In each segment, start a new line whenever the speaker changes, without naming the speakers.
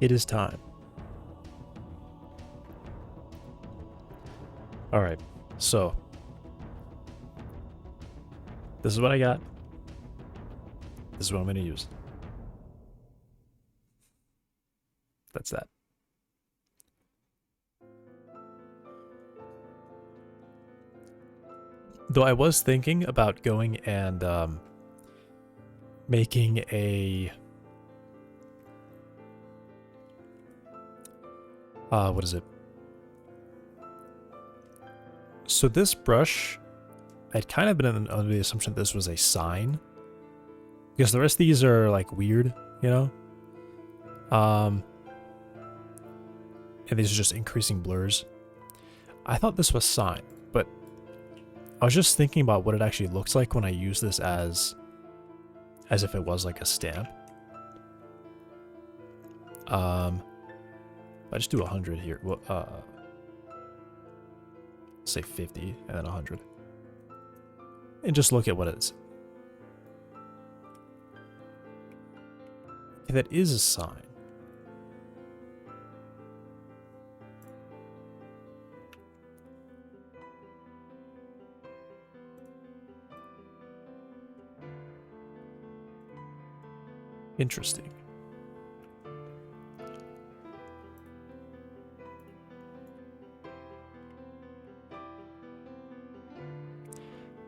It is time. All right, so this is what I got. This is what I'm going to use. That's that. Though I was thinking about going and making a what is it? So this brush, I'd kind of been under the assumption that this was a sign, because the rest of these are like weird, you know. And these are just increasing blurs. I thought this was sign, but I was just thinking about what it actually looks like when I use this as if it was like a stamp. I just do 100 here. Well, say 50 and then 100, and just look at what it is. Okay, that is a sign. Interesting.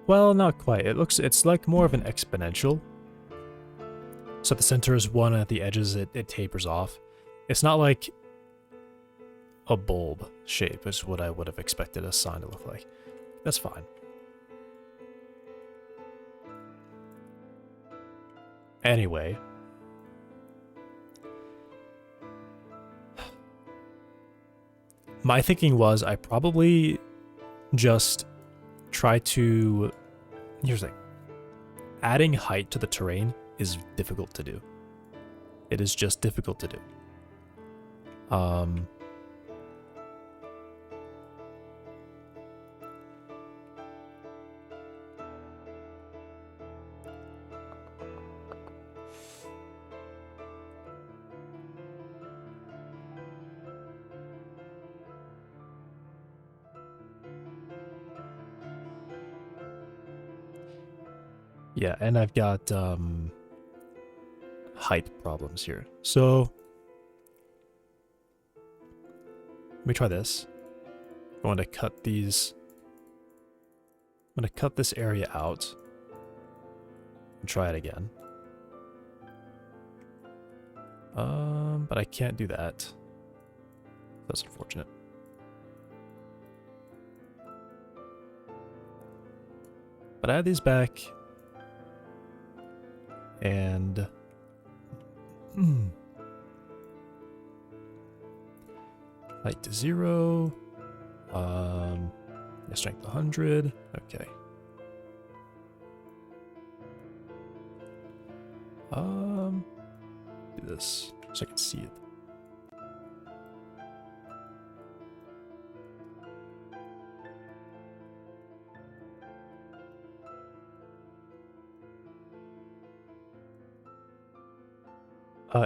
Well, not quite. It's like more of an exponential. So at the center is 1, and at the edges it tapers off. It's not like a bulb shape, is what I would have expected a sign to look like. That's fine. Anyway. My thinking was I probably just try to... Here's the thing. Adding height to the terrain is difficult to do. It is just difficult to do. Yeah, and I've got height problems here. So let me try this. I'm going to cut these. I'm going to cut this area out and try it again. But I can't do that. That's unfortunate. But I add these back. And height to 0. Strength 100. Okay. Do this so I can see it.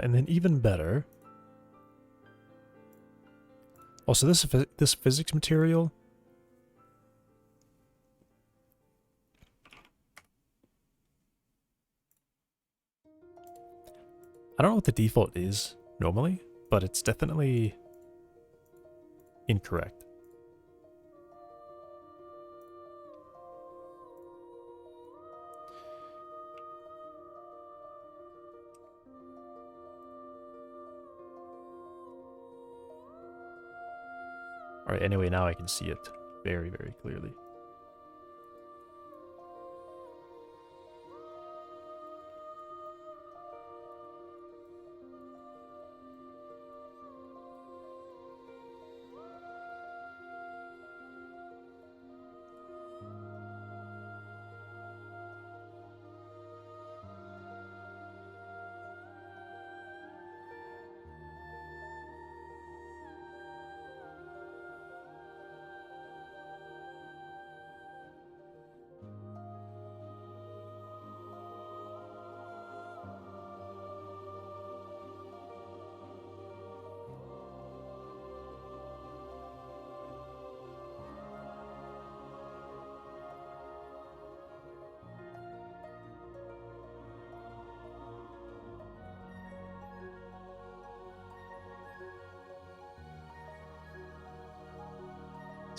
And then even better. Also, this physics material. I don't know what the default is normally, but it's definitely incorrect. Alright, anyway, now I can see it very, very clearly.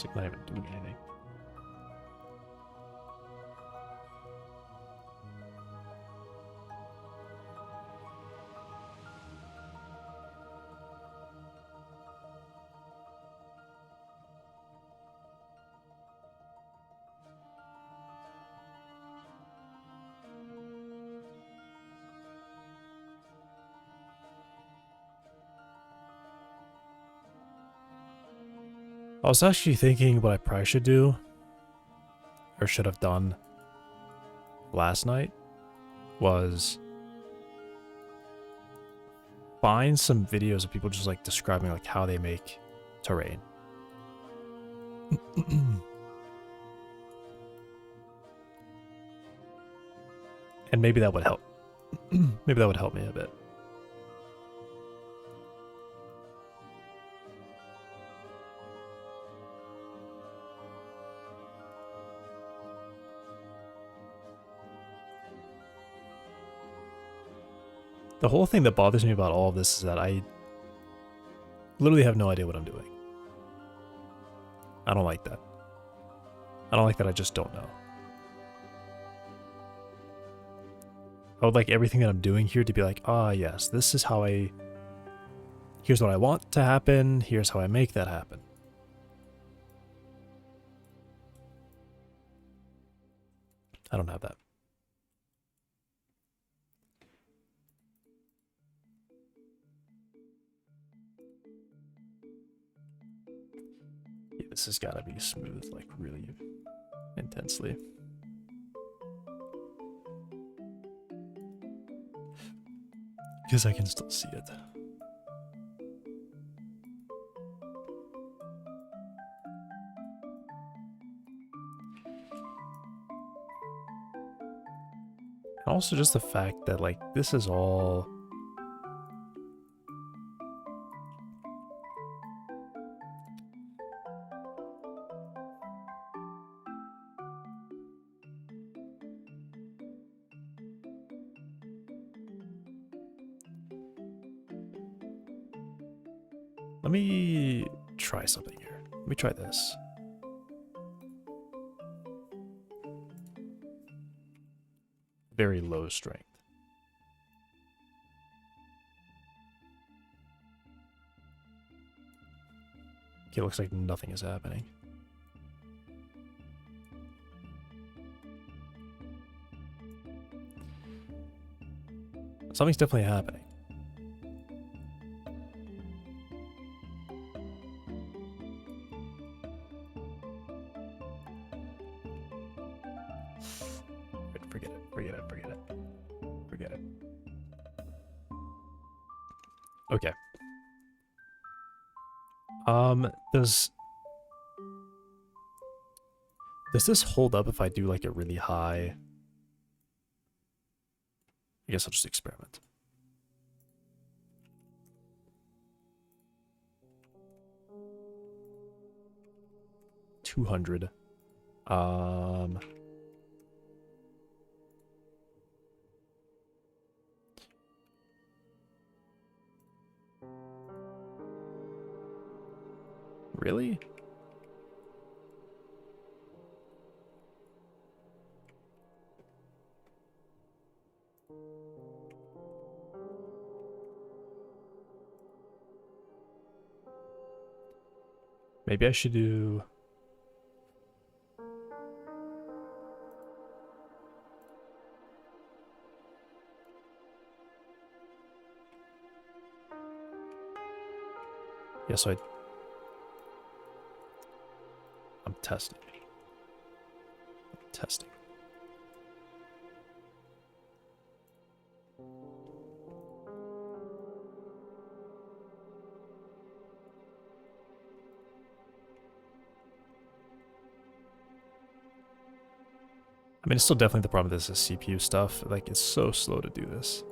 It's like not even doing anything. I was actually thinking what I probably should do, or should have done last night, was find some videos of people just like describing like how they make terrain. And maybe that would help. Maybe that would help me a bit. The whole thing that bothers me about all of this is that I literally have no idea what I'm doing. I don't like that. I don't like that I just don't know. I would like everything that I'm doing here to be like, ah, yes, this is how here's what I want to happen, here's how I make that happen. I don't have that. Yeah, this has got to be smooth, like really intensely. Because I can still see it. And also just the fact that like this is all let me try something here. Let me try this. Very low strength. Okay, looks like nothing is happening. Something's definitely happening. Forget it. Okay. Does this hold up if I do like a really high? I guess I'll just experiment. $200. Really? Maybe I should do... Yeah, so I'm testing. Testing. I mean, it's still definitely the problem with this is CPU stuff. Like, it's so slow to do this.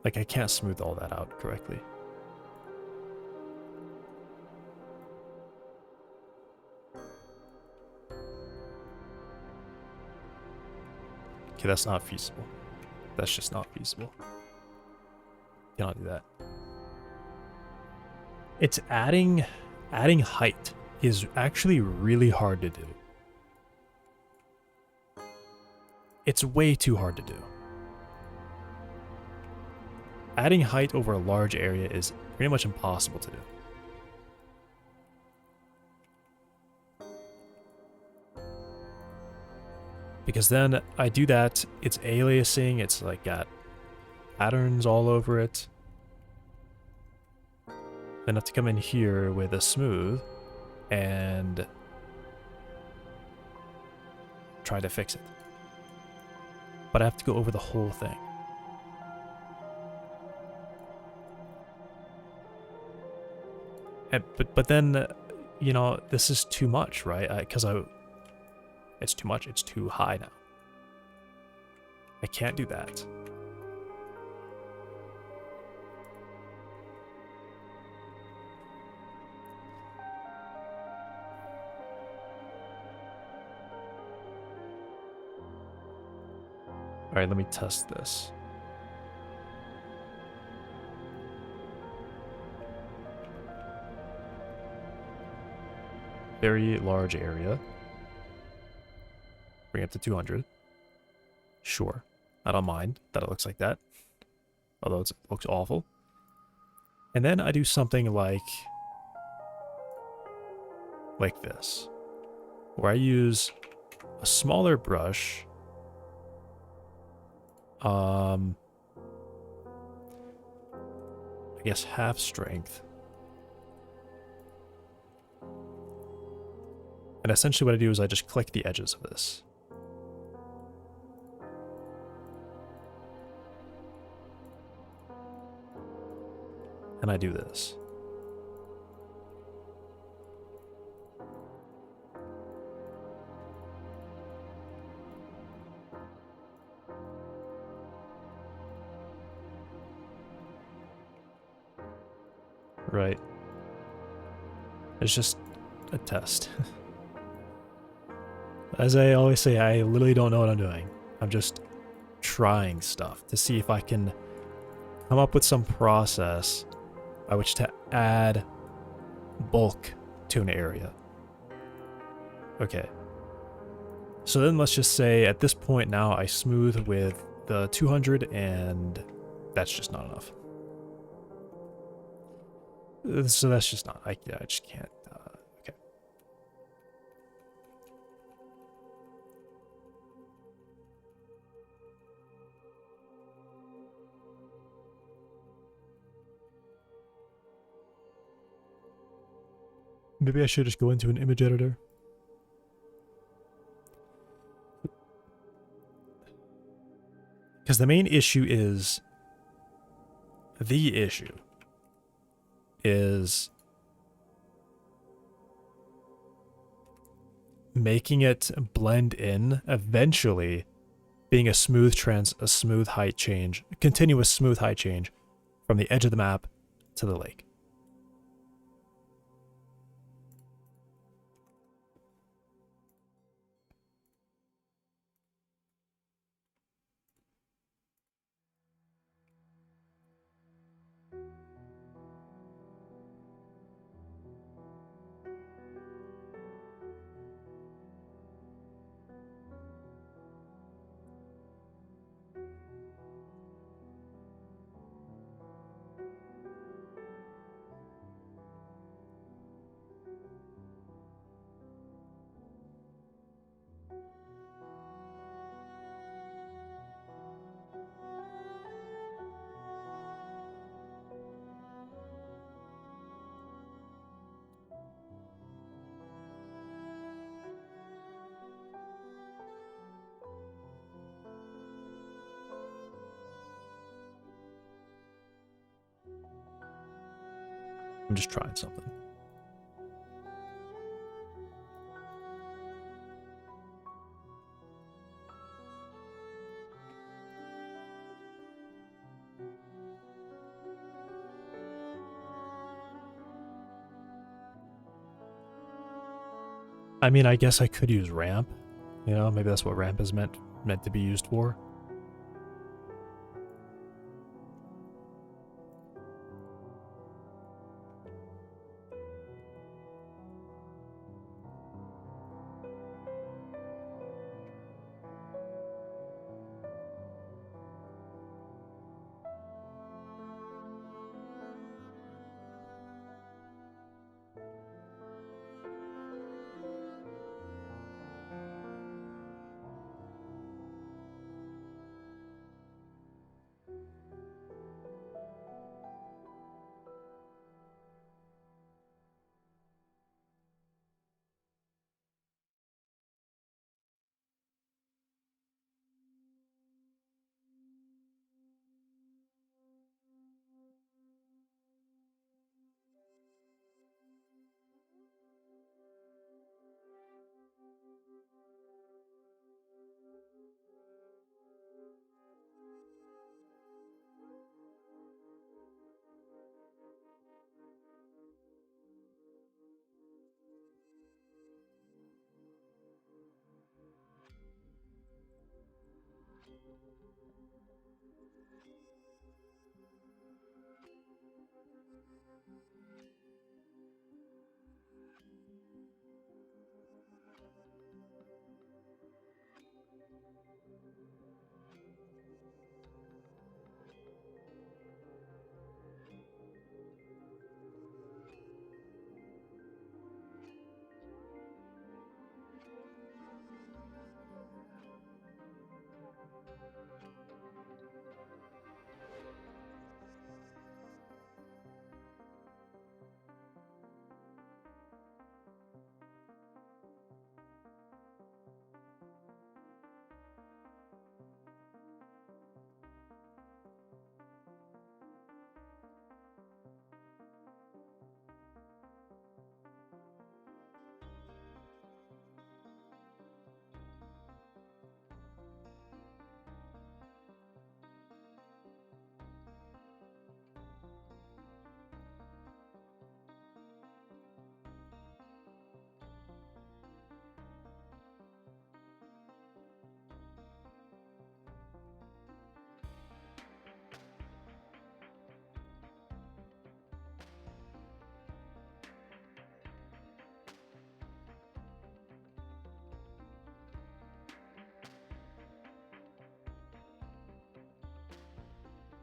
Like, I can't smooth all that out correctly. Okay, that's not feasible. That's just not feasible. Cannot do that. It's adding height is actually really hard to do. It's way too hard to do. Adding height over a large area is pretty much impossible to do. Because then I do that, it's aliasing, it's like got patterns all over it. Then I have to come in here with a smooth and try to fix it. But I have to go over the whole thing. And, but then, you know, this is too much, right? Because it's too much. It's too high now. I can't do that. All right, let me test this. Very large area. Bring it to 200. Sure. I don't mind that it looks like that. Although it looks awful. And then I do something like this. Where I use a smaller brush. I guess half strength. And essentially what I do is I just click the edges of this. And I do this. Right. It's just a test. As I always say, I literally don't know what I'm doing. I'm just trying stuff to see if I can come up with some process by which to add bulk to an area. Okay. So then let's just say at this point now I smooth with the 200 and that's just not enough. So that's just not, I just can't, okay. Maybe I should just go into an image editor. Because the main issue is, making it blend in, eventually being a smooth height change, continuous smooth height change from the edge of the map to the lake. I'm just trying something. I mean, I guess I could use ramp. You know, maybe that's what ramp is meant to be used for.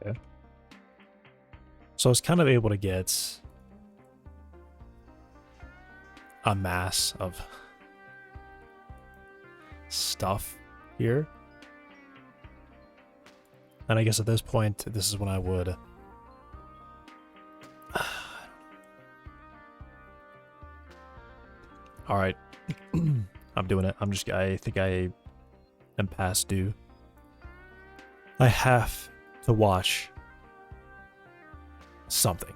Okay. So I was kind of able to get a mass of stuff here. And I guess at this point, this is when I would... Alright. I'm doing it. I think I am past due. I have to watch something.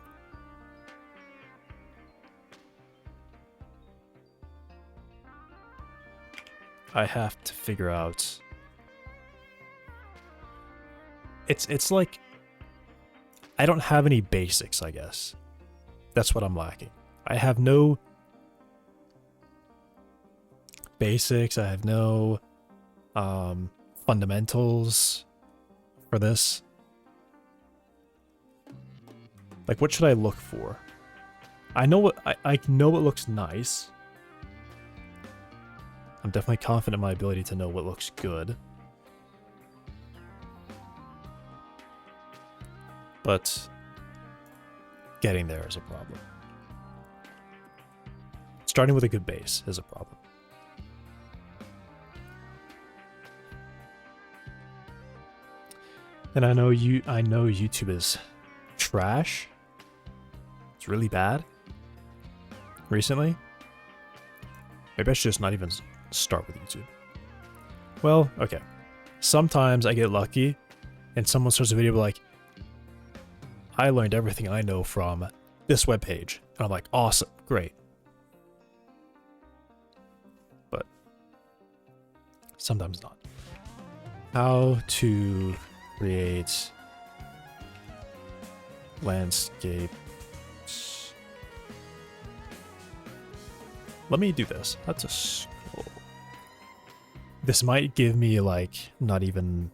I have to figure out... It's like... I don't have any basics, I guess. That's what I'm lacking. I have no basics. I have no fundamentals for this. Like, what should I look for? I know what I know it looks nice. I'm definitely confident in my ability to know what looks good. But getting there is a problem. Starting with a good base is a problem. And I know YouTube is trash. It's really bad. Recently. Maybe I should just not even start with YouTube. Well, okay. Sometimes I get lucky and someone starts a video like, I learned everything I know from this webpage. And I'm like, awesome, great. But sometimes not. How to create landscapes. Let me do this. That's a scroll. This might give me like not even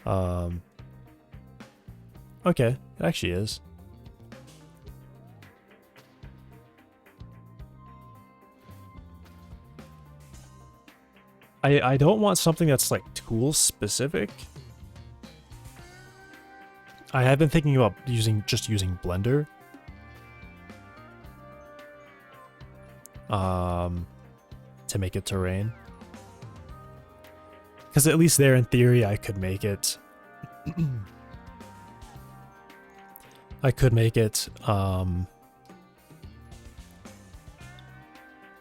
okay, it actually is. I don't want something that's like tool specific. I have been thinking about using Blender. To make it terrain. Because at least there in theory I could make it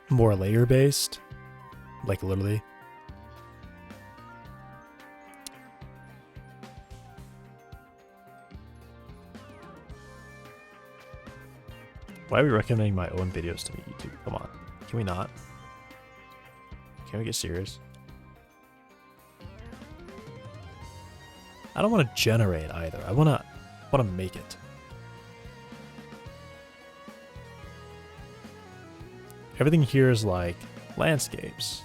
more layer based. Like literally. Why are we recommending my own videos to YouTube? Come on. Can we not? Can we get serious? I don't want to generate either. I want to make it. Everything here is like landscapes.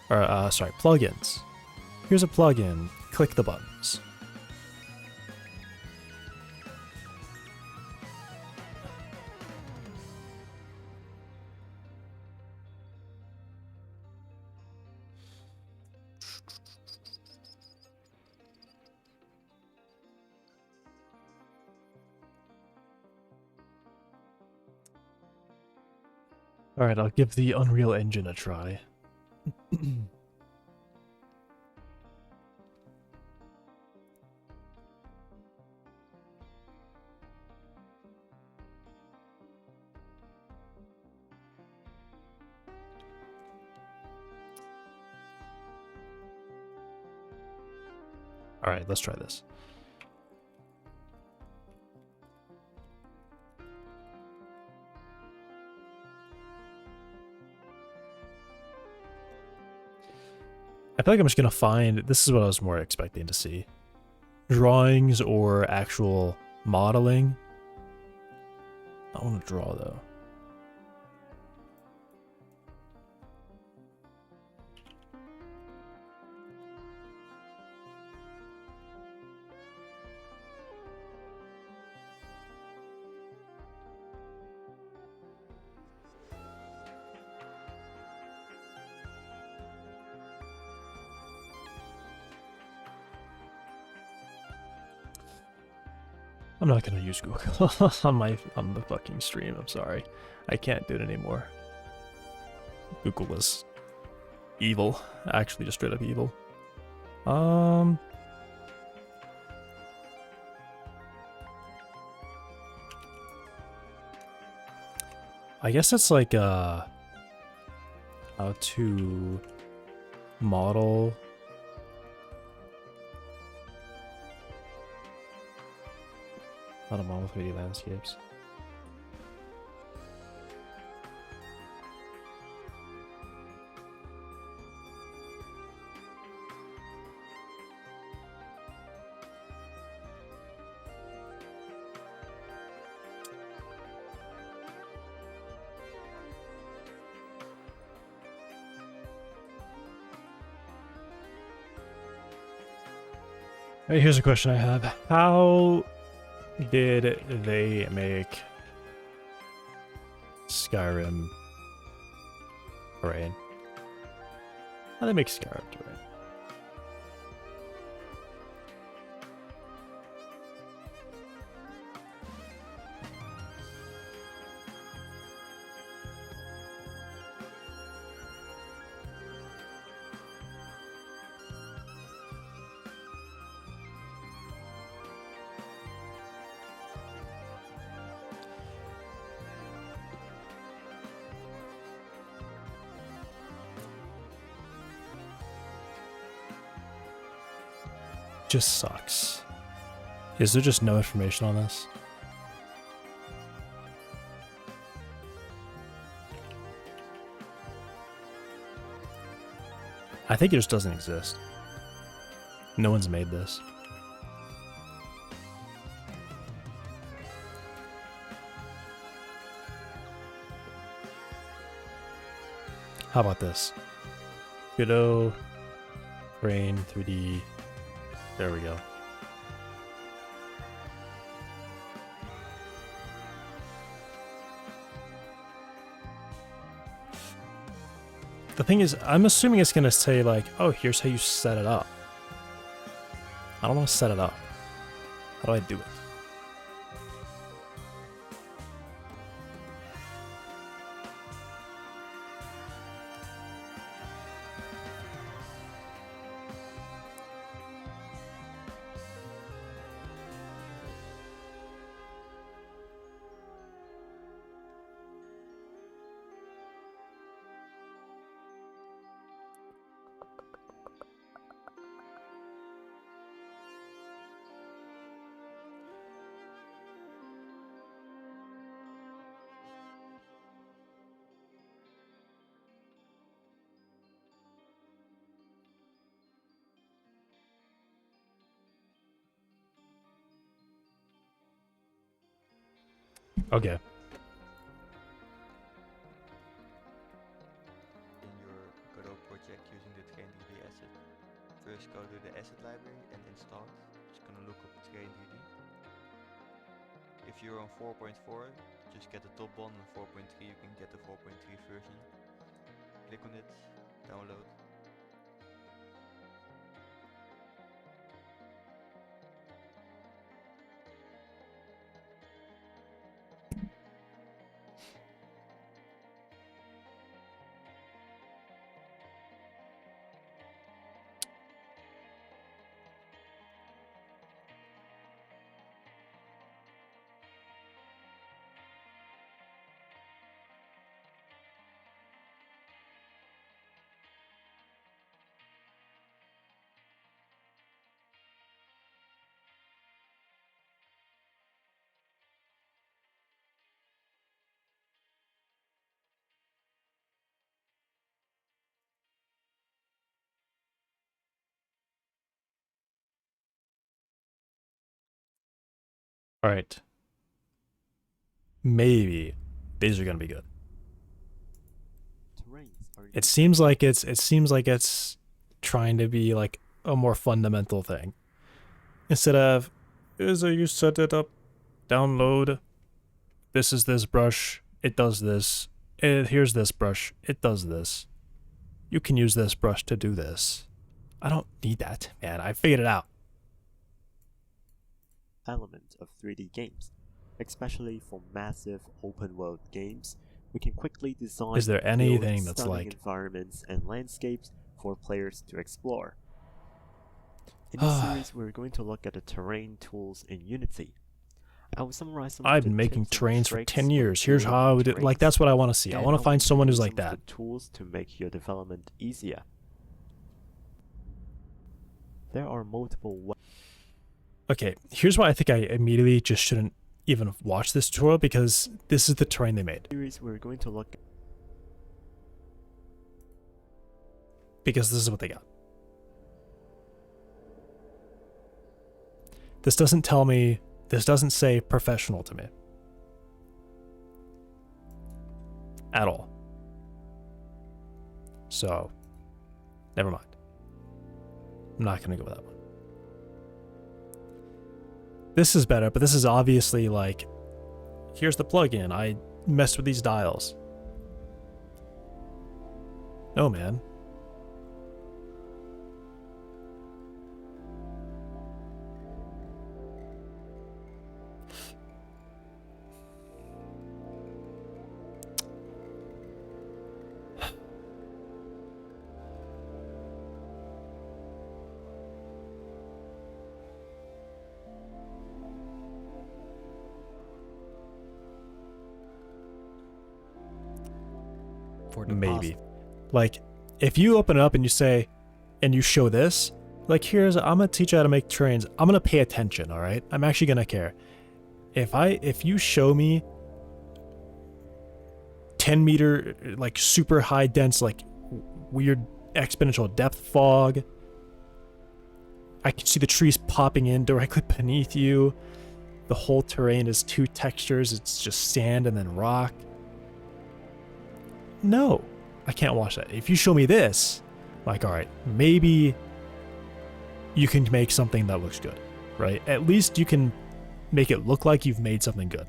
Or, sorry, plugins. Here's a plugin. Click the buttons. Alright, I'll give the Unreal Engine a try. Alright, let's try this. I feel like I'm just gonna find, this is what I was more expecting to see. Drawings or actual modeling. I want to draw though. I'm not gonna use Google on the fucking stream. I'm sorry, I can't do it anymore. Google is evil, actually, just straight up evil. I guess it's like how to model. How to model 3D landscapes. Alright, here's a question I have. How did they make Skyrim terrain? How did they make Skyrim terrain? Just sucks. Is there just no information on this? I think it just doesn't exist. No one's made this. How about this? Godot, Brain, 3D. There we go. The thing is, I'm assuming it's gonna say like, oh, here's how you set it up. I don't want to set it up. How do I do it? Okay.
In your Godot project using the train DB asset, first go if you're on 4.4, just get the top one, and 4.3 you can get the 4.3 version. Click on it, download.
All right. Maybe these are gonna be good. It seems like it's trying to be like a more fundamental thing. Instead of is you set it up, download, this is this brush, it does this. Here's this brush, it does this. You can use this brush to do this. I don't need that, man. I figured it out.
Element of 3D games, especially for massive open-world games. We can quickly design
Is there anything that's
stunning
like
environments and landscapes for players to explore. In this series, we're going to look at the terrain tools in Unity. I will summarize some
I've
of the
been making
tips and
terrains for
tricks
10 years.
for
Here's how I would do it. Like, that's what I want to see. I
and
want
I
to
will
find someone
give
who's
you
like
some of
that.
the tools to make your development easier. There are multiple ways.
Okay, here's why I think I immediately just shouldn't even watch this tutorial, because this is the terrain they made.
We're going to look
Because this is what they got. This doesn't tell me, this doesn't say professional to me. At all. So, never mind. I'm not going to go with that one. This is better, but this is obviously like, here's the plugin. I messed with these dials. No, man. Maybe. Like, if you open it up and you say, and you show this, like, here's, I'm gonna teach you how to make terrains. I'm gonna pay attention, all right? I'm actually gonna care. If you show me 10 meter, like, super high dense, like, weird exponential depth fog, I can see the trees popping in directly beneath you. The whole terrain is two textures. It's just sand and then rock. No, I can't watch that. If you show me this, like, all right, maybe you can make something that looks good, right? At least you can make it look like you've made something good.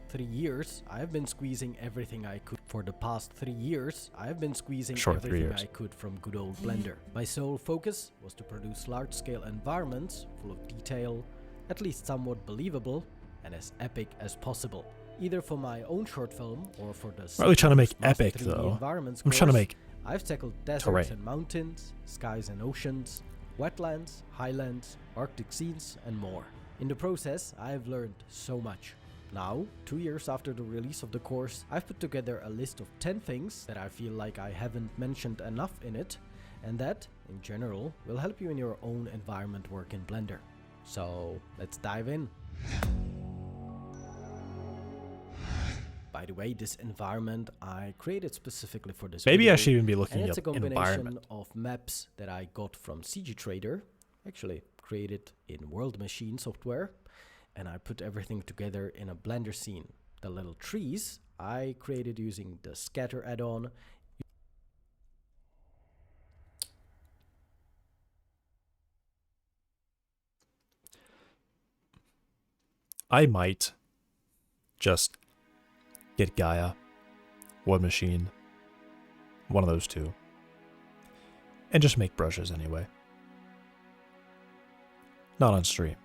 3 years, I've been squeezing everything I could. For the past 3 years, I've been squeezing everything I could from good old Blender. My sole focus was to produce large-scale environments full of detail, at least somewhat believable, and as epic as possible. Either for my own short film or for the...
I'm not really trying to make epic, though. I'm trying to make
I've tackled deserts and mountains, skies and oceans, wetlands, highlands, Arctic scenes, and more. In the process, I've learned so much. Now, 2 years after the release of the course, I've put together a list of 10 things that I feel like I haven't mentioned enough in it, and that, in general, will help you in your own environment work in Blender. So, let's dive in. By the way, this environment I created specifically for this
Maybe
video,
I should even be looking
and
up
it's a combination
environment.
of maps that I got from CG Trader, actually created in World Machine software, and I put everything together in a Blender scene. The little trees I created using the Scatter add-on.
I might just get Gaia, Wood Machine, one of those two, and just make brushes anyway. Not on stream.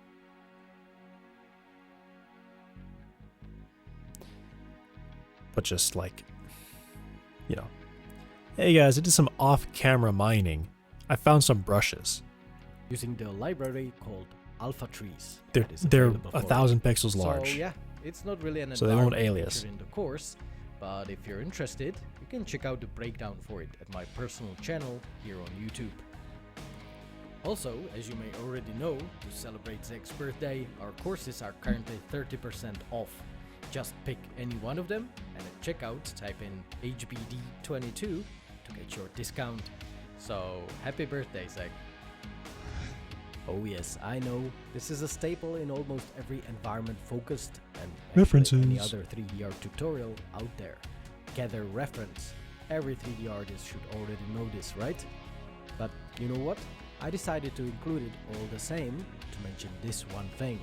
But just like, you know, hey guys, I did some off-camera mining. I found some brushes.
Using the library called Alpha Trees.
They're 1,000 pixels large.
So yeah, it's not really an
so they won't
environment
alias
featured in the course, but if you're interested, you can check out the breakdown for it at my personal channel here on YouTube. Also, as you may already know, to celebrate Zach's birthday, our courses are currently 30% off. Just pick any one of them, and at checkout type in HBD22 to get your discount. So, happy birthday, Zach. Oh yes, I know, this is a staple in almost every environment-focused and actually any other 3D art tutorial out there. Gather reference. Every 3D artist should already know this, right? But you know what? I decided to include it all the same to mention this one thing.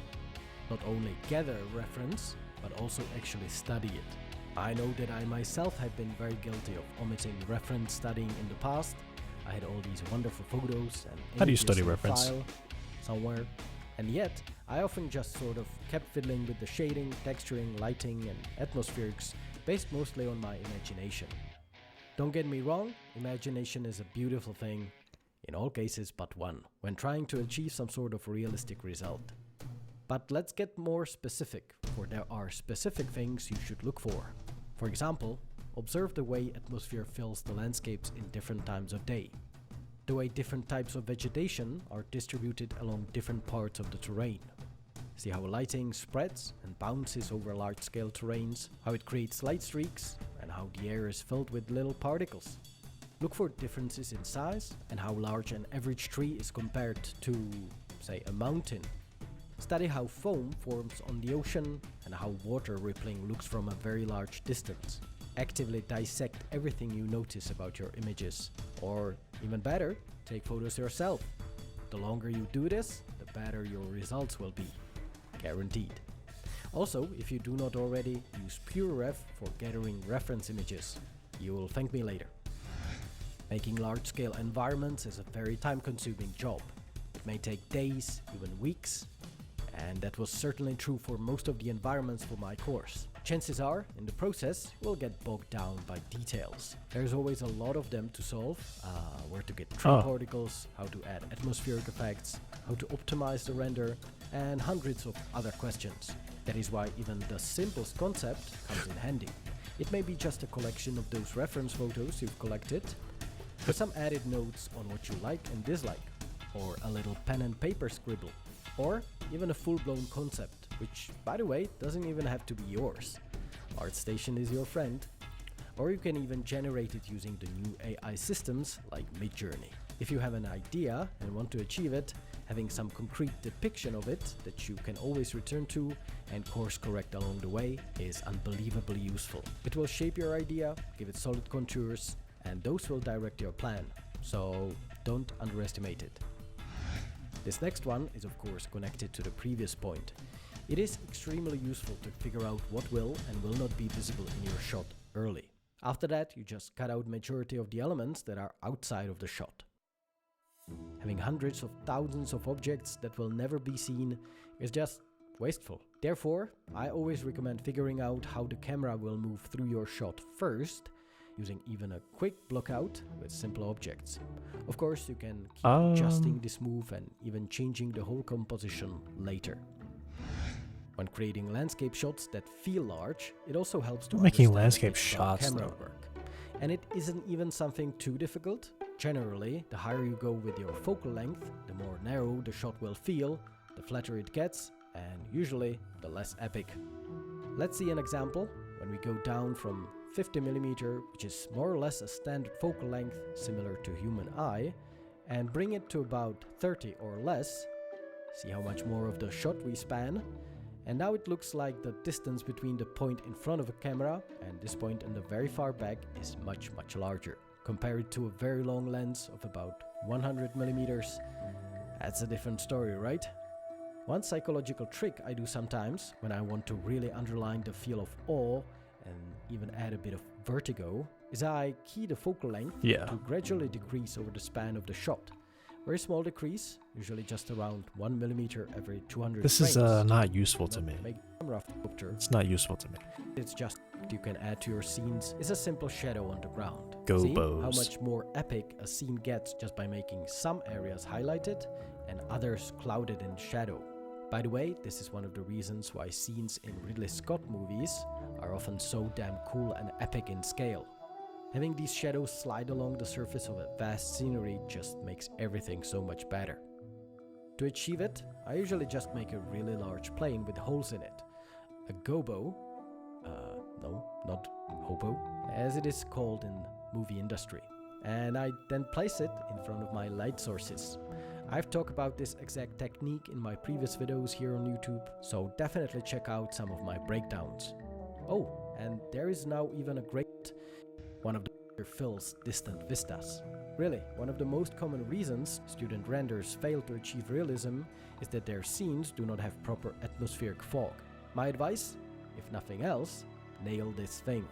Not only gather reference, but also actually study it. I know that I myself have been very guilty of omitting reference studying in the past. I had all these wonderful photos and
How do you
images
study
in a
reference?
file somewhere, and yet I often just sort of kept fiddling with the shading, texturing, lighting and atmospherics based mostly on my imagination. Don't get me wrong, imagination is a beautiful thing, in all cases but one, when trying to achieve some sort of realistic result. But let's get more specific, for there are specific things you should look for. For example, observe the way atmosphere fills the landscapes in different times of day. The way different types of vegetation are distributed along different parts of the terrain. See how lighting spreads and bounces over large-scale terrains, how it creates light streaks, and how the air is filled with little particles. Look for differences in size and how large an average tree is compared to, say, a mountain. Study how foam forms on the ocean and how water rippling looks from a very large distance. Actively dissect everything you notice about your images, or even better, take photos yourself. The longer you do this, the better your results will be. Guaranteed. Also, if you do not already, use PureRef for gathering reference images. You will thank me later. Making large-scale environments is a very time-consuming job. It may take days, even weeks, and that was certainly true for most of the environments for my course. Chances are, in the process, we'll get bogged down by details. There's always a lot of them to solve, where to get tree particles, how to add atmospheric effects, how to optimize the render, and hundreds of other questions. That is why even the simplest concept comes in handy. It may be just a collection of those reference photos you've collected, with some added notes on what you like and dislike, or a little pen and paper scribble, or even a full-blown concept, which, by the way, doesn't even have to be yours. ArtStation is your friend. Or you can even generate it using the new AI systems like Midjourney. If you have an idea and want to achieve it, having some concrete depiction of it that you can always return to and course correct along the way is unbelievably useful. It will shape your idea, give it solid contours, and those will direct your plan. So don't underestimate it. This next one is of course connected to the previous point. It is extremely useful to figure out what will and will not be visible in your shot early. After that, you just cut out majority of the elements that are outside of the shot. Having hundreds of thousands of objects that will never be seen is just wasteful. Therefore, I always recommend figuring out how the camera will move through your shot first, using even a quick blockout with simple objects. Of course, you can keep adjusting this move and even changing the whole composition later. When creating landscape shots that feel large, it also helps to
making
understand
landscape
a bit about
shots,
camera
though.
work. And it isn't even something too difficult. Generally, the higher you go with your focal length, the more narrow the shot will feel, the flatter it gets, and usually the less epic. Let's see an example when we go down from 50mm, which is more or less a standard focal length similar to human eye, and bring it to about 30 or less. See how much more of the shot we span. And now it looks like the distance between the point in front of a camera and this point in the very far back is much larger. Compare it to a very long lens of about 100mm. That's a different story, right? One psychological trick I do sometimes when I want to really underline the feel of awe and even add a bit of vertigo is I key the focal length to gradually decrease over the span of the shot. Very small decrease, usually just around 1 millimeter every 200
This
frames.
is not useful to me. It's not useful to me.
It's just you can add to your scenes is a simple shadow on the ground.
Go
See
bows.
how much more epic a scene gets just by making some areas highlighted and others clouded in shadow. By the way, this is one of the reasons why scenes in Ridley Scott movies are often so damn cool and epic in scale. Having these shadows slide along the surface of a vast scenery just makes everything so much better. To achieve it, I usually just make a really large plane with holes in it. A gobo, no, not hobo, as it is called in movie industry. And I then place it in front of my light sources. I've talked about this exact technique in my previous videos here on YouTube, so definitely check out some of my breakdowns. Oh, and there is now even a great one of the fills distant vistas. Really, one of the most common reasons student renders fail to achieve realism is that their scenes do not have proper atmospheric fog. My advice, if nothing else, nail this thing.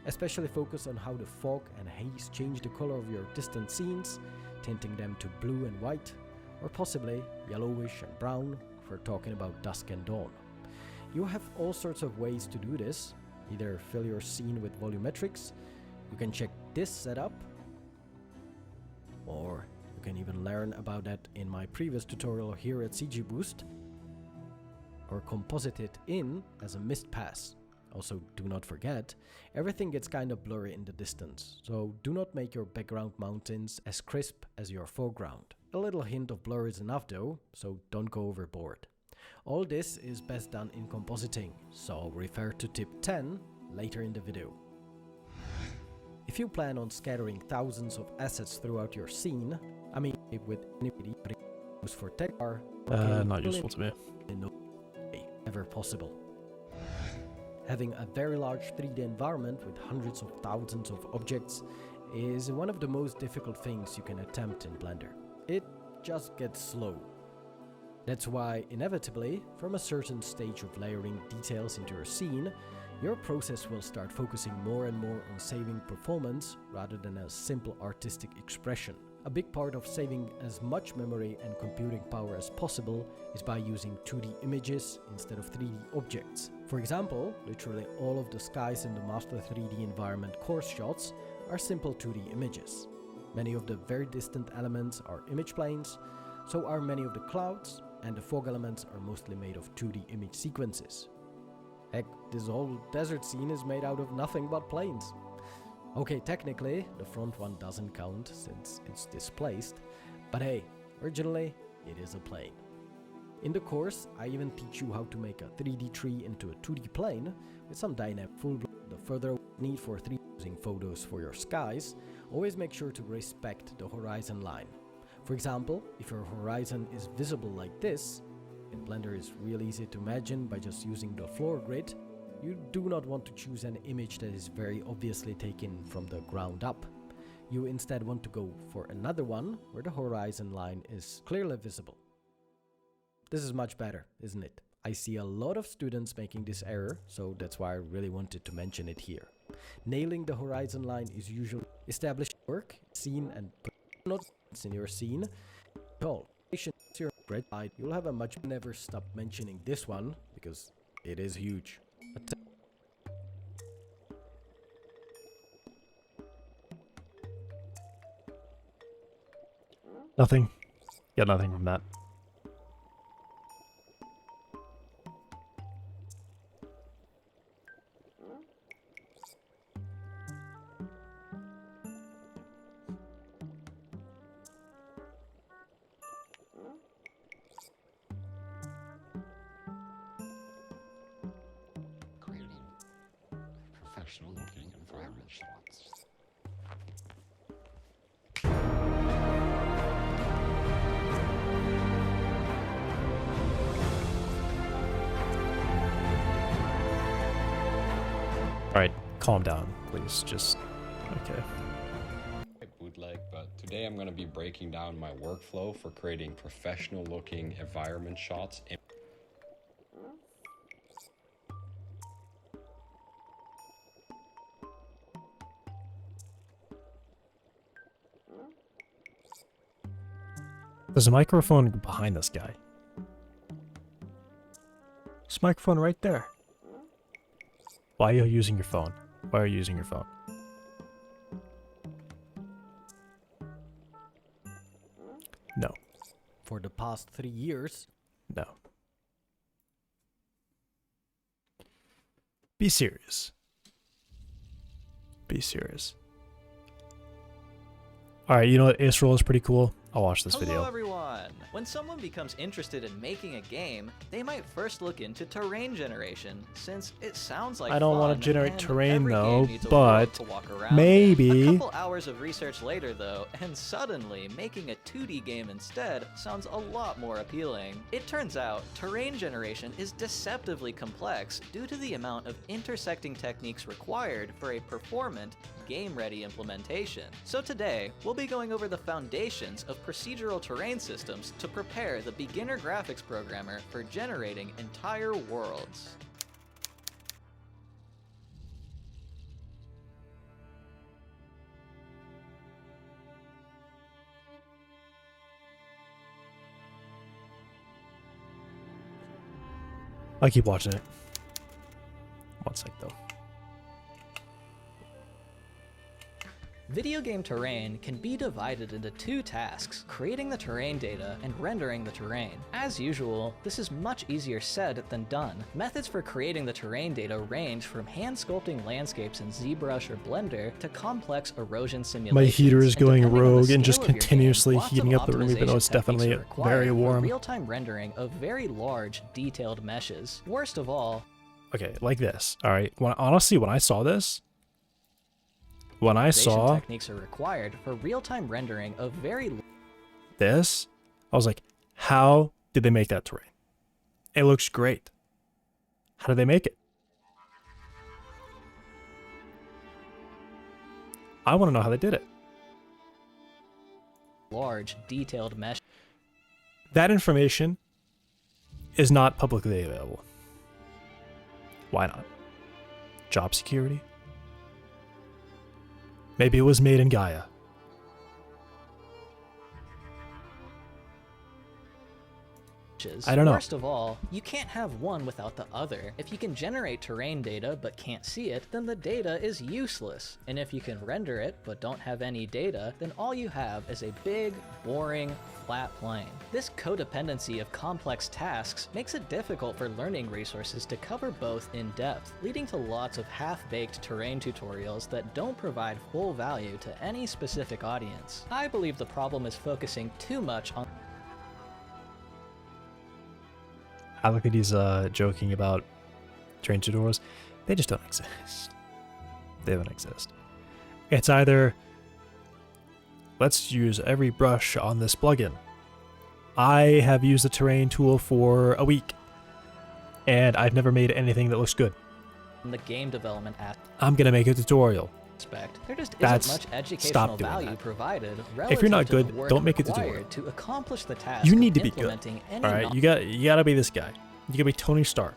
Especially focus on how the fog and haze change the color of your distant scenes, tinting them to blue and white, or possibly yellowish and brown if we're talking about dusk and dawn. You have all sorts of ways to do this. Either fill your scene with volumetrics, you can check this setup, or you can even learn about that in my previous tutorial here at CG Boost, or composite it in as a mist pass. Also, do not forget, everything gets kinda blurry in the distance, so do not make your background mountains as crisp as your foreground. A little hint of blur is enough though, so don't go overboard. All this is best done in compositing, so refer to tip 10 later in the video. If you plan on scattering thousands of assets throughout your scene, I mean with anybody used for tech are
not useful to me.
In no way ever possible. Having a very large 3D environment with hundreds of thousands of objects is one of the most difficult things you can attempt in Blender. It just gets slow. That's why, inevitably, from a certain stage of layering details into your scene, your process will start focusing more and more on saving performance rather than a simple artistic expression. A big part of saving as much memory and computing power as possible is by using 2D images instead of 3D objects. For example, literally all of the skies in the Master 3D environment course shots are simple 2D images. Many of the very distant elements are image planes, so are many of the clouds, and the fog elements are mostly made of 2D image sequences. Heck, this whole desert scene is made out of nothing but planes. Okay, technically, the front one doesn't count since it's displaced, but hey, originally, it is a plane. In the course, I even teach you how to make a 3D tree into a 2D plane with some dynamic the further need for 3D using photos for your skies, always make sure to respect the horizon line. For example, if your horizon is visible like this, in Blender is real easy to imagine by just using the floor grid, you do not want to choose an image that is very obviously taken from the ground up. You instead want to go for another one where the horizon line is clearly visible. This is much better, isn't it? I see a lot of students making this error, so that's why I really wanted to mention it here. Nailing the horizon line is usually established work, scene, and not in your scene at all. Your great side, you'll have a much never stop mentioning this one because it is huge.
Nothing. Got nothing from that.
Professional looking environment shots.
Alright, calm down, please. Just... okay.
Bootleg, but today I'm going to be breaking down my workflow for creating professional looking environment shots in
There's a microphone behind this guy. There's a microphone right there. Why are you using your phone? Why are you using your phone? No.
For the past 3 years,
No. Be serious. Be serious. Alright, you know what? Israel is pretty cool. I'll watch this
Hello
video.
everyone! When someone becomes interested in making a game, they might first look into terrain generation, since it sounds like
I don't want
fun,
to generate
and
terrain
every game
though,
needs a world
but
to walk around in.
maybe.
A couple hours of research later though, and suddenly making a 2D game instead sounds a lot more appealing. It turns out, terrain generation is deceptively complex due to the amount of intersecting techniques required for a performant, game-ready implementation. So today, we'll be going over the foundations of procedural terrain systems to prepare the beginner graphics programmer for generating entire worlds.
I'll keep watching it. One sec though.
Video game terrain can be divided into two tasks, creating the terrain data and rendering the terrain. As usual, this is much easier said than done. Methods for creating the terrain data range from hand sculpting landscapes in ZBrush or Blender to complex erosion simulations.
My heater is
And
going
depending on the
rogue and just
scale of your game,
continuously
lots of
heating up the room, even though it's
optimization techniques
definitely
are required
very
for
warm.
real-time rendering of very large, detailed meshes. Worst of all,
Okay, like this. Alright. Honestly, when I saw this,
techniques are required for real-time rendering of very
this, I was like, how did they make that terrain? It looks great. How did they make it? I want to know how they did it.
large, detailed mesh.
That information is not publicly available. Why not? Job security? Maybe it was made in Gaia. I don't know.
First of all, you can't have one without the other. If you can generate terrain data but can't see it, then the data is useless. And if you can render it but don't have any data, then all you have is a big, boring, flat plane. This codependency of complex tasks makes it difficult for learning resources to cover both in depth, leading to lots of half-baked terrain tutorials that don't provide full value to any specific audience. I believe the problem is focusing too much on
I look at he's joking about terrain tutorials. They just don't exist. They don't exist. It's either let's use every brush on this plugin. I have used the terrain tool for a week, and I've never made anything that looks good.
the game development
I'm gonna make a tutorial.
aspect. There just
That's-
isn't much educational
stop doing
value
that.
provided
If you're not
relative to the
good,
work
don't make a
required
tutorial.
to accomplish the task
You
of
need to be good.
implementing any
All right, you gotta be this guy. You gotta be Tony Stark,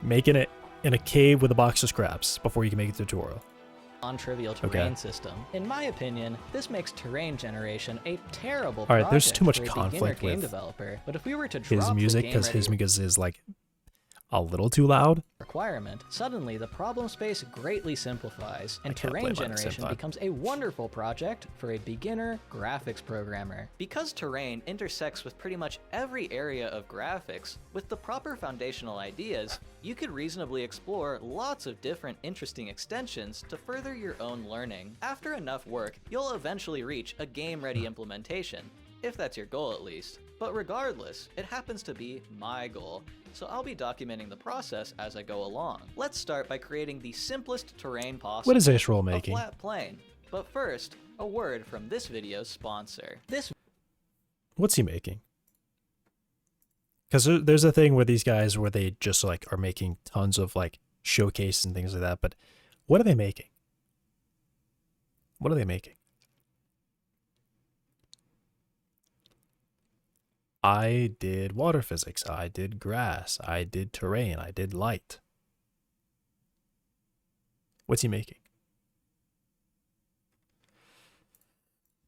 making it in a cave with a box of scraps before you can make a tutorial.
non-trivial terrain system. In my opinion, this makes terrain generation a terrible
All right, there's
project
too much
for a beginner
conflict
game
with
developer. But if we were to
His
drop
music,
the
because his
game-ready
music is like a little too loud.
requirement, suddenly the problem space greatly simplifies, and
can't
terrain
play mine at the same
generation
time.
becomes a wonderful project for a beginner graphics programmer. Because terrain intersects with pretty much every area of graphics, with the proper foundational ideas, you could reasonably explore lots of different interesting extensions to further your own learning. After enough work, you'll eventually reach a game-ready implementation, if that's your goal at least. But regardless, it happens to be my goal, so I'll be documenting the process as I go along. Let's start by creating the simplest terrain possible.
What is Israel
a
making?
flat plane. But first, a word from this video's sponsor. This
What's he making? Because there's a thing where these guys where they just like are making tons of like showcases and things like that. But what are they making? What are they making? I did water physics, I did grass, I did terrain, I did light. What's he making?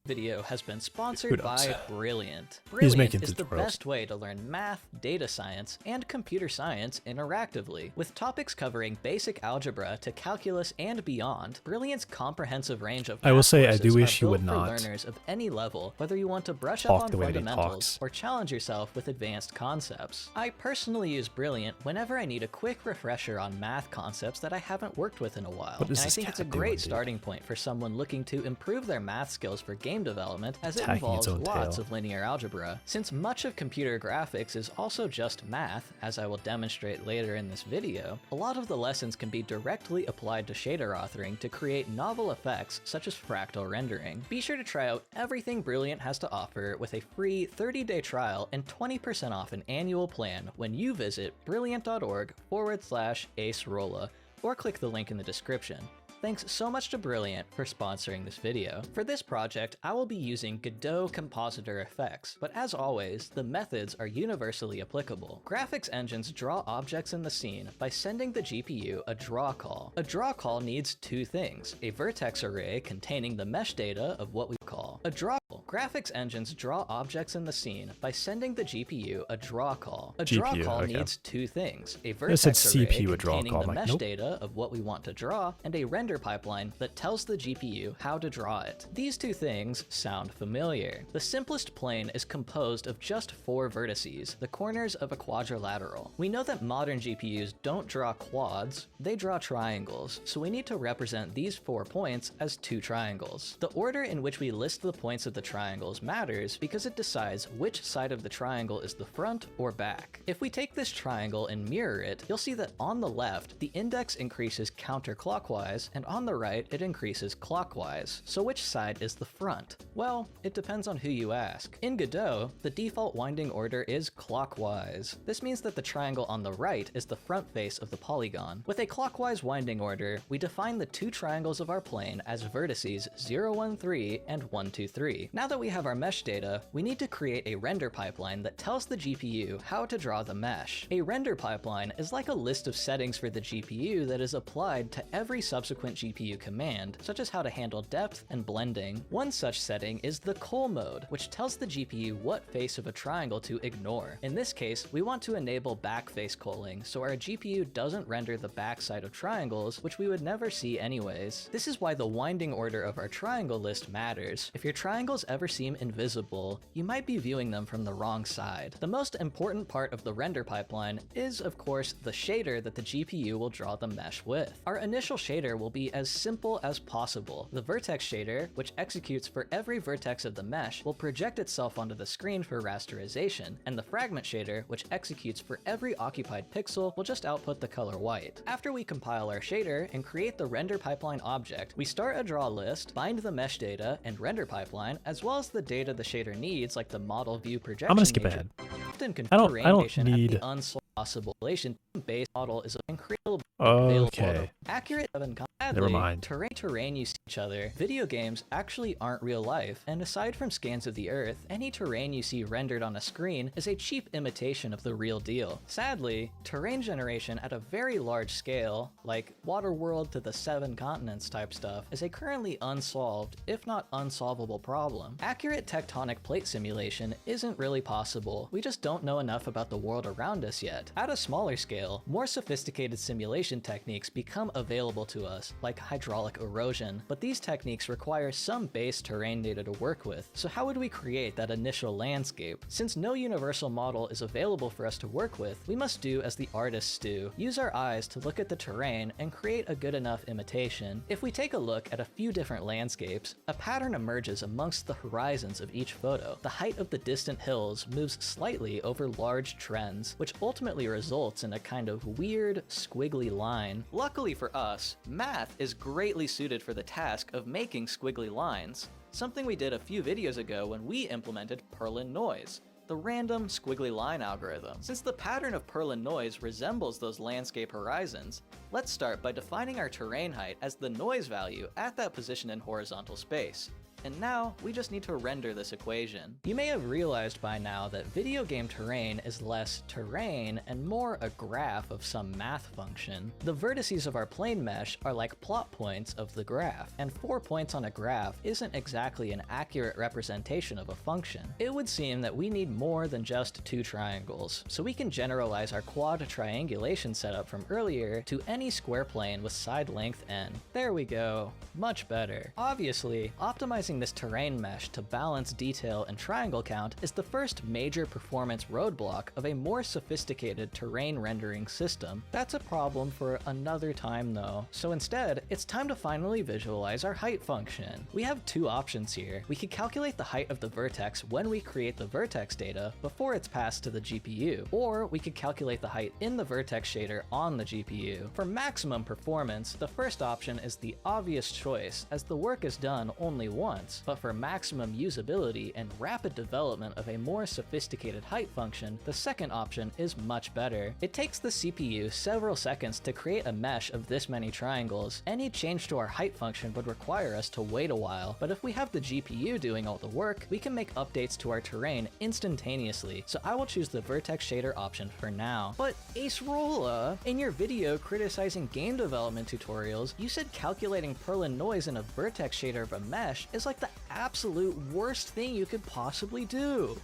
Video has been sponsored
knows?
by Brilliant.
He's
Brilliant
making
is the
tutorials.
best way to learn math, data science, and computer science interactively. With topics covering basic algebra to calculus and beyond, Brilliant's comprehensive range of
I will
math
say, I
courses
do
are
wish you
built
would
for
not
learners of any level, whether you want to brush
talk
up on
the way that he
fundamentals
talks.
or challenge yourself with advanced concepts. I personally use Brilliant whenever I need a quick refresher on math concepts that I haven't worked with in a while.
What is
And I
this
think it's a
cat
great
doing, dude?
starting point for someone looking to improve their math skills for game development, as it
Attacking
involves
its own
lots
tail.
of linear algebra. Since much of computer graphics is also just math, as I will demonstrate later in this video, a lot of the lessons can be directly applied to shader authoring to create novel effects such as fractal rendering. Be sure to try out everything Brilliant has to offer with a free 30-day trial and 20% off an annual plan when you visit brilliant.org/acerolla or click the link in the description. Thanks so much to Brilliant for sponsoring this video. For this project, I will be using Godot compositor effects, but as always, the methods are universally applicable. Graphics engines draw objects in the scene by sending the GPU a draw call. A draw call needs two things: a vertex array containing the mesh data of what we call a draw call. Graphics engines draw objects in the scene by sending the GPU a draw call. A draw
GPU,
call
okay.
needs two things: a
It said
vertex array
CPU a draw
containing
call.
the
I'm like,
mesh
nope.
data of what we want to draw, and a render pipeline that tells the GPU how to draw it. These two things sound familiar. The simplest plane is composed of just 4 vertices, the corners of a quadrilateral. We know that modern GPUs don't draw quads, they draw triangles, so we need to represent these 4 points as 2 triangles. The order in which we list the points of the triangles matters because it decides which side of the triangle is the front or back. If we take this triangle and mirror it, you'll see that on the left, the index increases counterclockwise, and on the right, it increases clockwise. So which side is the front? Well, it depends on who you ask. In Godot, the default winding order is clockwise. This means that the triangle on the right is the front face of the polygon. With a clockwise winding order, we define the 2 triangles of our plane as vertices 0, 1, 3 and 1, 2, 3. Now that we have our mesh data, we need to create a render pipeline that tells the GPU how to draw the mesh. A render pipeline is like a list of settings for the GPU that is applied to every subsequent GPU command, such as how to handle depth and blending. One such setting is the cull mode, which tells the GPU what face of a triangle to ignore. In this case, we want to enable back face culling, so our GPU doesn't render the backside of triangles, which we would never see anyways. This is why the winding order of our triangle list matters. If your triangles ever seem invisible, you might be viewing them from the wrong side. The most important part of the render pipeline is, of course, the shader that the GPU will draw the mesh with. Our initial shader will be as simple as possible. The vertex shader, which executes for every vertex of the mesh, will project itself onto the screen for rasterization, and the fragment shader, which executes for every occupied pixel, will just output the color white. After we compile our shader and create the render pipeline object, we start a draw list, bind the mesh data and render pipeline, as well as the data the shader needs, like the model view projection.
I'm gonna skip
agent.
ahead.
Often
I don't
configuration at
need-
the unsolved oscillation base model is incredible.
Okay.
Accurate and
Never mind.
Terrain you see each other. Video games actually aren't real life, and aside from scans of the Earth, any terrain you see rendered on a screen is a cheap imitation of the real deal. Sadly, terrain generation at a very large scale, like Waterworld to the 7 continents type stuff, is a currently unsolved, if not unsolvable problem. Accurate tectonic plate simulation isn't really possible. We just don't know enough about the world around us yet. At a smaller scale, more sophisticated simulation techniques become available to us, like hydraulic erosion, but these techniques require some base terrain data to work with. So how would we create that initial landscape? Since no universal model is available for us to work with, we must do as the artists do. Use our eyes to look at the terrain and create a good enough imitation. If we take a look at a few different landscapes, a pattern emerges amongst the horizons of each photo. The height of the distant hills moves slightly over large trends, which ultimately results in a kind of weird, squiggly line. Luckily for us, math is greatly suited for the task of making squiggly lines, something we did a few videos ago when we implemented Perlin noise, the random squiggly line algorithm. Since the pattern of Perlin noise resembles those landscape horizons, let's start by defining our terrain height as the noise value at that position in horizontal space. and now we just need to render this equation. You may have realized by now that video game terrain is less terrain and more a graph of some math function. The vertices of our plane mesh are like plot points of the graph, and 4 points on a graph isn't exactly an accurate representation of a function. It would seem that we need more than just 2 triangles, so we can generalize our quad triangulation setup from earlier to any square plane with side length n. There we go. Much better. Obviously, optimizing this terrain mesh to balance detail and triangle count is the first major performance roadblock of a more sophisticated terrain rendering system. That's a problem for another time though. So instead, it's time to finally visualize our height function. We have 2 options here. We could calculate the height of the vertex when we create the vertex data before it's passed to the GPU, or we could calculate the height in the vertex shader on the GPU. For maximum performance, the first option is the obvious choice, as the work is done only once, but for maximum usability and rapid development of a more sophisticated height function, the second option is much better. It takes the CPU several seconds to create a mesh of this many triangles. Any change to our height function would require us to wait a while, but if we have the GPU doing all the work, we can make updates to our terrain instantaneously, so I will choose the vertex shader option for now. But Acerola, in your video criticizing game development tutorials, you said calculating Perlin noise in a vertex shader of a mesh is like the absolute worst thing you could possibly do.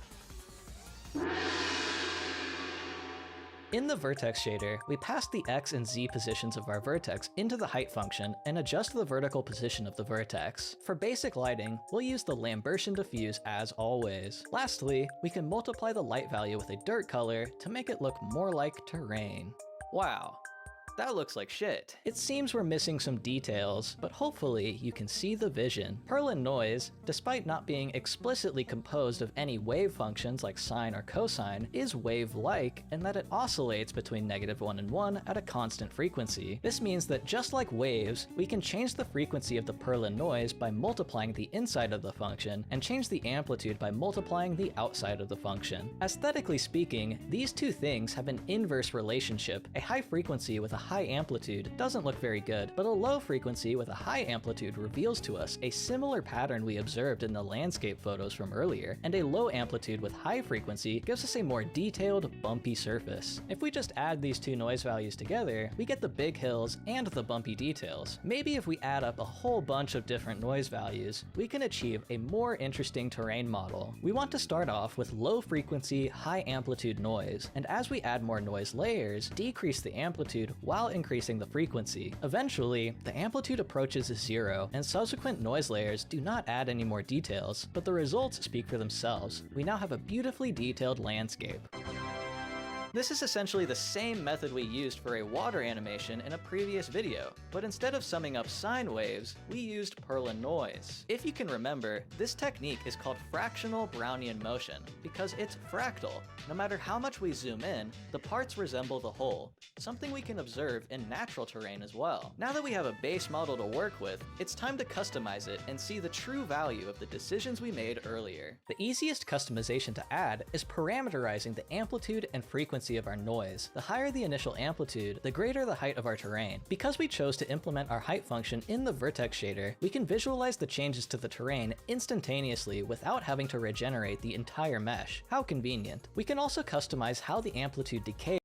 In the vertex shader, we pass the x and z positions of our vertex into the height function and adjust the vertical position of the vertex. For basic lighting, we'll use the Lambertian diffuse as always. Lastly, we can multiply the light value with a dirt color to make it look more like terrain. Wow. That looks like shit. It seems we're missing some details, but hopefully you can see the vision. Perlin noise, despite not being explicitly composed of any wave functions like sine or cosine, is wave-like in that it oscillates between -1 and 1 at a constant frequency. This means that just like waves, we can change the frequency of the Perlin noise by multiplying the inside of the function, and change the amplitude by multiplying the outside of the function. Aesthetically speaking, these two things have an inverse relationship. A high frequency with a high amplitude doesn't look very good, but a low frequency with a high amplitude reveals to us a similar pattern we observed in the landscape photos from earlier, and a low amplitude with high frequency gives us a more detailed, bumpy surface. If we just add these two noise values together, we get the big hills and the bumpy details. Maybe if we add up a whole bunch of different noise values, we can achieve a more interesting terrain model. We want to start off with low frequency, high amplitude noise, and as we add more noise layers, decrease the amplitude while increasing the frequency. Eventually, the amplitude approaches 0, and subsequent noise layers do not add any more details, but the results speak for themselves. We now have a beautifully detailed landscape. This is essentially the same method we used for a water animation in a previous video, but instead of summing up sine waves, we used Perlin noise. If you can remember, this technique is called fractional Brownian motion, because it's fractal. No matter how much we zoom in, the parts resemble the whole, something we can observe in natural terrain as well. Now that we have a base model to work with, it's time to customize it and see the true value of the decisions we made earlier. The easiest customization to add is parameterizing the amplitude and frequency of our noise. The higher the initial amplitude, the greater the height of our terrain. Because we chose to implement our height function in the vertex shader, we can visualize the changes to the terrain instantaneously without having to regenerate the entire mesh. How convenient. We can also customize how the amplitude decays.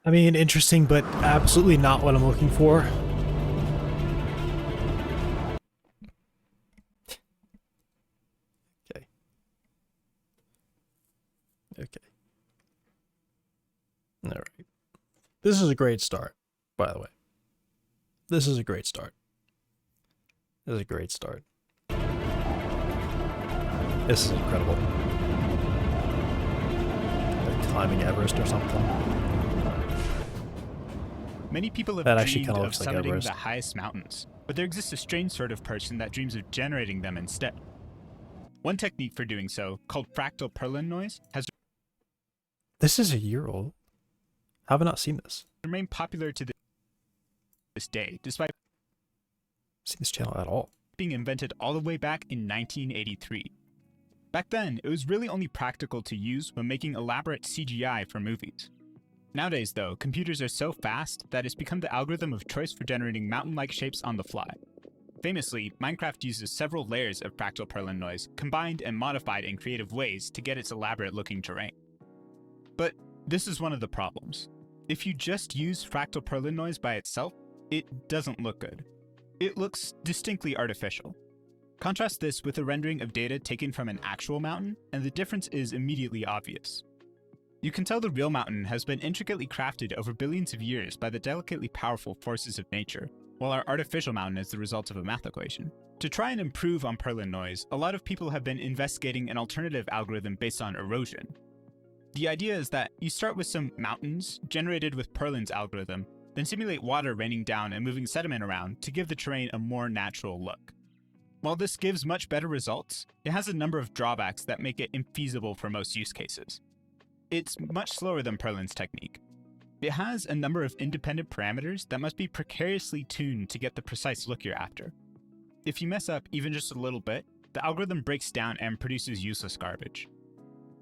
I mean, interesting, but absolutely not what I'm looking for. Okay. Okay. All right. This is a great start, by the way. This is a great start. This is a great start. This is incredible. Like climbing Everest or something.
Many people have
That actually
dreamed
kinda
of
looks like
summiting
Everest.
the highest mountains, but there exists a strange sort of person that dreams of generating them instead. One technique for doing so, called fractal Perlin noise, has
This is a year old. How have I not seen this?
remained popular to this day, despite
Seen this channel at all?
being invented all the way back in 1983. Back then, it was really only practical to use when making elaborate CGI for movies. Nowadays though, computers are so fast that it's become the algorithm of choice for generating mountain-like shapes on the fly. Famously, Minecraft uses several layers of fractal Perlin noise, combined and modified in creative ways to get its elaborate-looking terrain. But this is one of the problems. If you just use fractal Perlin noise by itself, it doesn't look good. It looks distinctly artificial. Contrast this with a rendering of data taken from an actual mountain, and the difference is immediately obvious. You can tell the real mountain has been intricately crafted over billions of years by the delicately powerful forces of nature, while our artificial mountain is the result of a math equation. To try and improve on Perlin noise, a lot of people have been investigating an alternative algorithm based on erosion. The idea is that you start with some mountains generated with Perlin's algorithm, then simulate water raining down and moving sediment around to give the terrain a more natural look. While this gives much better results, it has a number of drawbacks that make it infeasible for most use cases. It's much slower than Perlin's technique. It has a number of independent parameters that must be precariously tuned to get the precise look you're after. If you mess up even just a little bit, the algorithm breaks down and produces useless garbage.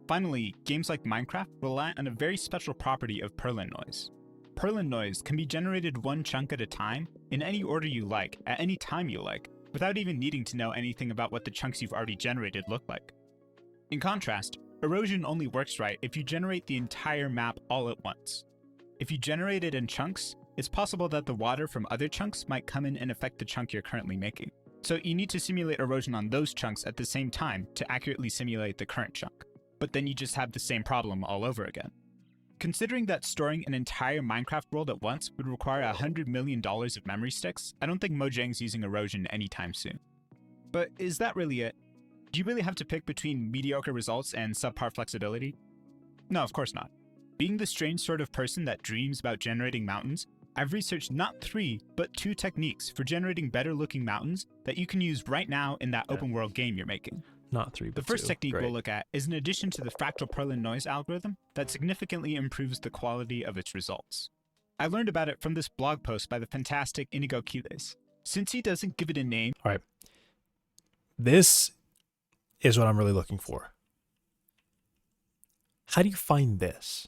Finally, games like Minecraft rely on a very special property of Perlin noise. Perlin noise can be generated one chunk at a time, in any order you like, at any time you like, without even needing to know anything about what the chunks you've already generated look like. In contrast, erosion only works right if you generate the entire map all at once. If you generate it in chunks, it's possible that the water from other chunks might come in and affect the chunk you're currently making. So you need to simulate erosion on those chunks at the same time to accurately simulate the current chunk. But then you just have the same problem all over again. Considering that storing an entire Minecraft world at once would require $100 million of memory sticks, I don't think Mojang's using erosion anytime soon. But is that really it? Do you really have to pick between mediocre results and subpar flexibility? No, of course not. Being the strange sort of person that dreams about generating mountains, I've researched not 3, but 2 techniques for generating better looking mountains that you can use right now in that open world game you're making.
Not 3, but
The first
2.
technique
Great.
we'll look at is an addition to the fractal Perlin noise algorithm that significantly improves the quality of its results. I learned about it from this blog post by the fantastic Inigo Quiles. Since he doesn't give it a name...
All right. This is what I'm really looking for. How do you find this?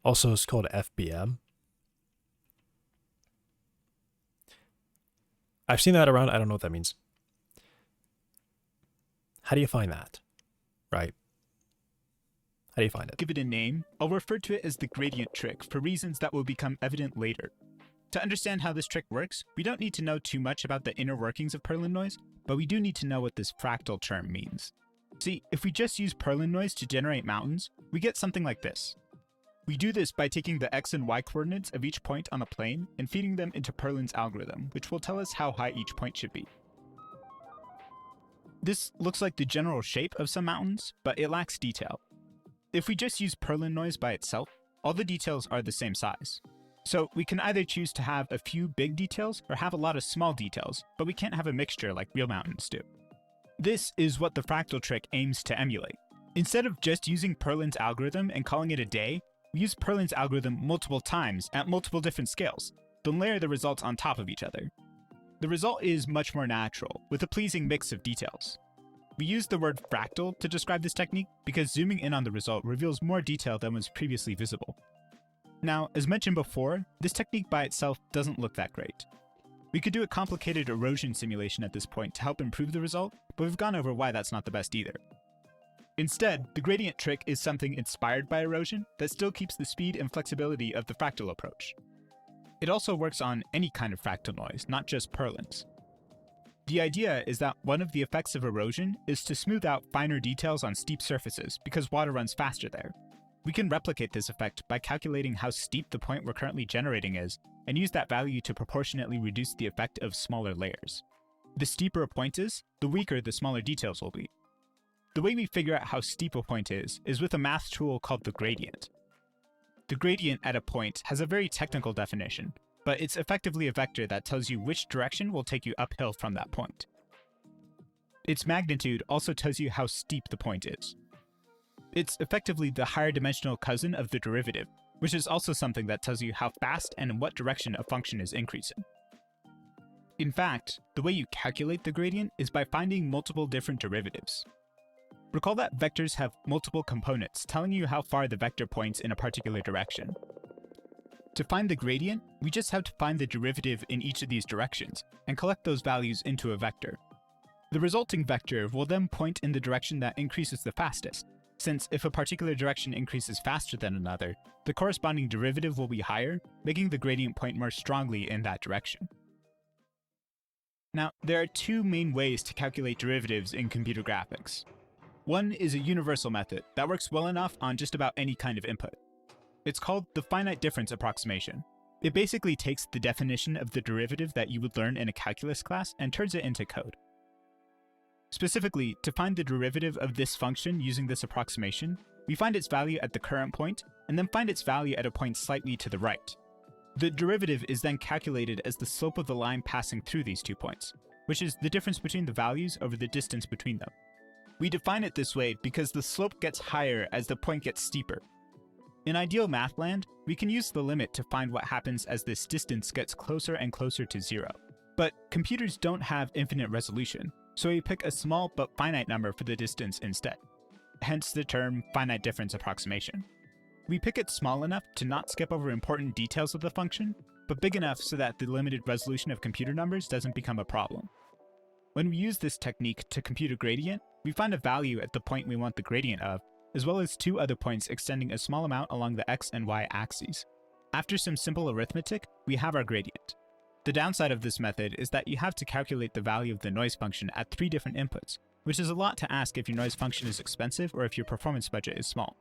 Also, it's called FBM. I've seen that around. I don't know what that means. How do you find that? Right? How do you find it?
Give it a name, I'll refer to it as the gradient trick for reasons that will become evident later. To understand how this trick works, we don't need to know too much about the inner workings of Perlin noise, but we do need to know what this fractal term means. See, if we just use Perlin noise to generate mountains, we get something like this. We do this by taking the x and y coordinates of each point on a plane and feeding them into Perlin's algorithm, which will tell us how high each point should be. This looks like the general shape of some mountains, but it lacks detail. If we just use Perlin noise by itself, all the details are the same size. So we can either choose to have a few big details or have a lot of small details, but we can't have a mixture like real mountains do. This is what the fractal trick aims to emulate. Instead of just using Perlin's algorithm and calling it a day, we use Perlin's algorithm multiple times at multiple different scales, then layer the results on top of each other. The result is much more natural, with a pleasing mix of details. We use the word fractal to describe this technique because zooming in on the result reveals more detail than was previously visible. Now, as mentioned before, this technique by itself doesn't look that great. We could do a complicated erosion simulation at this point to help improve the result, but we've gone over why that's not the best either. Instead, the gradient trick is something inspired by erosion that still keeps the speed and flexibility of the fractal approach. It also works on any kind of fractal noise, not just Perlin's. The idea is that one of the effects of erosion is to smooth out finer details on steep surfaces because water runs faster there. We can replicate this effect by calculating how steep the point we're currently generating is, and use that value to proportionately reduce the effect of smaller layers. The steeper a point is, the weaker the smaller details will be. The way we figure out how steep a point is with a math tool called the gradient. The gradient at a point has a very technical definition, but it's effectively a vector that tells you which direction will take you uphill from that point. Its magnitude also tells you how steep the point is. It's effectively the higher dimensional cousin of the derivative, which is also something that tells you how fast and in what direction a function is increasing. In fact, the way you calculate the gradient is by finding multiple different derivatives. Recall that vectors have multiple components telling you how far the vector points in a particular direction. To find the gradient, we just have to find the derivative in each of these directions and collect those values into a vector. The resulting vector will then point in the direction that increases the fastest, since if a particular direction increases faster than another, the corresponding derivative will be higher, making the gradient point more strongly in that direction. Now, there are two main ways to calculate derivatives in computer graphics. One is a universal method that works well enough on just about any kind of input. It's called the finite difference approximation. It basically takes the definition of the derivative that you would learn in a calculus class and turns it into code. Specifically, to find the derivative of this function using this approximation, we find its value at the current point, and then find its value at a point slightly to the right. The derivative is then calculated as the slope of the line passing through these 2 points, which is the difference between the values over the distance between them. We define it this way because the slope gets higher as the point gets steeper. In ideal math land, we can use the limit to find what happens as this distance gets closer and closer to 0. But computers don't have infinite resolution, so we pick a small but finite number for the distance instead. Hence the term finite difference approximation. We pick it small enough to not skip over important details of the function, but big enough so that the limited resolution of computer numbers doesn't become a problem. When we use this technique to compute a gradient, we find a value at the point we want the gradient of, as well as 2 other points extending a small amount along the x and y axes. After some simple arithmetic, we have our gradient. The downside of this method is that you have to calculate the value of the noise function at 3 different inputs, which is a lot to ask if your noise function is expensive or if your performance budget is small.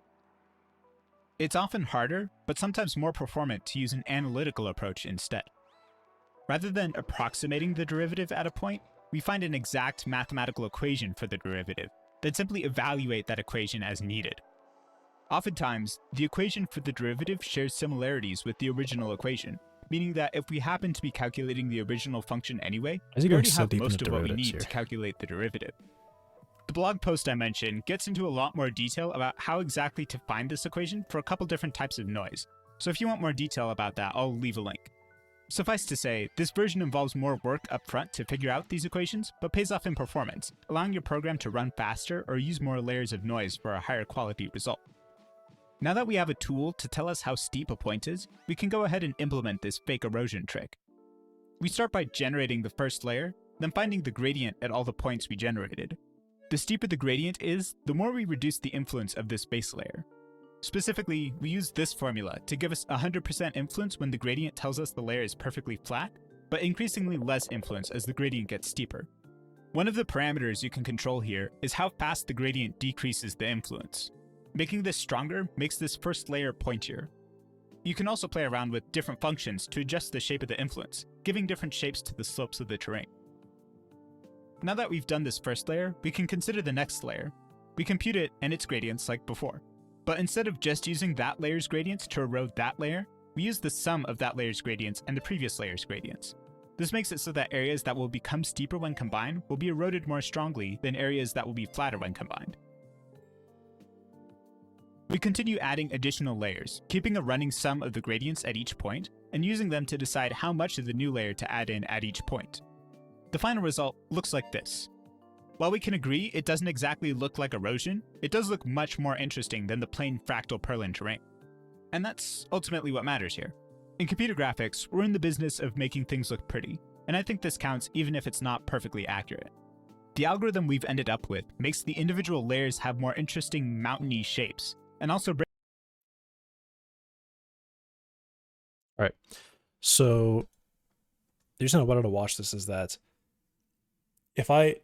It's often harder, but sometimes more performant to use an analytical approach instead. Rather than approximating the derivative at a point, we find an exact mathematical equation for the derivative, then simply evaluate that equation as needed. Oftentimes, the equation for the derivative shares similarities with the original equation, meaning that if we happen to be calculating the original function anyway, we already have most of what we need to calculate the derivative. The blog post I mentioned gets into a lot more detail about how exactly to find this equation for a couple different types of noise, so if you want more detail about that, I'll leave a link. Suffice to say, this version involves more work up front to figure out these equations, but pays off in performance, allowing your program to run faster or use more layers of noise for a higher quality result. Now that we have a tool to tell us how steep a point is, we can go ahead and implement this fake erosion trick. We start by generating the first layer, then finding the gradient at all the points we generated. The steeper the gradient is, the more we reduce the influence of this base layer. Specifically, we use this formula to give us 100% influence when the gradient tells us the layer is perfectly flat, but increasingly less influence as the gradient gets steeper. One of the parameters you can control here is how fast the gradient decreases the influence. Making this stronger makes this first layer pointier. You can also play around with different functions to adjust the shape of the influence, giving different shapes to the slopes of the terrain. Now that we've done this first layer, we can consider the next layer. We compute it and its gradients like before. But instead of just using that layer's gradients to erode that layer, we use the sum of that layer's gradients and the previous layer's gradients. This makes it so that areas that will become steeper when combined will be eroded more strongly than areas that will be flatter when combined. We continue adding additional layers, keeping a running sum of the gradients at each point, and using them to decide how much of the new layer to add in at each point. The final result looks like this. While we can agree it doesn't exactly look like erosion, it does look much more interesting than the plain fractal Perlin terrain. And that's ultimately what matters here. In computer graphics, we're in the business of making things look pretty, and I think this counts even if it's not perfectly accurate. The algorithm we've ended up with makes the individual layers have more interesting mountainy shapes, and also
Alright, so the reason I wanted to watch this is that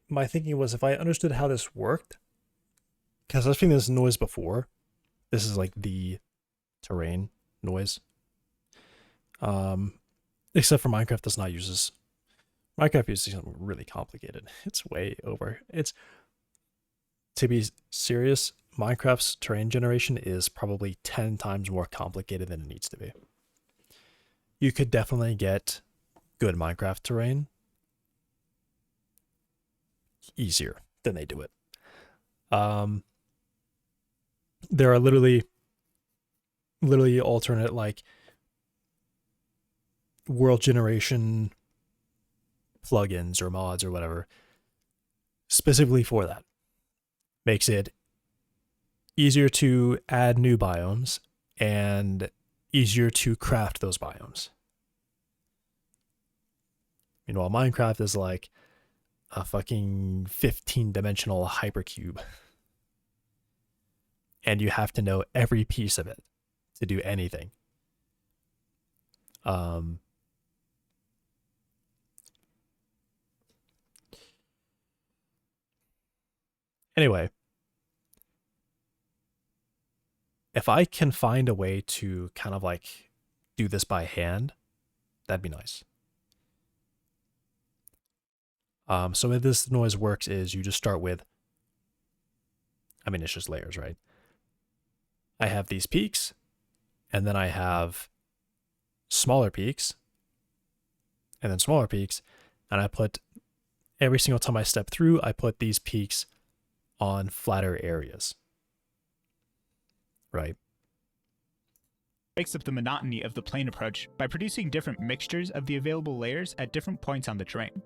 my thinking was if I understood how this worked, because I've seen this noise before, this is like the terrain noise. Except for Minecraft does not use this. Minecraft uses something really complicated. It's way over. To be serious, Minecraft's terrain generation is probably 10 times more complicated than it needs to be. You could definitely get good Minecraft terrain easier than they do it. There are literally alternate like world generation plugins or mods or whatever specifically for that. Makes it easier to add new biomes and easier to craft those biomes. Meanwhile, Minecraft is like a fucking 15-dimensional hypercube. And you have to know every piece of it to do anything. Anyway, if I can find a way to kind of like do this by hand, that'd be nice. So the way this noise works is you just start with, I mean, it's just layers, right? I have these peaks, and then I have smaller peaks, and then smaller peaks, and I put, every single time I step through, I put these peaks on flatter areas, right?
Breaks up the monotony of the plane approach by producing different mixtures of the available layers at different points on the terrain.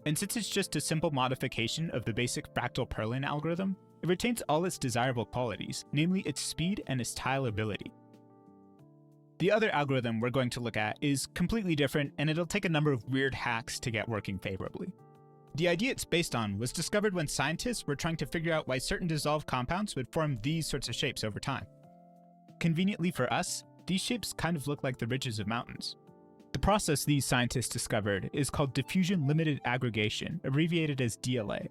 And since it's just a simple modification of the basic fractal Perlin algorithm, it retains all its desirable qualities, namely its speed and its tileability. The other algorithm we're going to look at is completely different, and it'll take a number of weird hacks to get working favorably. The idea it's based on was discovered when scientists were trying to figure out why certain dissolved compounds would form these sorts of shapes over time. Conveniently for us, these shapes kind of look like the ridges of mountains. The process these scientists discovered is called diffusion limited aggregation, abbreviated as DLA.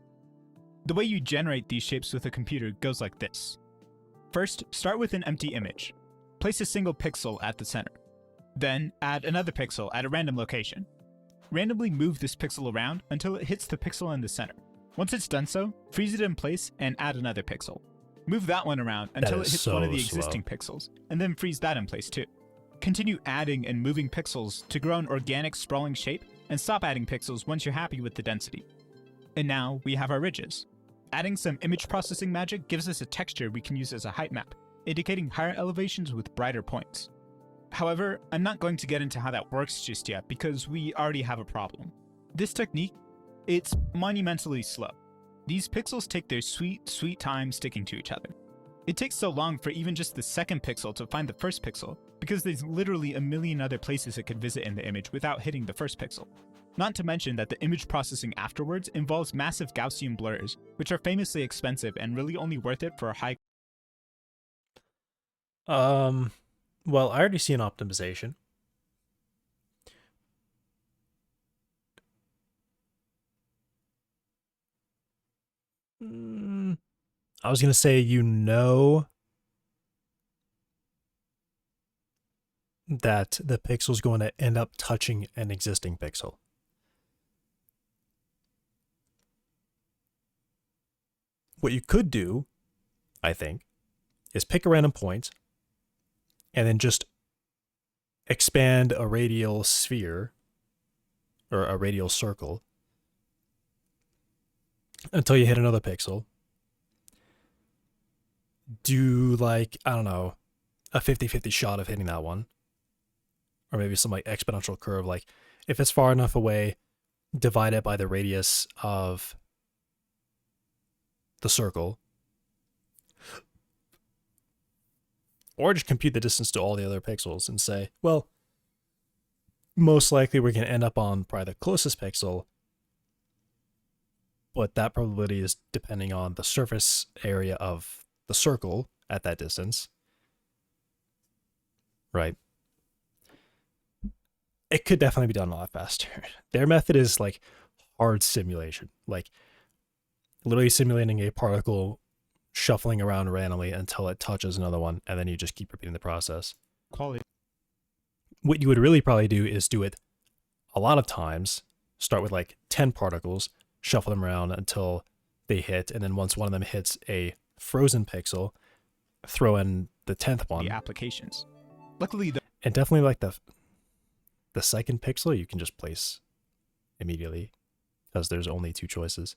The way you generate these shapes with a computer goes like this. First, start with an empty image. Place a single pixel at the center. Then, add another pixel at a random location. Randomly move this pixel around until it hits the pixel in the center. Once it's done so, freeze it in place and add another pixel. Move that one around until it hits one of the existing pixels, and then freeze that in place too. Continue adding and moving pixels to grow an organic sprawling shape, and stop adding pixels once you're happy with the density. And now we have our ridges. Adding some image processing magic gives us a texture we can use as a height map, indicating higher elevations with brighter points. However, I'm not going to get into how that works just yet because we already have a problem. This technique, it's monumentally slow. These pixels take their sweet, sweet time sticking to each other. It takes so long for even just the second pixel to find the first pixel because there's literally a million other places it could visit in the image without hitting the first pixel. Not to mention that the image processing afterwards involves massive Gaussian blurs, which are famously expensive and really only worth it for a high.
Well, I already see an optimization. I was going to say, that the pixel's going to end up touching an existing pixel. What you could do, I think, is pick a random point and then just expand a radial sphere or a radial circle until you hit another pixel. Do like, I don't know, a 50-50 shot of hitting that one. Or maybe some like exponential curve. Like if it's far enough away, divide it by the radius of the circle. Or just compute the distance to all the other pixels and say, well, most likely we're going to end up on probably the closest pixel, but that probability is depending on the surface area of the circle at that distance. Right? It could definitely be done a lot faster. Their method is like hard simulation, like literally simulating a particle shuffling around randomly until it touches another one, and then you just keep repeating the process.
Quality.
What you would really probably do is do it a lot of times, start with like 10 particles, shuffle them around until they hit, and then once one of them hits a frozen pixel, throw in the 10th one.
The applications. Luckily,
and definitely like the second pixel you can just place immediately because there's only 2 choices.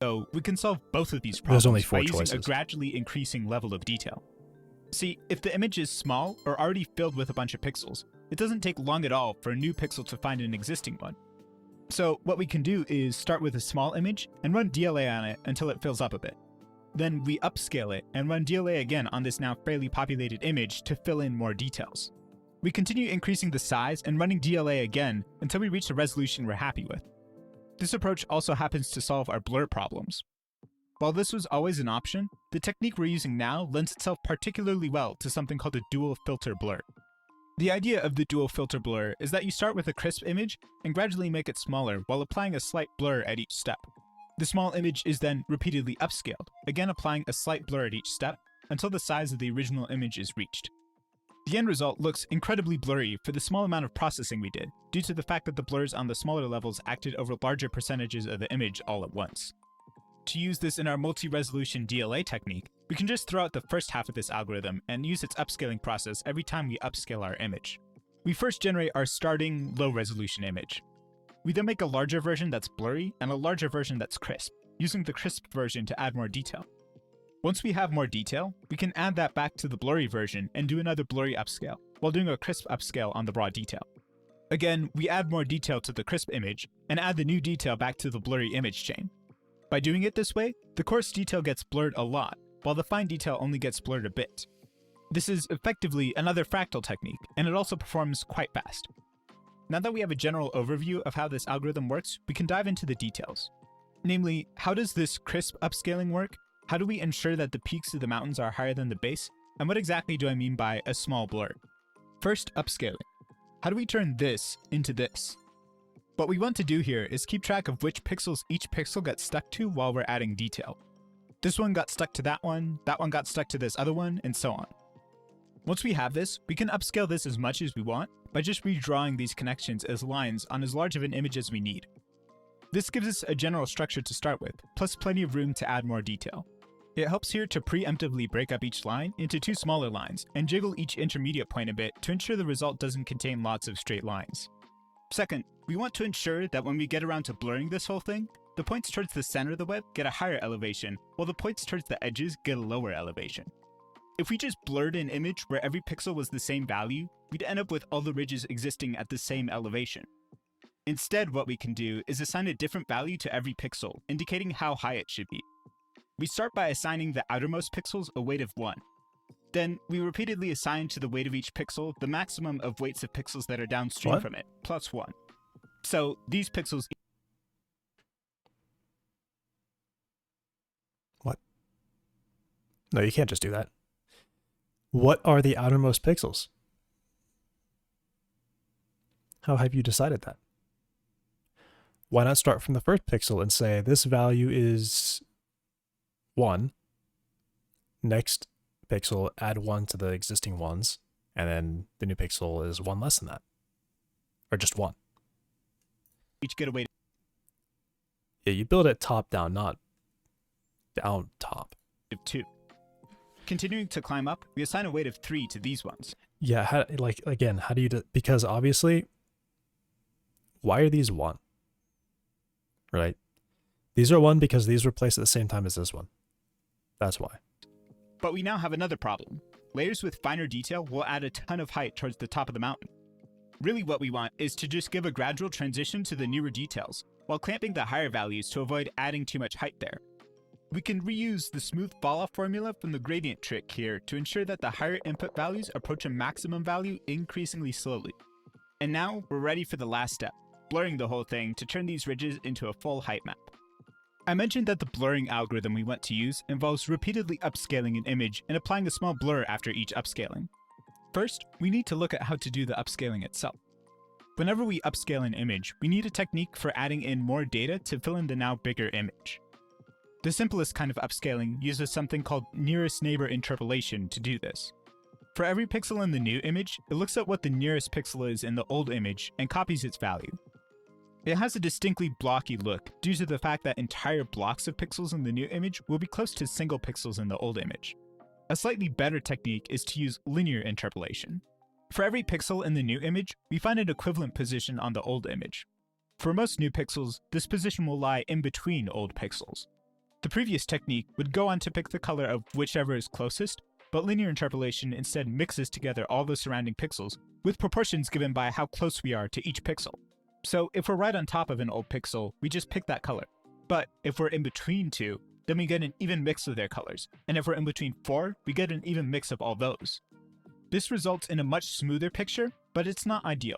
So we can solve both of these
There's
problems
only
by
4
using
choices.
a gradually increasing level of detail. See, if the image is small or already filled with a bunch of pixels, it doesn't take long at all for a new pixel to find an existing one. So what we can do is start with a small image and run DLA on it until it fills up a bit. Then we upscale it and run DLA again on this now fairly populated image to fill in more details. We continue increasing the size and running DLA again until we reach the resolution we're happy with. This approach also happens to solve our blur problems. While this was always an option, the technique we're using now lends itself particularly well to something called a dual filter blur. The idea of the dual filter blur is that you start with a crisp image and gradually make it smaller while applying a slight blur at each step. The small image is then repeatedly upscaled, again applying a slight blur at each step until the size of the original image is reached. The end result looks incredibly blurry for the small amount of processing we did, due to the fact that the blurs on the smaller levels acted over larger percentages of the image all at once. To use this in our multi-resolution DLA technique, we can just throw out the first half of this algorithm and use its upscaling process every time we upscale our image. We first generate our starting low-resolution image. We then make a larger version that's blurry and a larger version that's crisp, using the crisp version to add more detail. Once we have more detail, we can add that back to the blurry version and do another blurry upscale, while doing a crisp upscale on the raw detail. Again, we add more detail to the crisp image, and add the new detail back to the blurry image chain. By doing it this way, the coarse detail gets blurred a lot, while the fine detail only gets blurred a bit. This is effectively another fractal technique, and it also performs quite fast. Now that we have a general overview of how this algorithm works, we can dive into the details. Namely, how does this crisp upscaling work? How do we ensure that the peaks of the mountains are higher than the base? And what exactly do I mean by a small blur? First, upscaling. How do we turn this into this? What we want to do here is keep track of which pixels each pixel gets stuck to while we're adding detail. This one got stuck to that one got stuck to this other one, and so on. Once we have this, we can upscale this as much as we want by just redrawing these connections as lines on as large of an image as we need. This gives us a general structure to start with, plus plenty of room to add more detail. It helps here to preemptively break up each line into two smaller lines and jiggle each intermediate point a bit to ensure the result doesn't contain lots of straight lines. Second, we want to ensure that when we get around to blurring this whole thing, the points towards the center of the web get a higher elevation, while the points towards the edges get a lower elevation. If we just blurred an image where every pixel was the same value, we'd end up with all the ridges existing at the same elevation. Instead, what we can do is assign a different value to every pixel, indicating how high it should be. We start by assigning the outermost pixels a weight of 1. Then, we repeatedly assign to the weight of each pixel the maximum of weights of pixels that are downstream from it, plus 1. So, these pixels...
What? No, you can't just do that. What are the outermost pixels? How have you decided that? Why not start from the first pixel and say this value is 1. Next pixel, add 1 to the existing ones, and then the new pixel is 1 less than that. Or just 1.
Each get a weight.
Yeah, you build it top down, not down top.
Of 2. Continuing to climb up, we assign a weight of 3 to these ones.
Yeah, how do you because obviously, why are these 1? Right? These are 1 because these were placed at the same time as this one. That's why.
But we now have another problem. Layers with finer detail will add a ton of height towards the top of the mountain. Really what we want is to just give a gradual transition to the newer details, while clamping the higher values to avoid adding too much height there. We can reuse the smooth falloff formula from the gradient trick here to ensure that the higher input values approach a maximum value increasingly slowly. And now we're ready for the last step, blurring the whole thing to turn these ridges into a full height map. I mentioned that the blurring algorithm we want to use involves repeatedly upscaling an image and applying a small blur after each upscaling. First, we need to look at how to do the upscaling itself. Whenever we upscale an image, we need a technique for adding in more data to fill in the now bigger image. The simplest kind of upscaling uses something called nearest neighbor interpolation to do this. For every pixel in the new image, it looks at what the nearest pixel is in the old image and copies its value. It has a distinctly blocky look due to the fact that entire blocks of pixels in the new image will be close to single pixels in the old image. A slightly better technique is to use linear interpolation. For every pixel in the new image, we find an equivalent position on the old image. For most new pixels, this position will lie in between old pixels. The previous technique would go on to pick the color of whichever is closest, but linear interpolation instead mixes together all the surrounding pixels, with proportions given by how close we are to each pixel. So if we're right on top of an old pixel, we just pick that color. But if we're in between two, then we get an even mix of their colors. And if we're in between four, we get an even mix of all those. This results in a much smoother picture, but it's not ideal.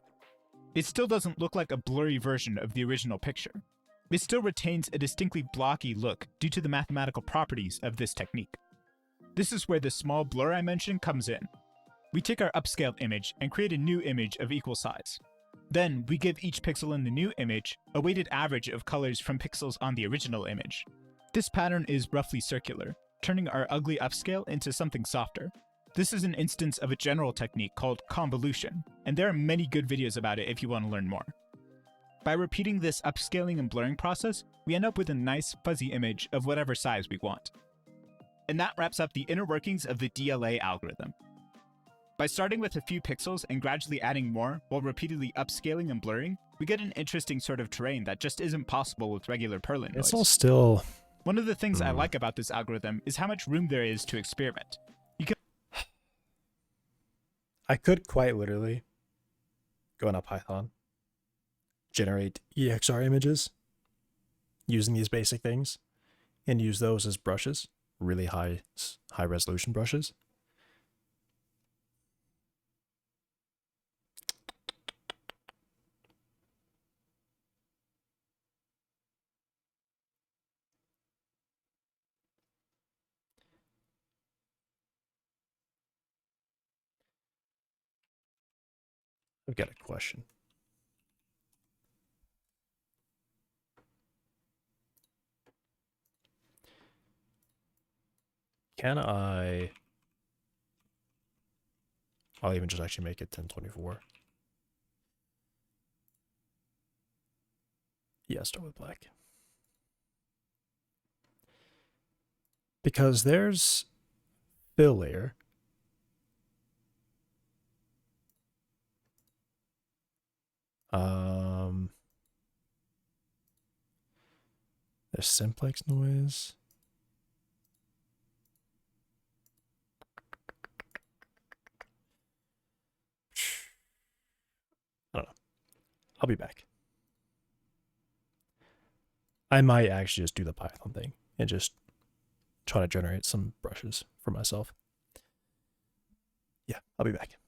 It still doesn't look like a blurry version of the original picture. It still retains a distinctly blocky look due to the mathematical properties of this technique. This is where the small blur I mentioned comes in. We take our upscaled image and create a new image of equal size. Then we give each pixel in the new image a weighted average of colors from pixels on the original image. This pattern is roughly circular, turning our ugly upscale into something softer. This is an instance of a general technique called convolution, and there are many good videos about it if you want to learn more. By repeating this upscaling and blurring process, we end up with a nice fuzzy image of whatever size we want. And that wraps up the inner workings of the DLA algorithm. By starting with a few pixels and gradually adding more while repeatedly upscaling and blurring, we get an interesting sort of terrain that just isn't possible with regular Perlin noise.
It's all still...
One of the things I like about this algorithm is how much room there is to experiment.
I could quite literally go into Python, generate EXR images using these basic things, and use those as brushes, really high resolution brushes. I've got a question. Can I'll even just actually make it 1024. Yeah, start with black. Because there's fill layer. There's simplex noise. I don't know. I'll be back. I might actually just do the Python thing and just try to generate some brushes for myself. Yeah, I'll be back.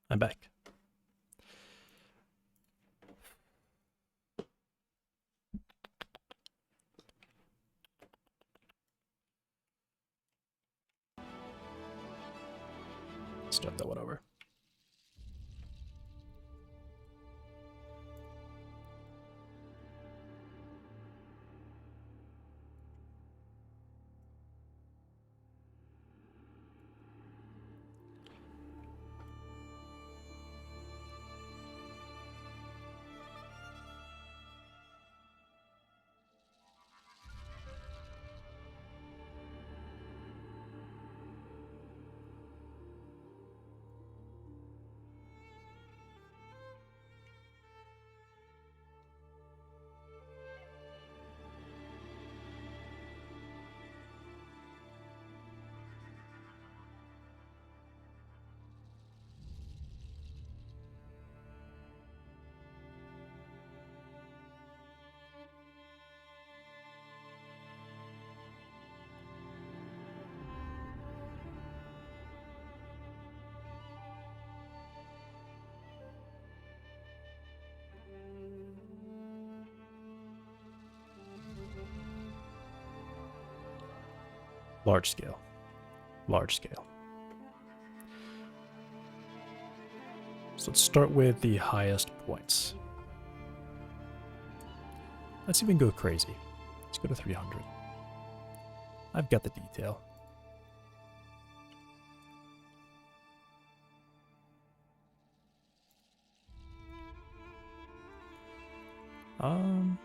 I'm back. Start that one over. Large scale. Large scale. So let's start with the highest points. Let's even go crazy. Let's go to 300. I've got the detail. Um...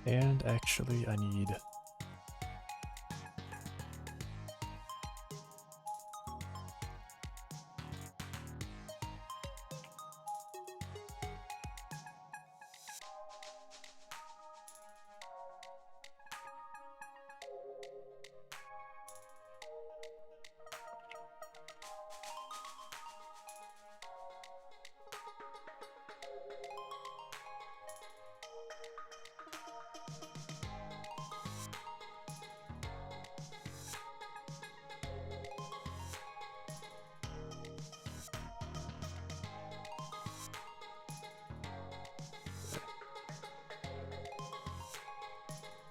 And actually, I need...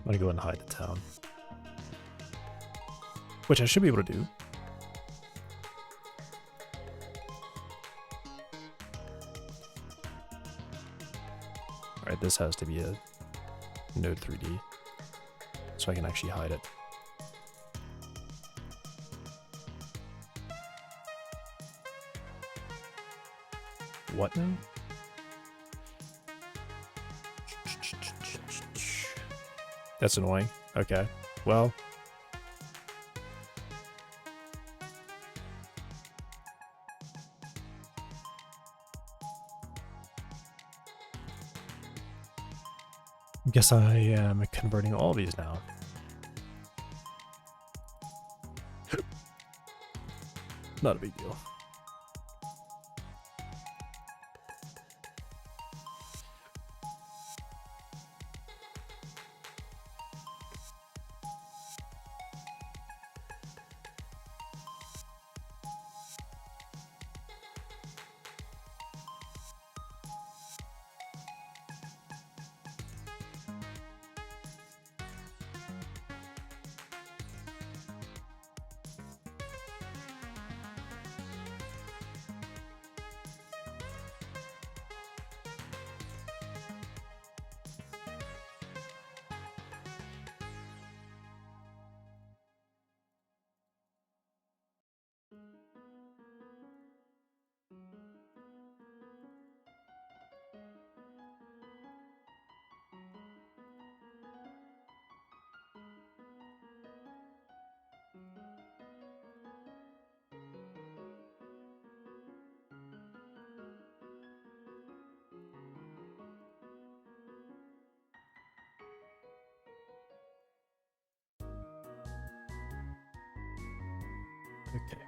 I'm gonna go and hide the town. Which I should be able to do. Alright, this has to be a node 3D. So I can actually hide it. What now? That's annoying. Okay. Well. Guess I am converting all these now. Not a big deal. Okay.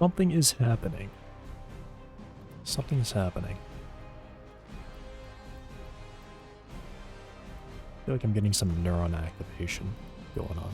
Something is happening. Something is happening. I feel like I'm getting some neuron activation going on.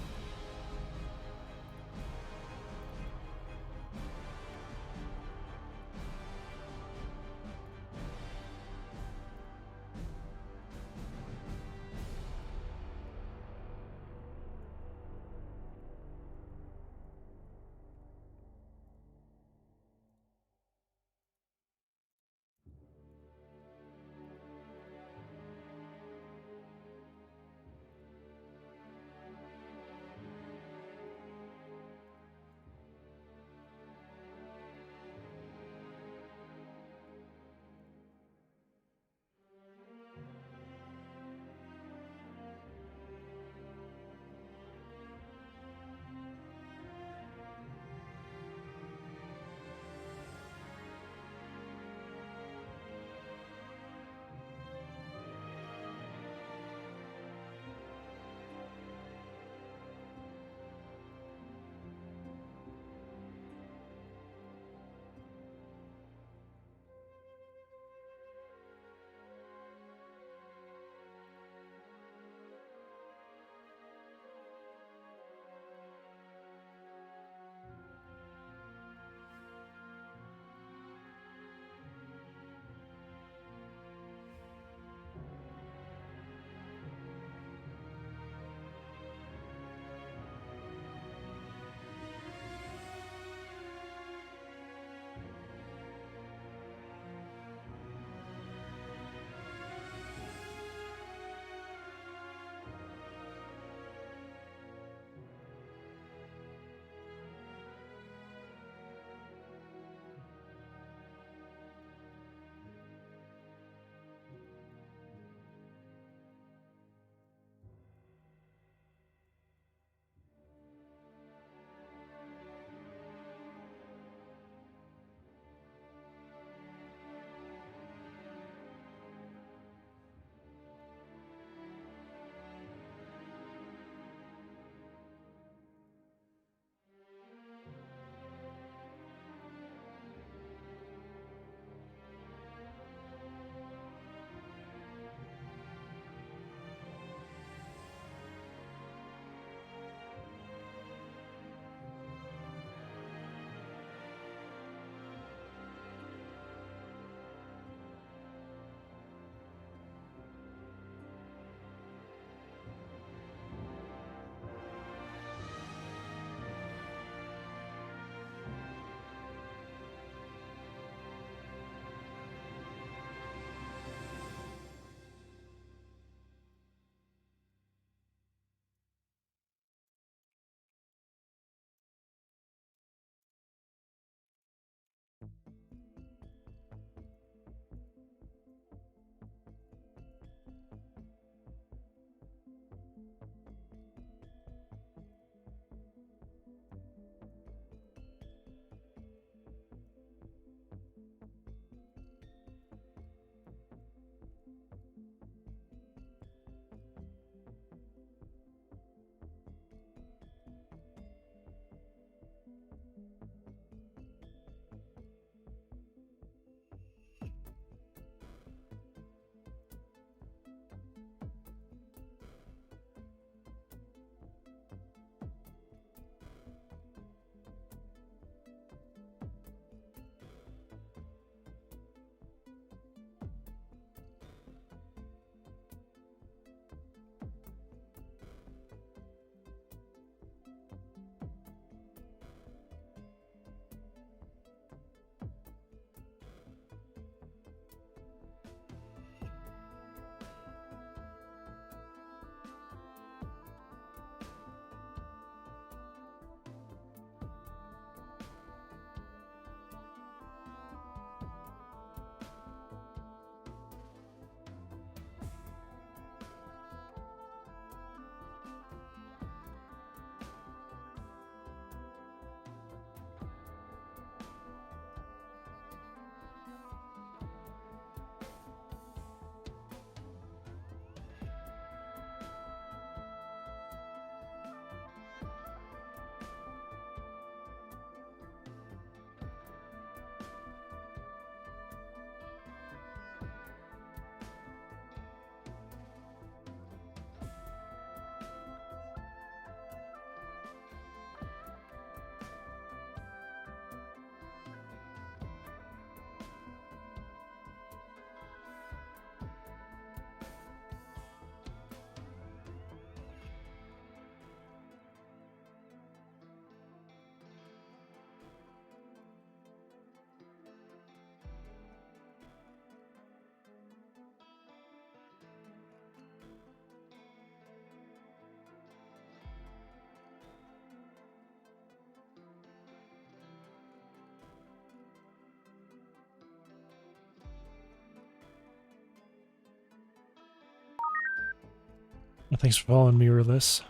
Thanks for following me, Relis.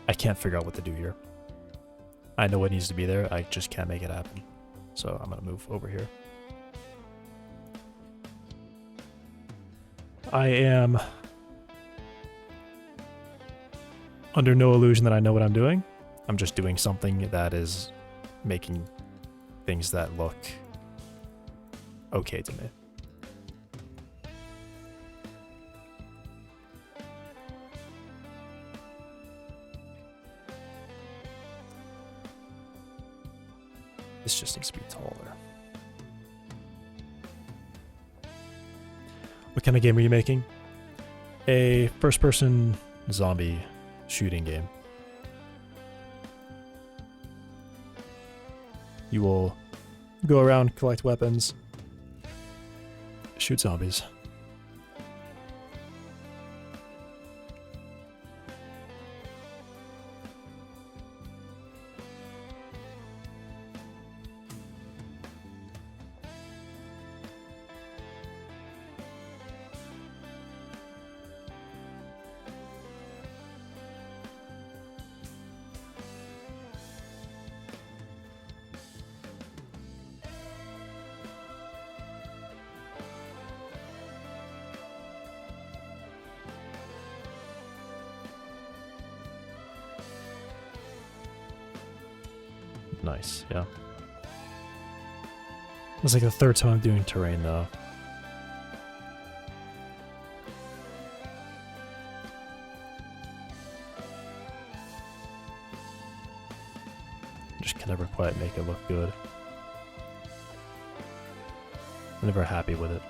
I can't figure out what to do here. I know what needs to be there, I just can't make it happen. So I'm gonna move over here. I am under no illusion that I know what I'm doing. I'm just doing something that is making things that look okay to me. This just needs to be taller. What kind of game are you making? A first-person zombie shooting game. You will go around, collect weapons, shoot zombies. Nice, yeah. It's like the third time I'm doing terrain though. Just can never quite make it look good. I'm never happy with it.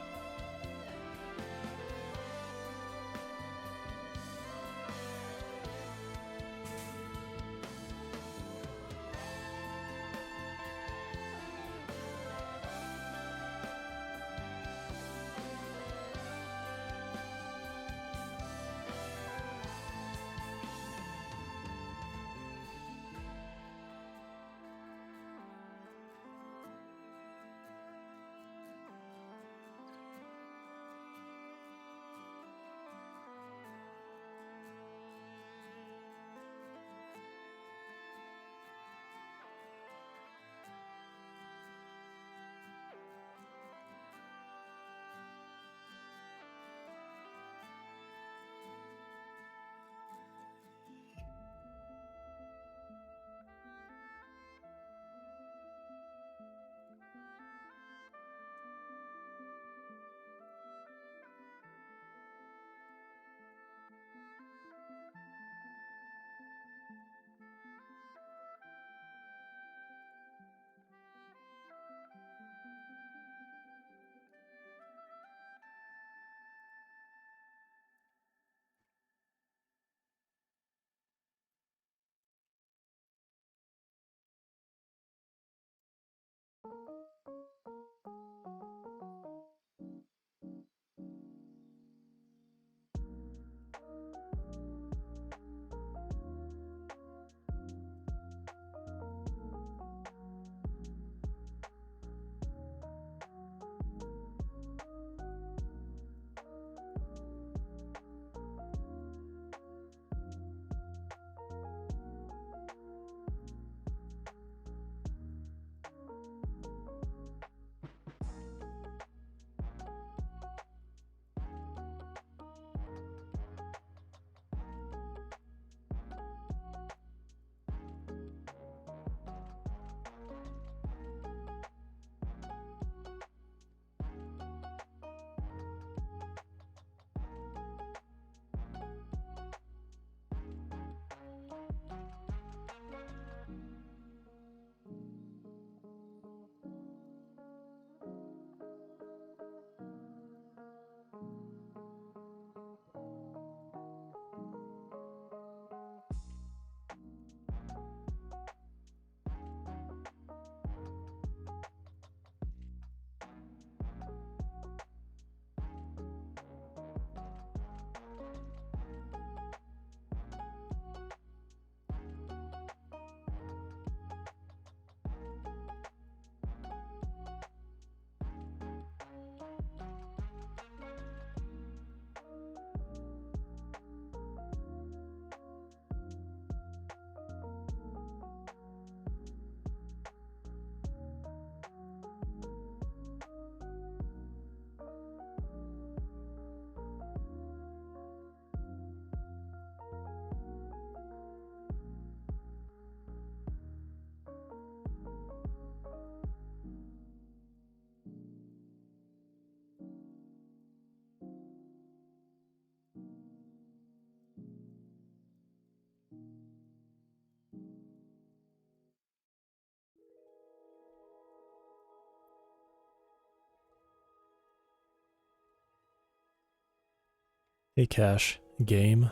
Hey Cash, game.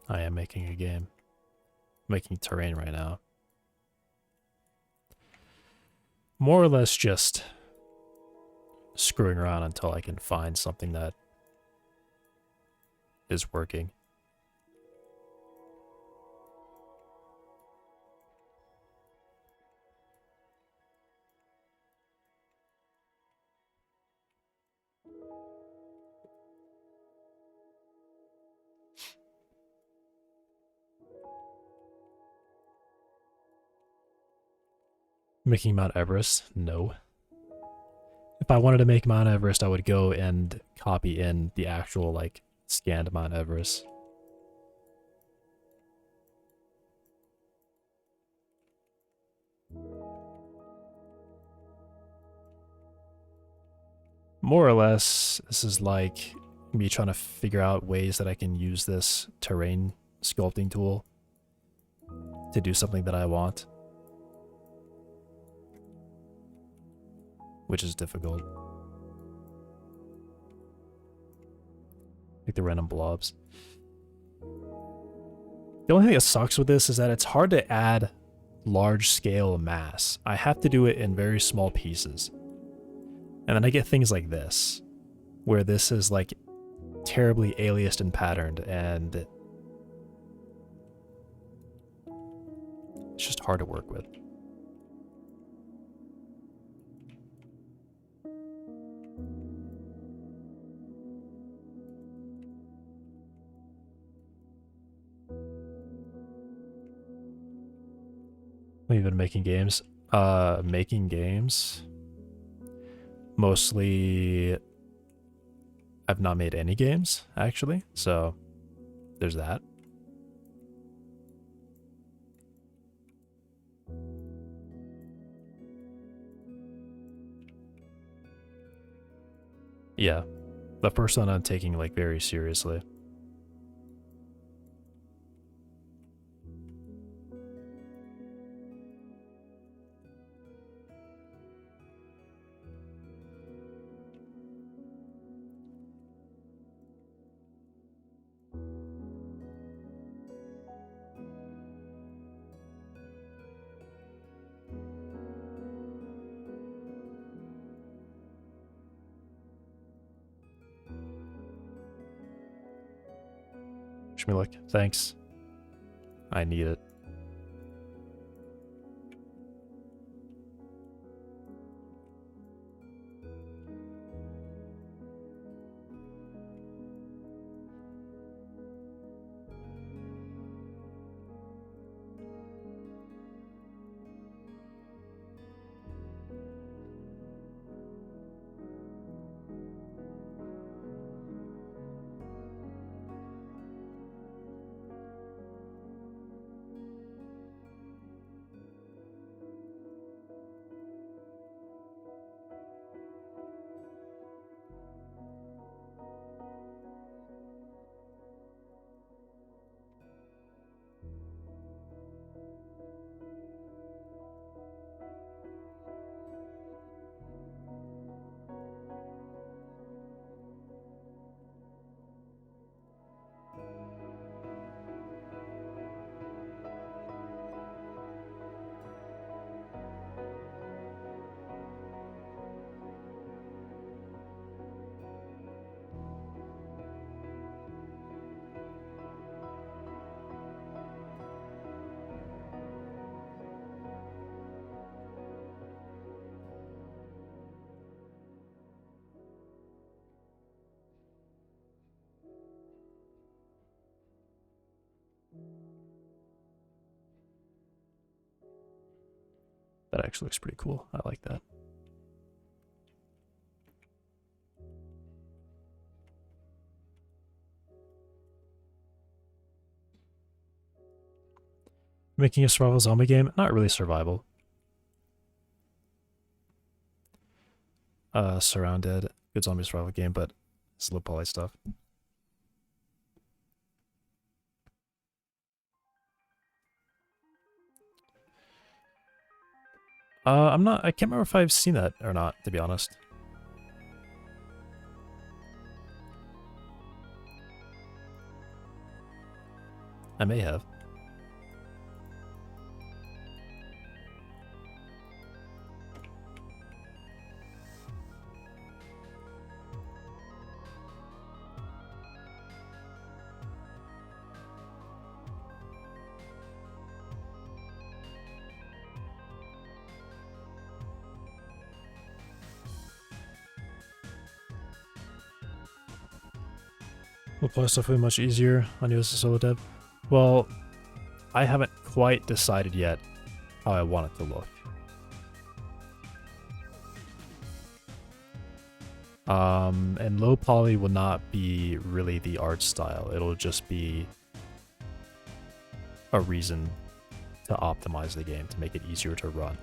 I am making a game. Making terrain right now. More or less just screwing around until I can find something that is working. Making Mount Everest? No. If I wanted to make Mount Everest, I would go and copy in the actual, like, scanned Mount Everest. More or less, this is like me trying to figure out ways that I can use this terrain sculpting tool to do something that I want. Which is difficult. Like the random blobs. The only thing that sucks with this is that it's hard to add large scale mass. I have to do it in very small pieces. And then I get things like this, where this is like terribly aliased and patterned, and it's just hard to work with. We've been making games. Making games. Mostly, I've not made any games, actually, so there's that. Yeah, the first one I'm taking, like, very seriously. Wish me luck. Thanks. I need it. That actually looks pretty cool. I like that. Making a survival zombie game? Not really survival. Surrounded. Good zombie survival game, but it's low poly stuff. I can't remember if I've seen that or not, to be honest. I may have. Will play stuff way much easier on you as a solo dev? Well, I haven't quite decided yet how I want it to look. And low poly will not be really the art style. It'll just be a reason to optimize the game, to make it easier to run.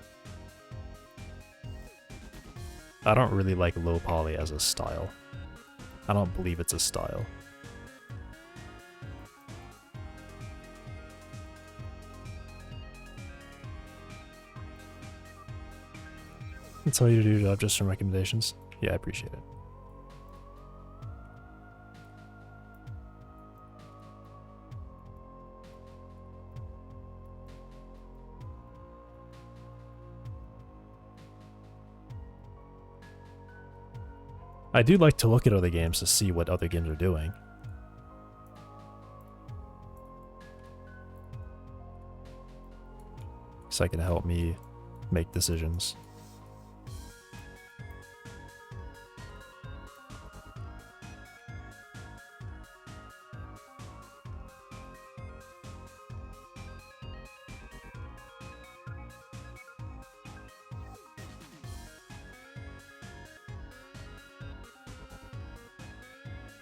I don't really like low poly as a style. I don't believe it's a style. That's all you do, Job, just some recommendations. Yeah, I appreciate it. I do like to look at other games to see what other games are doing. So it can help me make decisions.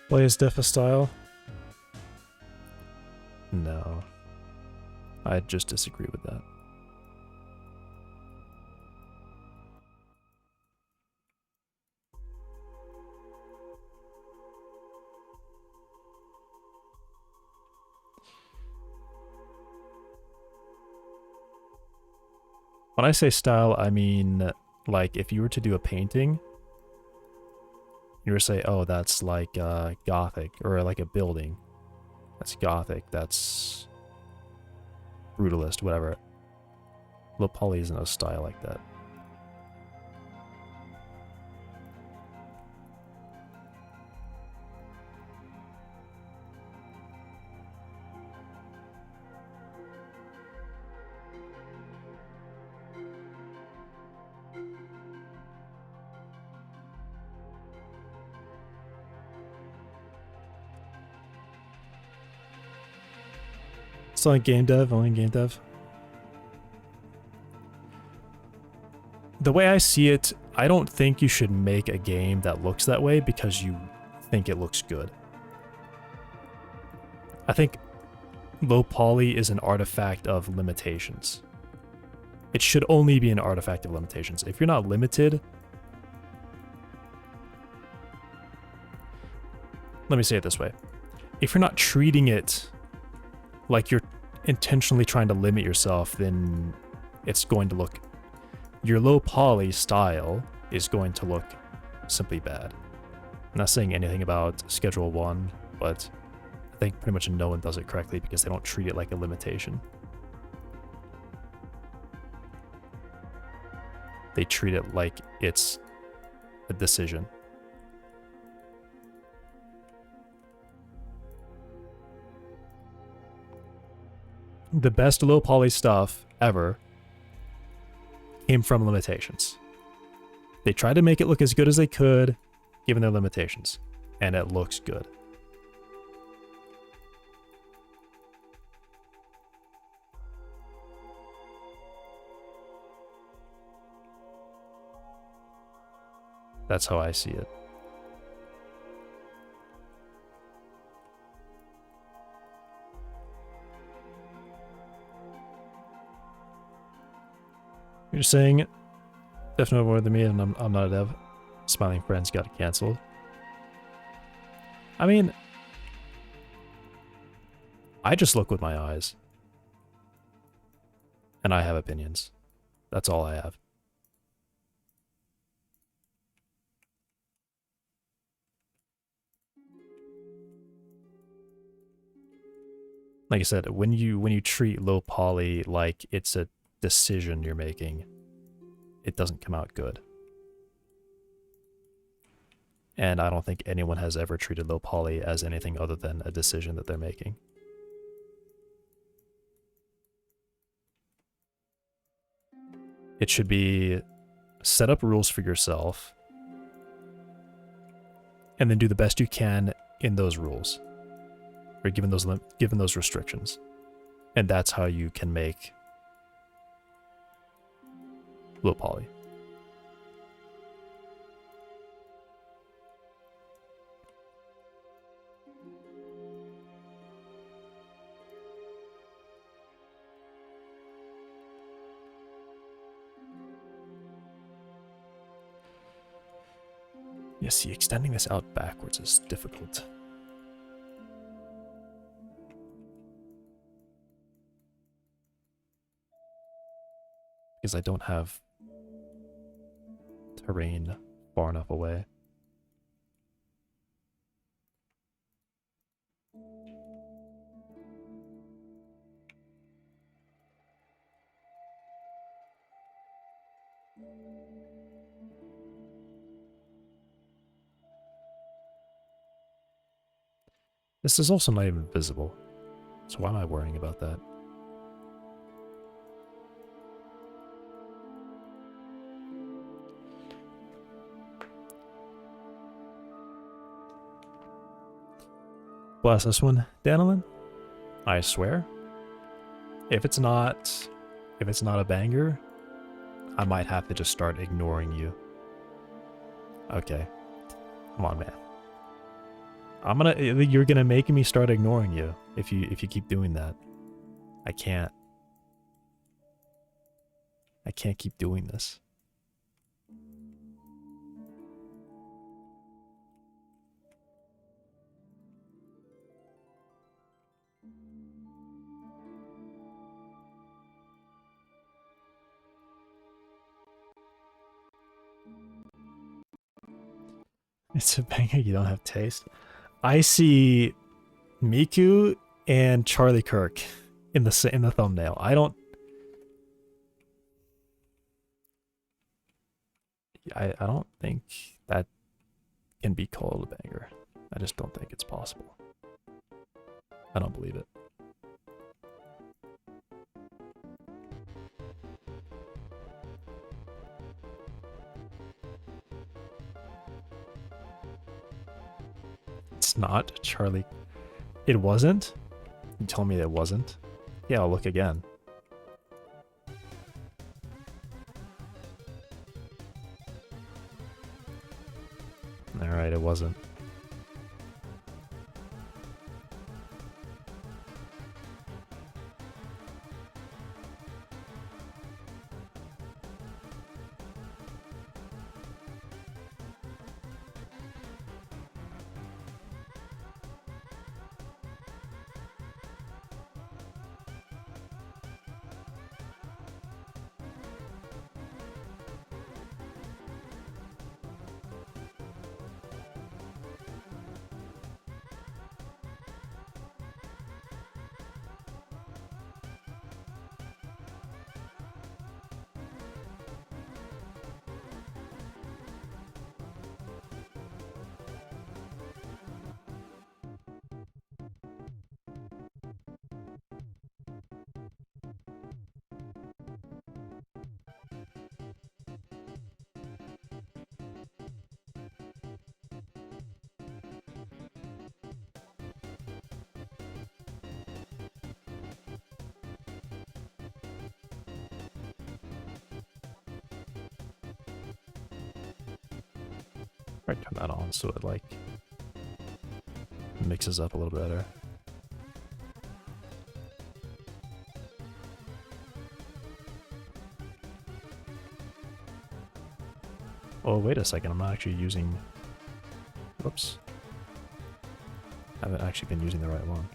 Play as Defa style? No. I just disagree with that. When I say style, I mean, like, if you were to do a painting, you were to say, oh, that's like Gothic, or like a building. That's Gothic, that's Brutalist, whatever. Low poly isn't a style like that. It's only game dev, only game dev. The way I see it, I don't think you should make a game that looks that way because you think it looks good. I think low poly is an artifact of limitations. It should only be an artifact of limitations. If you're not limited... Let me say it this way. If you're not treating it like you're intentionally trying to limit yourself, then it's going to look... Your low poly style is going to look simply bad. I'm not saying anything about Schedule 1, but I think pretty much no one does it correctly because they don't treat it like a limitation. They treat it like it's a decision. The best low poly stuff ever came from limitations. They tried to make it look as good as they could, given their limitations, and it looks good. That's how I see it. You're saying, definitely more than me, and I'm not a dev. Smiling Friends got it canceled. I mean, I just look with my eyes. And I have opinions. That's all I have. Like I said, when you treat low poly like it's a decision you're making, it doesn't come out good. And I don't think anyone has ever treated low poly as anything other than a decision that they're making. It should be set up rules for yourself and then do the best you can in those rules, or given those restrictions. And that's how you can make low poly. Yeah, see, extending this out backwards is difficult. Because I don't have terrain far enough away. This is also not even visible, so why am I worrying about that? Bless this one, Danilin. I swear. If it's not a banger, I might have to just start ignoring you. Okay. Come on, man. You're gonna make me start ignoring you if you keep doing that. I can't keep doing this. It's a banger, you don't have taste. I see Miku and Charlie Kirk in the thumbnail. I don't think that can be called a banger. I just don't think it's possible. I don't believe it. It's not Charlie. It wasn't? You told me it wasn't? Yeah, I'll look again. Alright, it wasn't. Right, turn that on so it like mixes up a little better. Oh, wait a second, I'm not actually using... Whoops. I haven't actually been using the right one.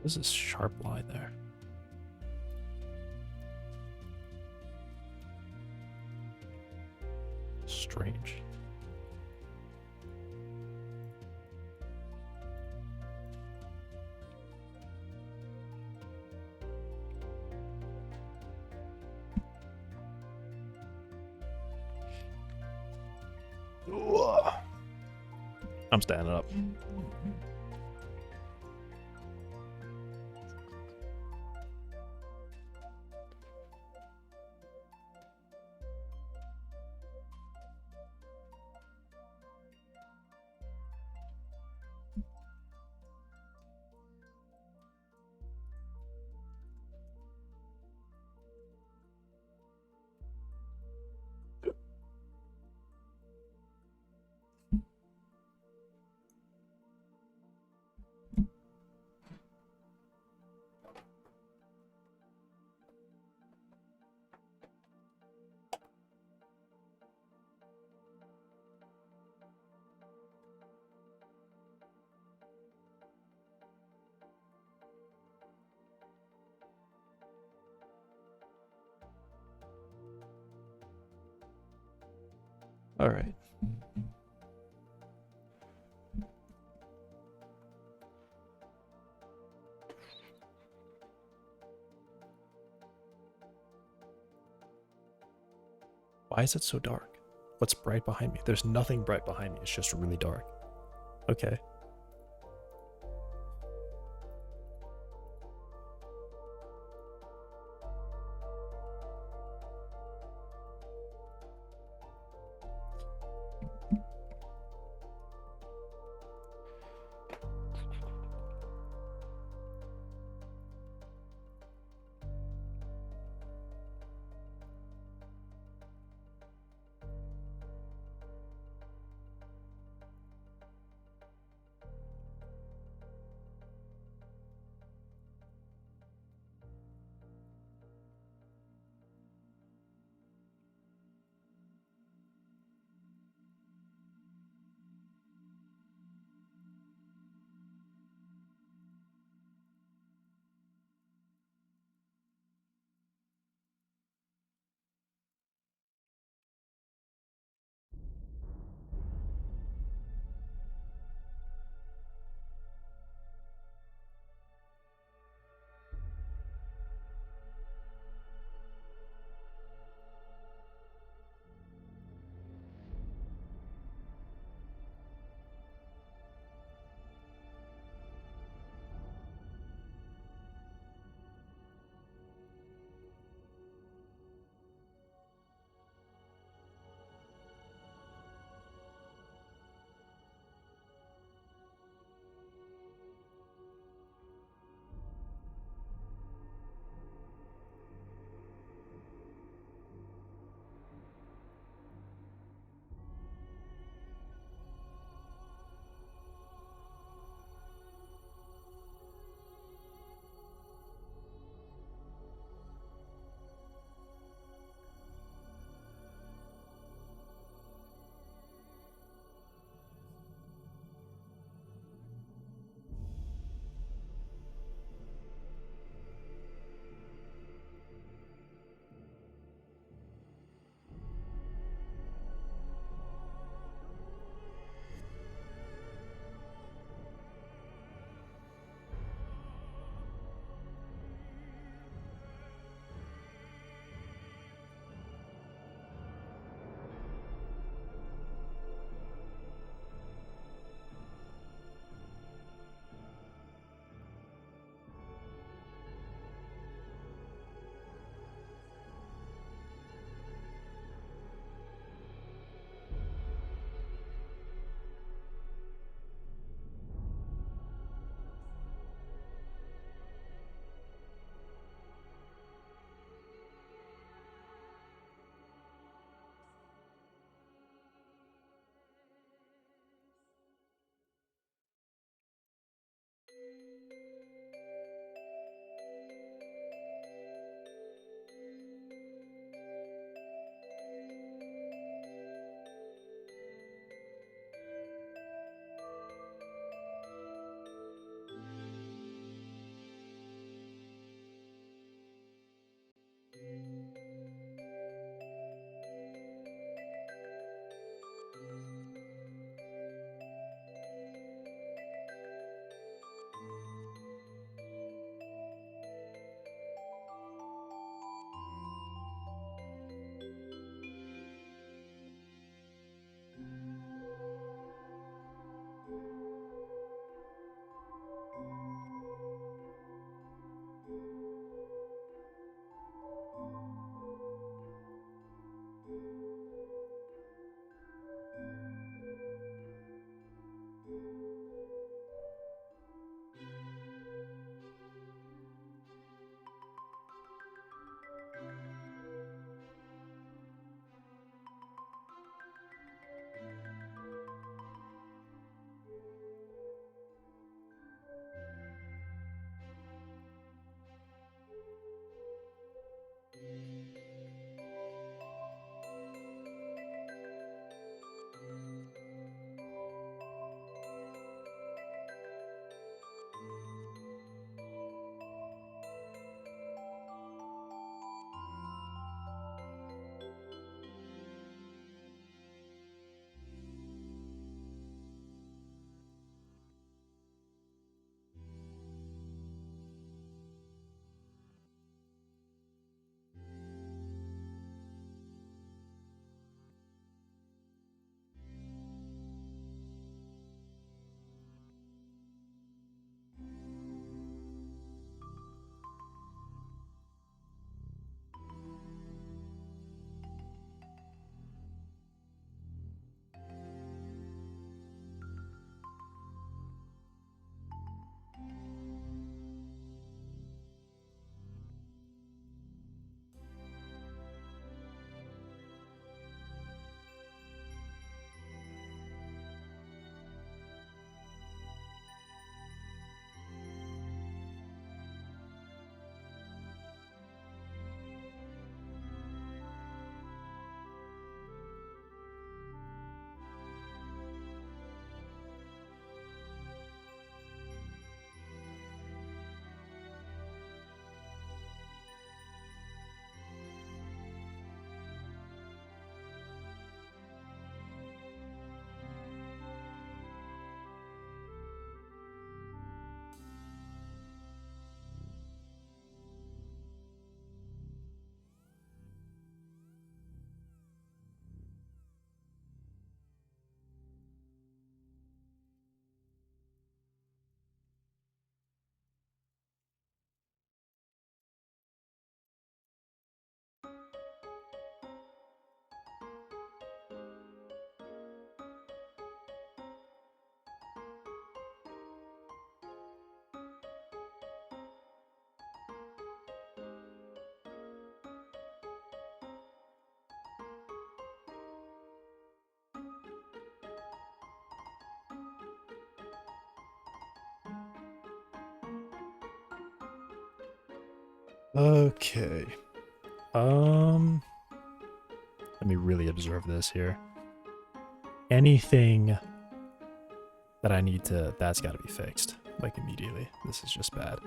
This is sharp line there. Strange. I'm standing up. All right. Why is it so dark? What's bright behind me? There's nothing bright behind me. It's just really dark. Okay. Okay. Let me really observe this here. Anything that I need to, that's got to be fixed, like immediately. This is just bad.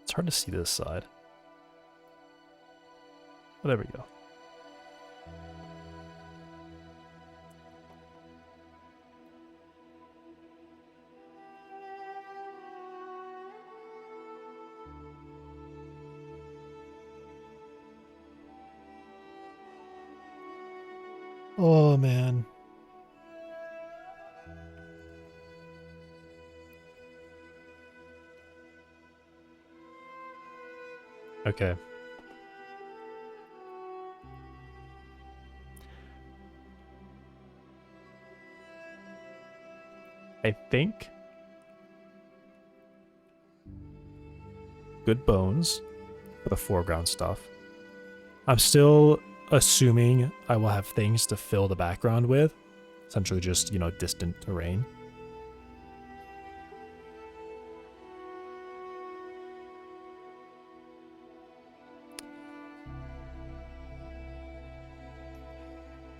It's hard to see this side. Well, there we go. Oh, man. Okay. I think good bones for the foreground stuff. I'm still assuming I will have things to fill the background with. Essentially just, distant terrain.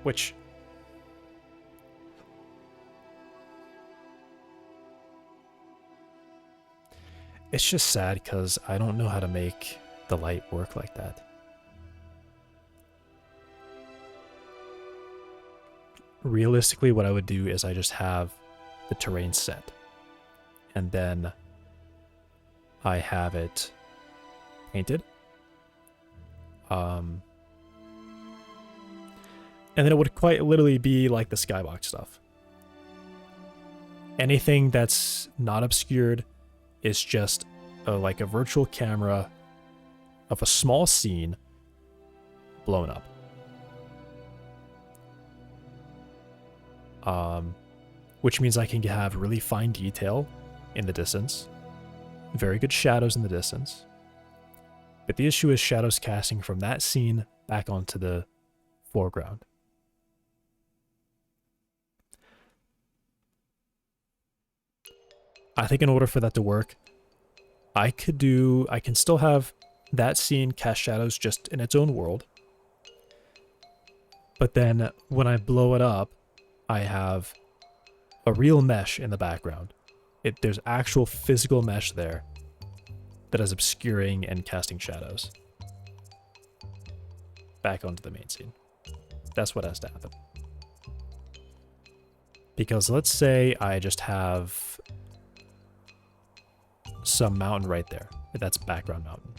Which... it's just sad because I don't know how to make the light work like that. Realistically, what I would do is I just have the terrain set. And then I have it painted. And then it would quite literally be like the skybox stuff. Anything that's not obscured is just like a virtual camera of a small scene blown up. Which means I can have really fine detail in the distance, very good shadows in the distance. But the issue is shadows casting from that scene back onto the foreground. I think in order for that to work, I can still have that scene casts shadows just in its own world. But then when I blow it up, I have a real mesh in the background. There's actual physical mesh there that is obscuring and casting shadows back onto the main scene. That's what has to happen. Because let's say I just have some mountain right there. That's background mountain.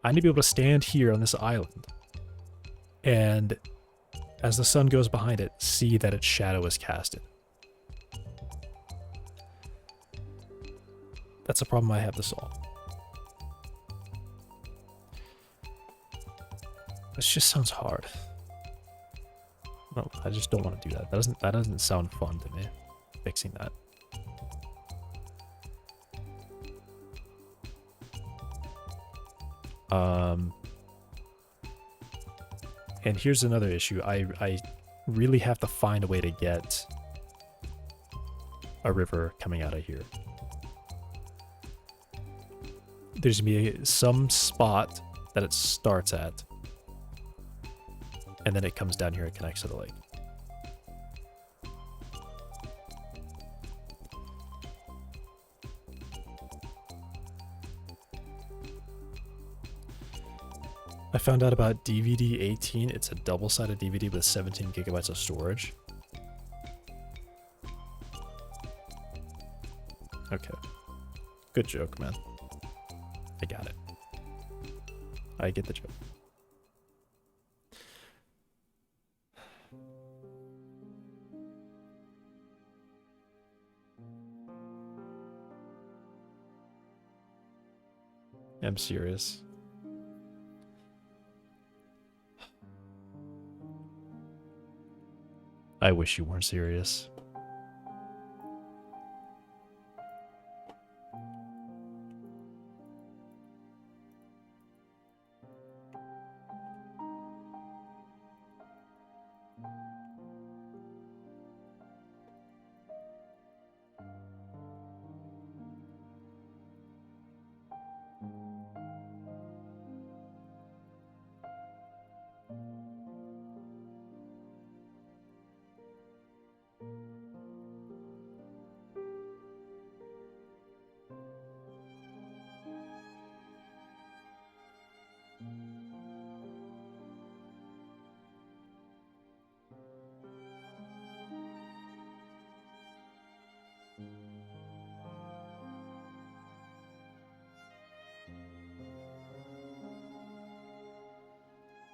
I need to be able to stand here on this island and, as the sun goes behind it, see that its shadow is casted. That's a problem I have to solve. This just sounds hard. No, I just don't want to do that. That doesn't sound fun to me. Fixing that. And here's another issue. I really have to find a way to get a river coming out of here. There's gonna be some spot that it starts at, and then it comes down here and connects to the lake. I found out about DVD 18. It's a double-sided DVD with 17 gigabytes of storage. Okay. Good joke, man. I got it. I get the joke. I'm serious. I wish you weren't serious.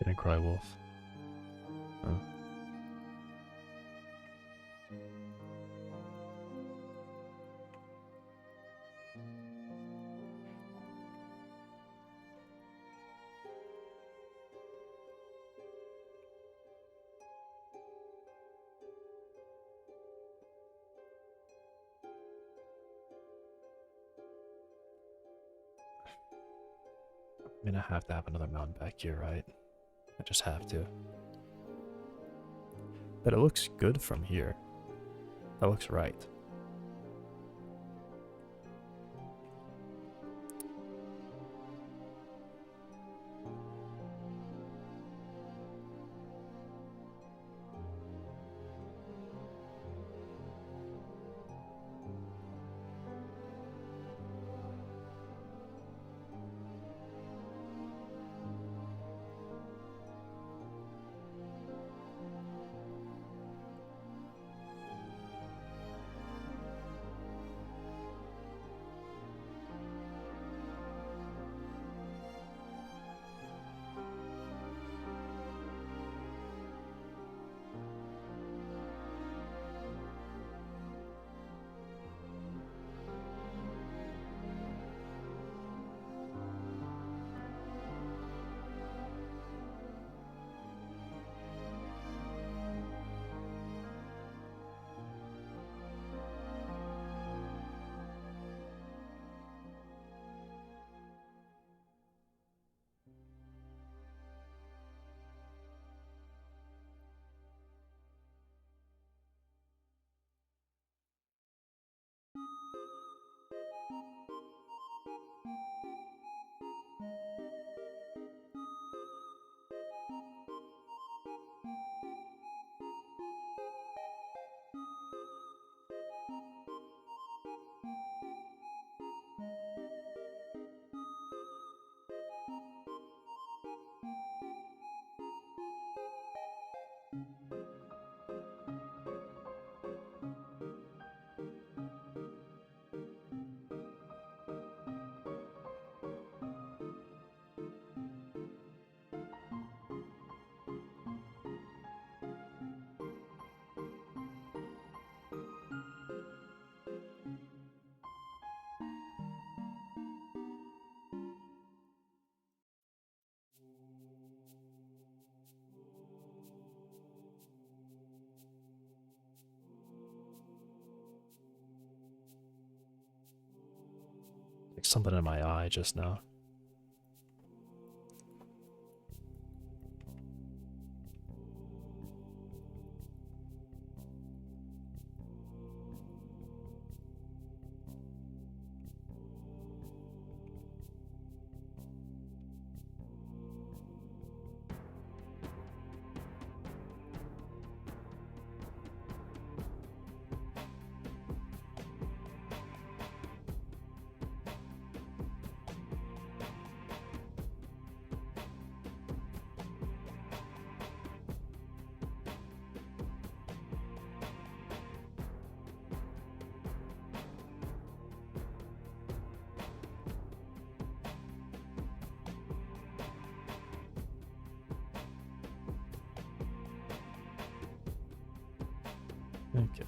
Didn't cry wolf. Oh. I'm gonna have to have another mountain back here, right? I just have to. But it looks good from here. That looks right. like something in my eye just now. Okay.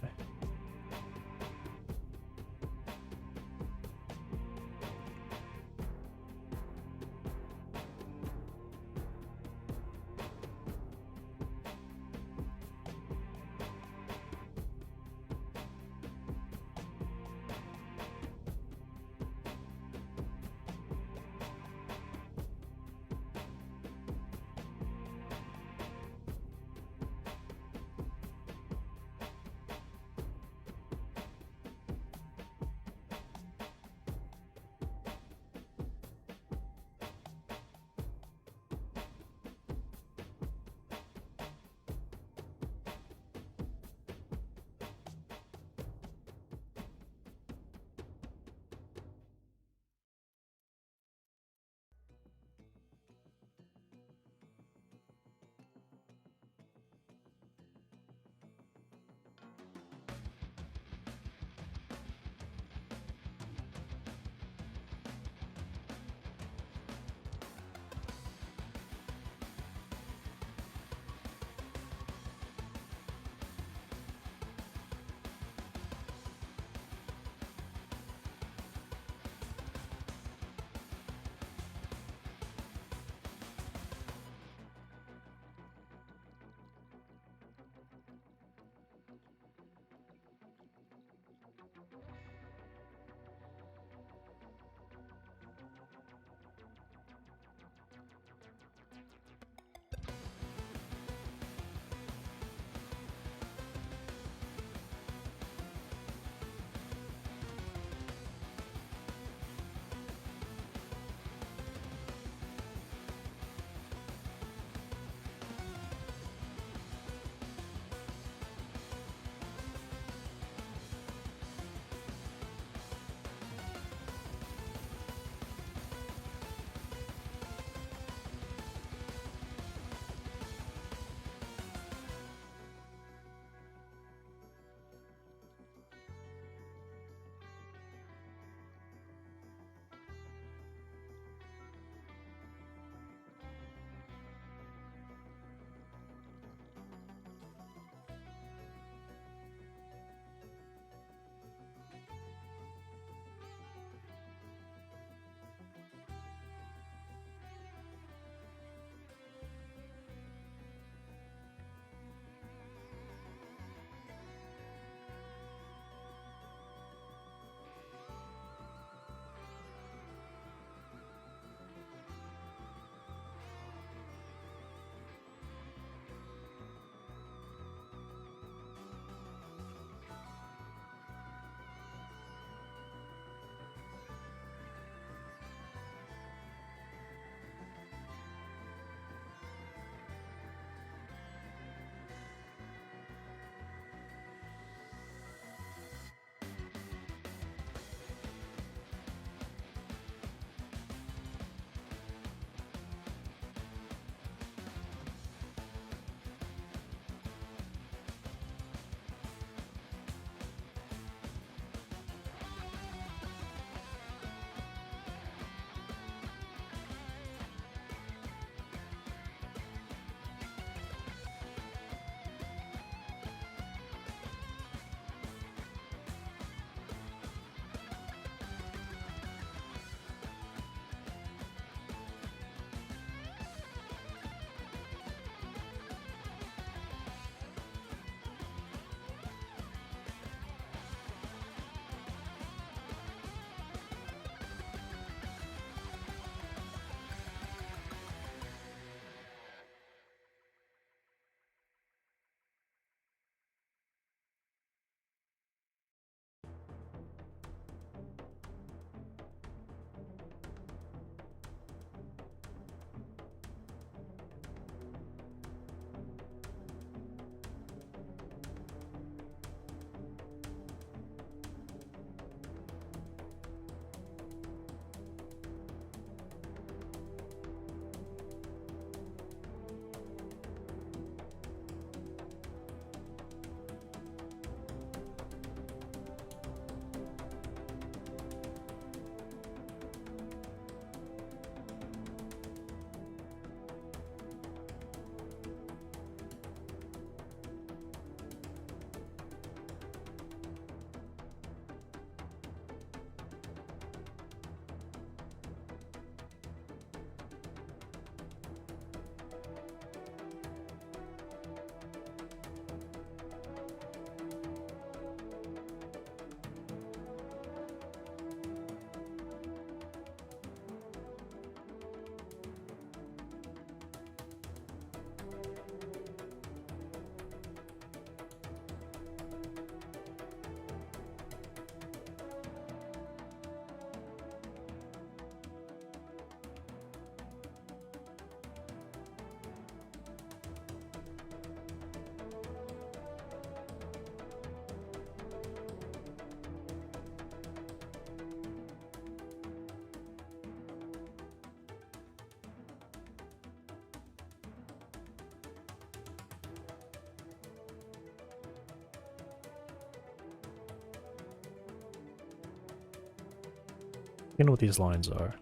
You know what these lines are.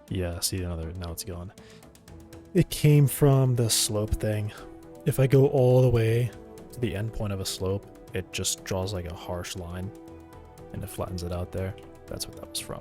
Yeah, see another, now it's gone. It came from the slope thing. If I go all the way to the end point of a slope, it just draws like a harsh line and it flattens it out there. That's what that was from.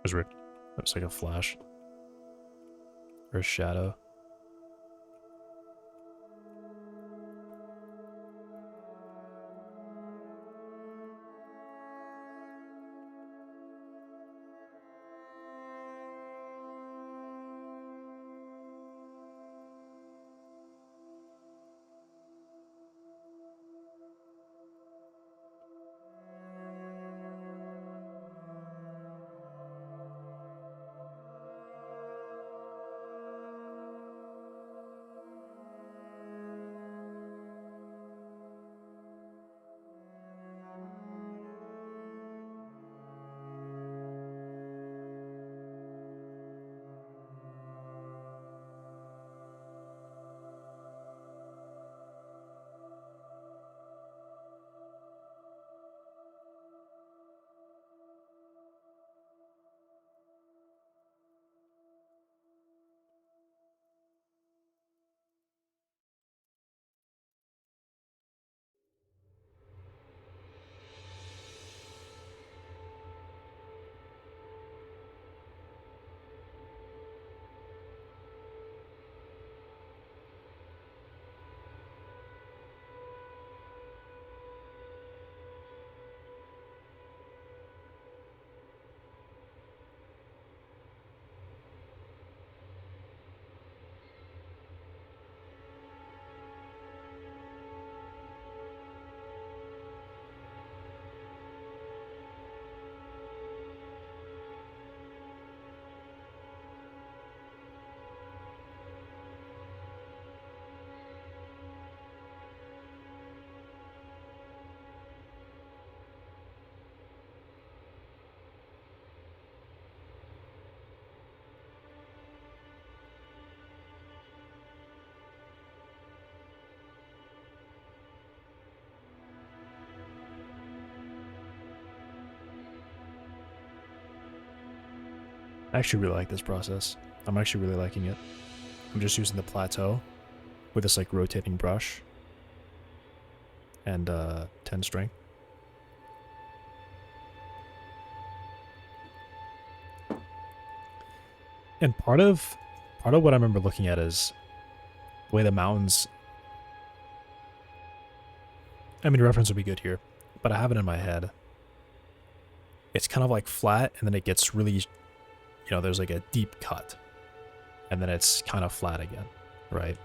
Was Rick? That was like a flash or a shadow. I actually really like this process. I'm actually really liking it. I'm just using the plateau with this like rotating brush and 10 string. And part of what I remember looking at is the way the mountains, I mean, reference would be good here, but I have it in my head. It's kind of like flat and then it gets really, you know, there's like a deep cut and then it's kind of flat again, right?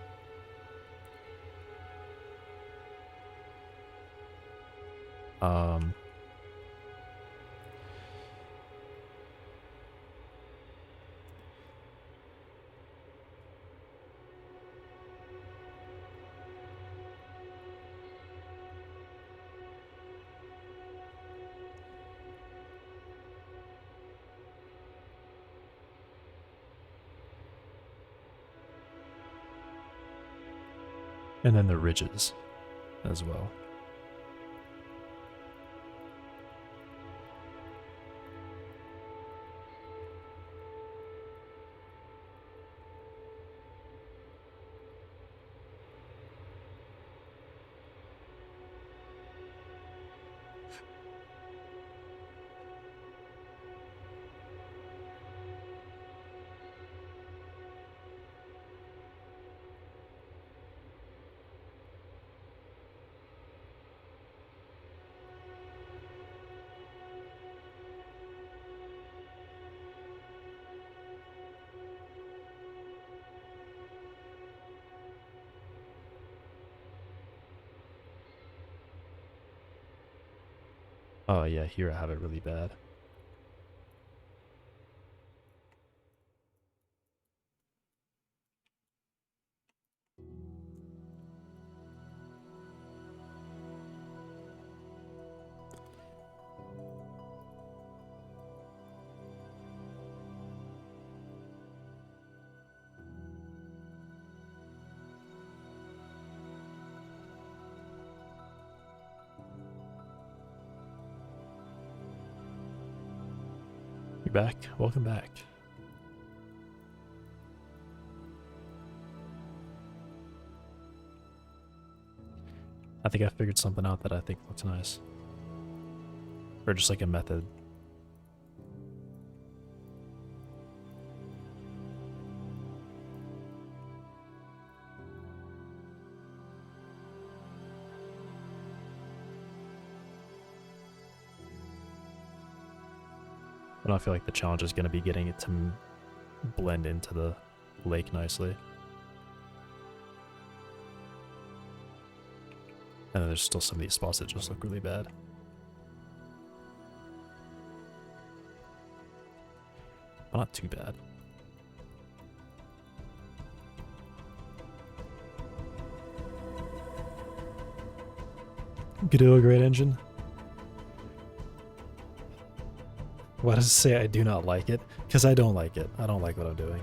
And then the ridges as well. Oh yeah, here I have it really bad. You're back. Welcome back. I think I figured something out that I think looks nice. Or just like a method. I don't feel like the challenge is going to be getting it to blend into the lake nicely. And then there's still some of these spots that just look really bad. But not too bad. Godot, a great engine. Why does it say I do not like it? Because I don't like it. I don't like what I'm doing.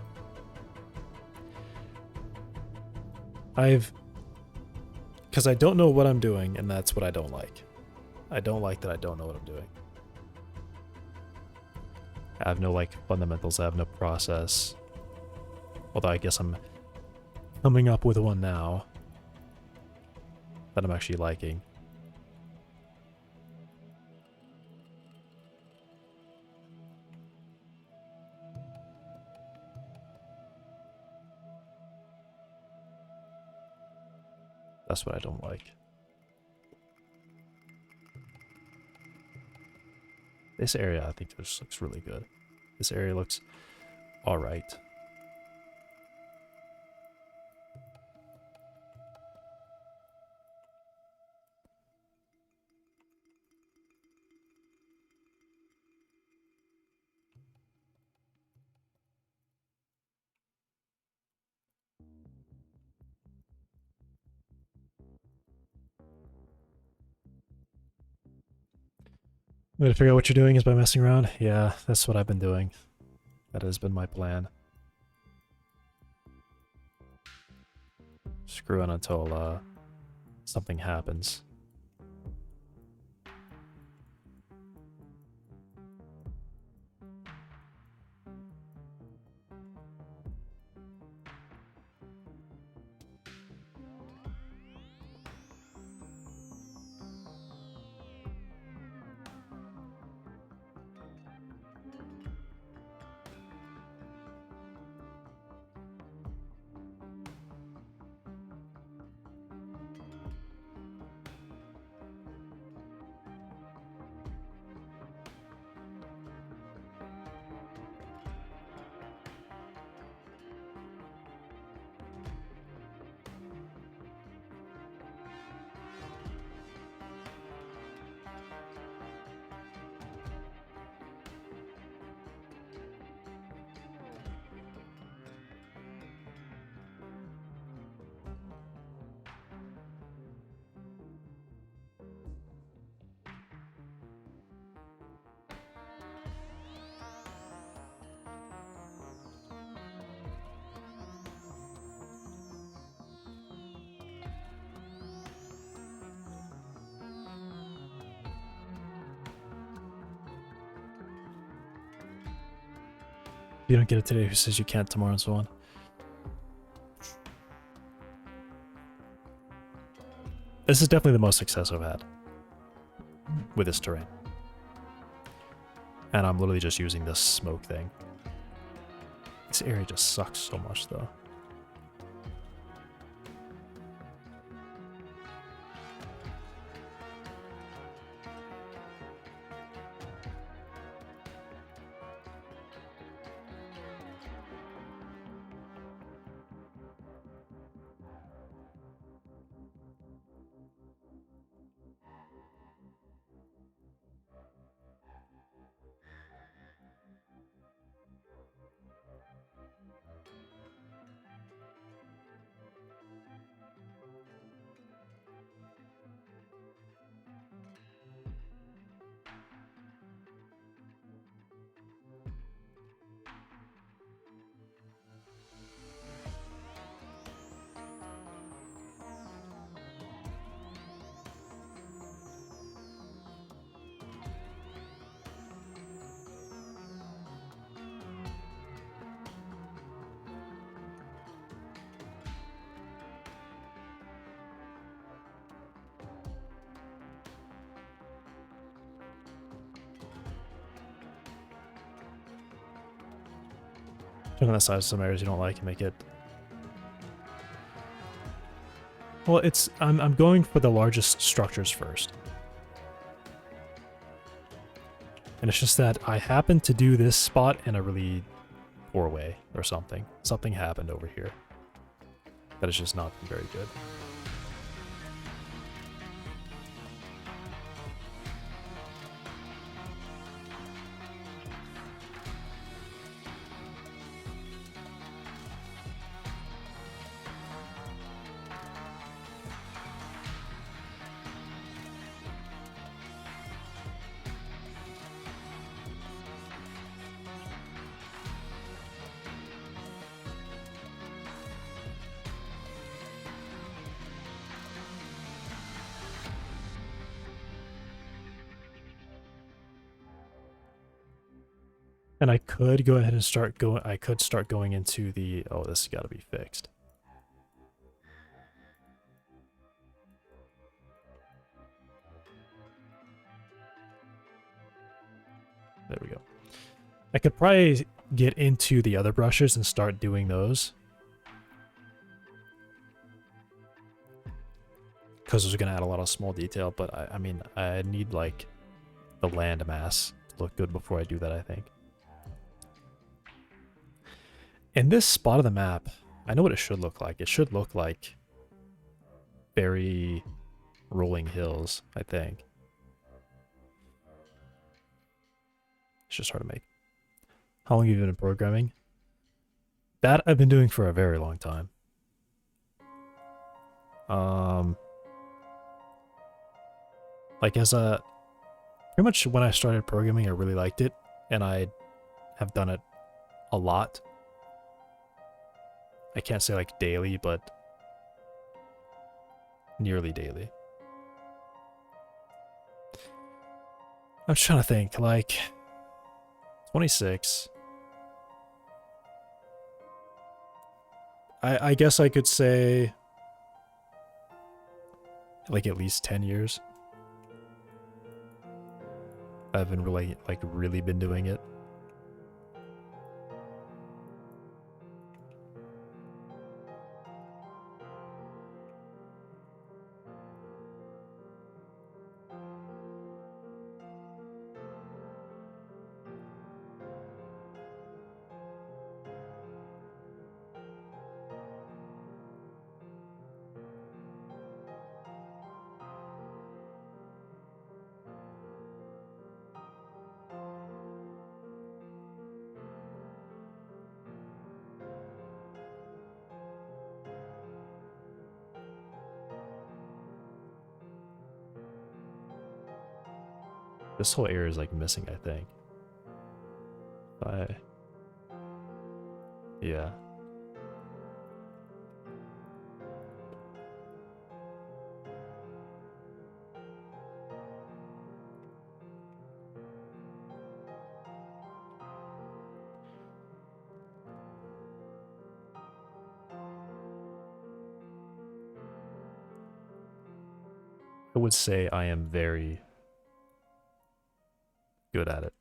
Because I don't know what I'm doing, and that's what I don't like. I don't like that I don't know what I'm doing. I have no, like, fundamentals. I have no process. Although I guess I'm coming up with one now that I'm actually liking. That's what I don't like. This area, I think, just looks really good. This area looks alright. I'm gonna figure out what you're doing is by messing around. Yeah, that's what I've been doing. That has been my plan. Screw it until something happens. If you don't get it today, who says you can't tomorrow and so on? This is definitely the most success I've had with this terrain. And I'm literally just using this smoke thing. This area just sucks so much though. Turn on the size of some areas you don't like and make it. Well, it's I'm going for the largest structures first. And it's just that I happened to do this spot in a really poor way or something. Something happened over here that is just not very good. And I could go ahead and start going. I could start going into the. Oh, this has got to be fixed. There we go. I could probably get into the other brushes and start doing those. Because those are going to add a lot of small detail, but I mean, I need like the land mass to look good before I do that, I think. In this spot of the map, I know what it should look like. It should look like very rolling hills, I think. It's just hard to make. How long have you been programming? That I've been doing for a very long time. Like as a... Pretty much when I started programming, I really liked it. And I have done it a lot. I can't say like daily, but nearly daily. I'm trying to think, like 26. I guess I could say like at least 10 years. I've been really been doing it. This whole area is like missing, I think. Yeah. I would say I am very good at it.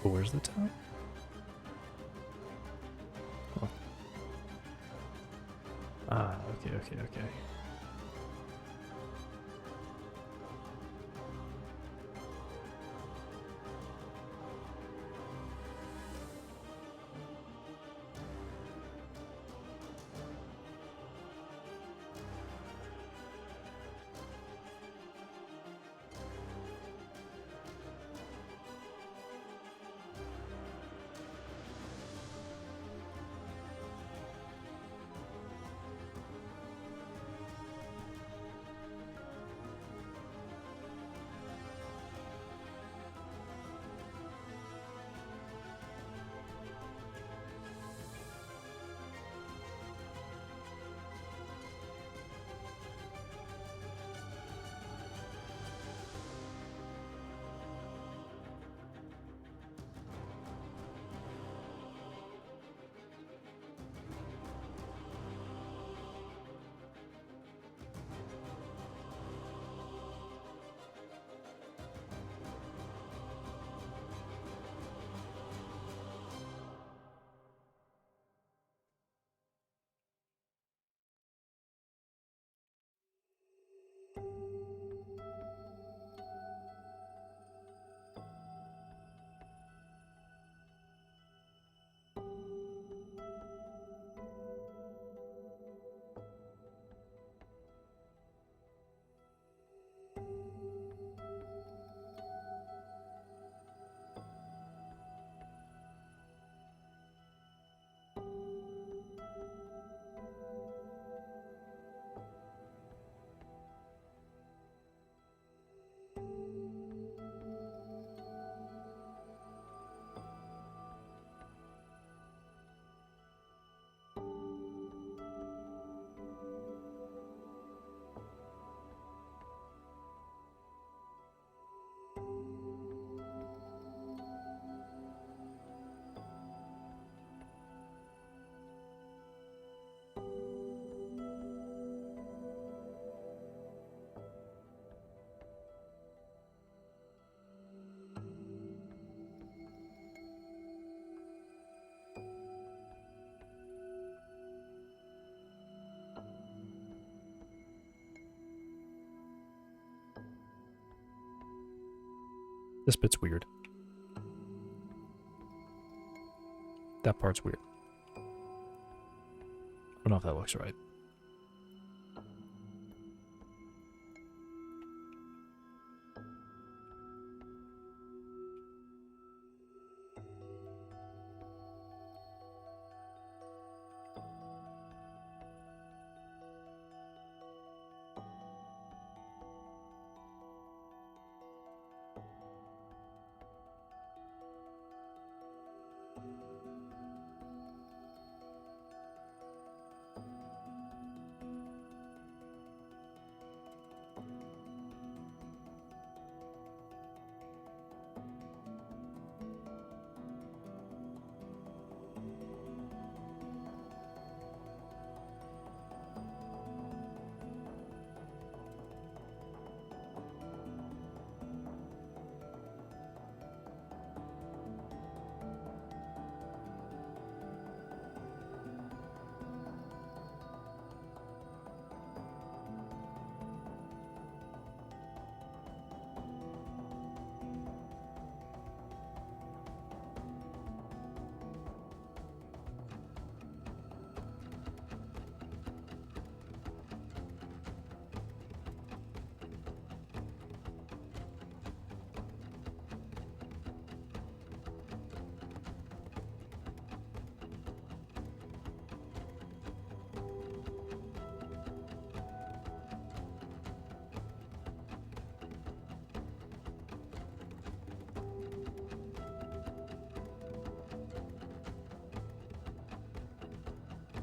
But where's the town? Oh. Ah, okay. This bit's weird. That part's weird. I don't know if that looks right.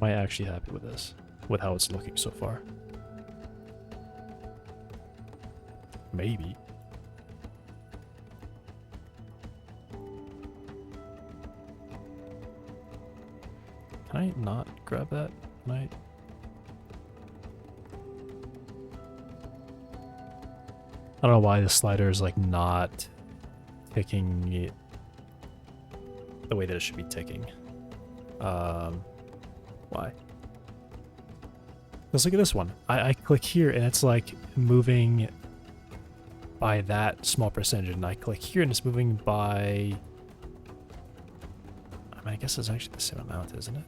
Am I actually happy with this? With how it's looking so far? Maybe. Can I not grab that? Can I? I don't know why the slider is like not picking it the way that it should be ticking. Why? Let's look at this one. I click here and it's like moving by that small percentage, and I click here and it's moving by... I mean, I guess it's actually the same amount, isn't it?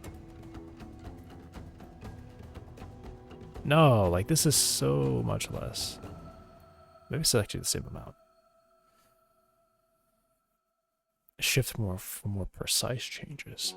No, like this is so much less. Maybe it's actually the same amount. Shift more for more precise changes.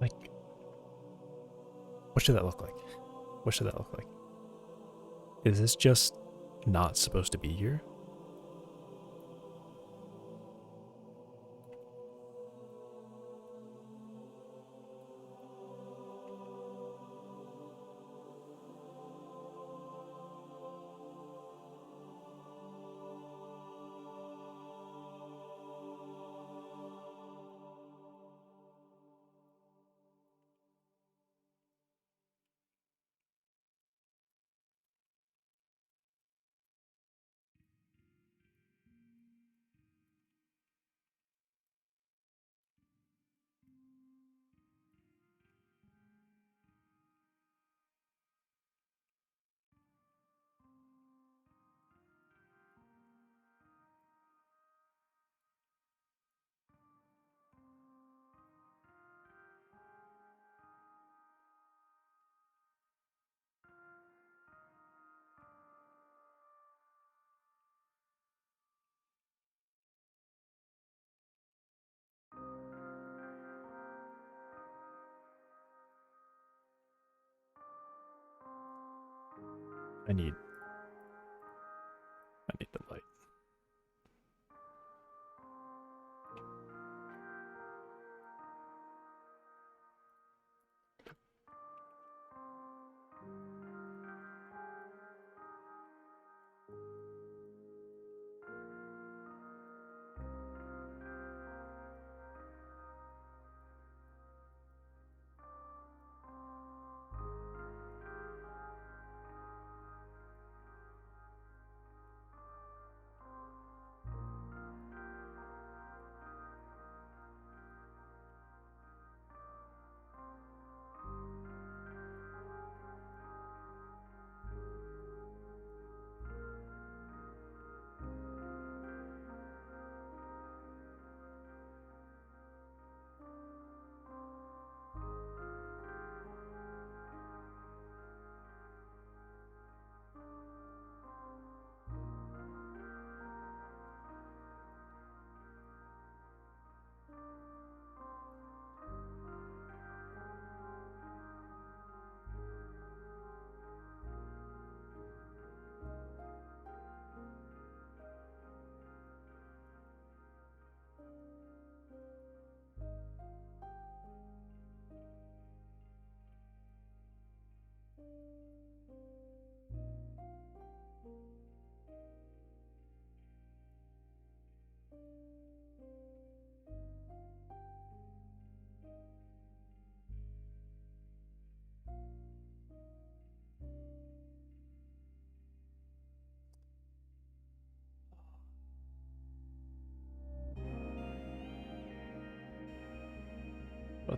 Like, what should that look like? What should that look like? Is this just not supposed to be here? I need the light.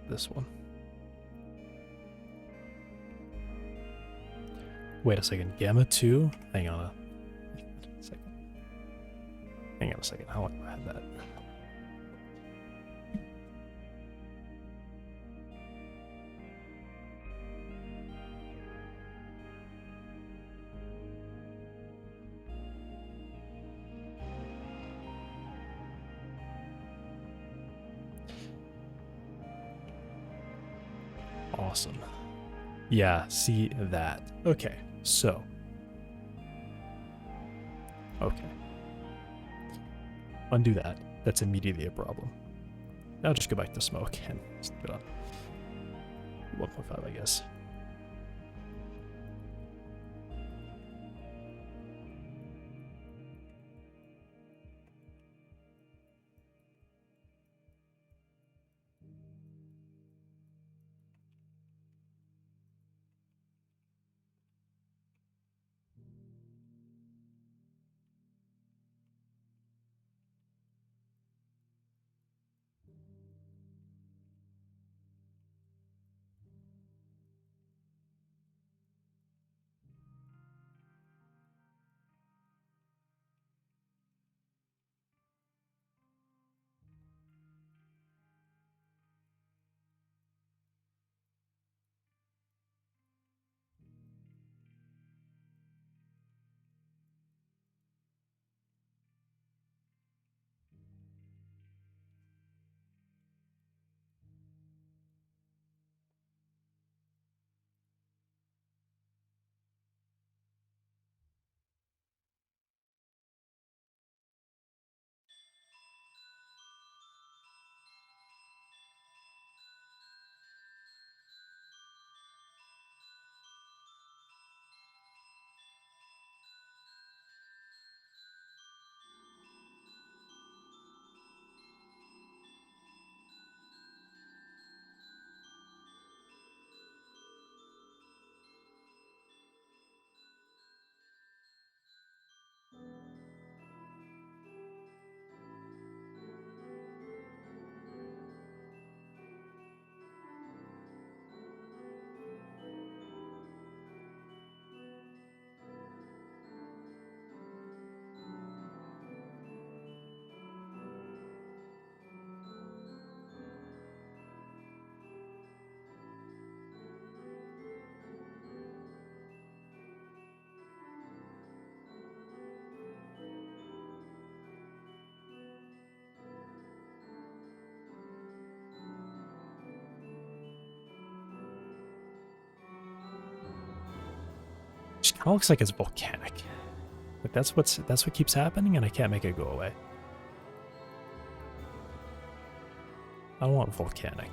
this one. Wait a second, gamma 2? Hang on a second. Hang on a second, how long have I had that? Awesome. Yeah, see that. Okay, so. Okay. Undo that. That's immediately a problem. I'll just go back to smoke and just put on 1.5, I guess. It kind of looks like it's volcanic. Like that's what keeps happening, and I can't make it go away. I don't want volcanic.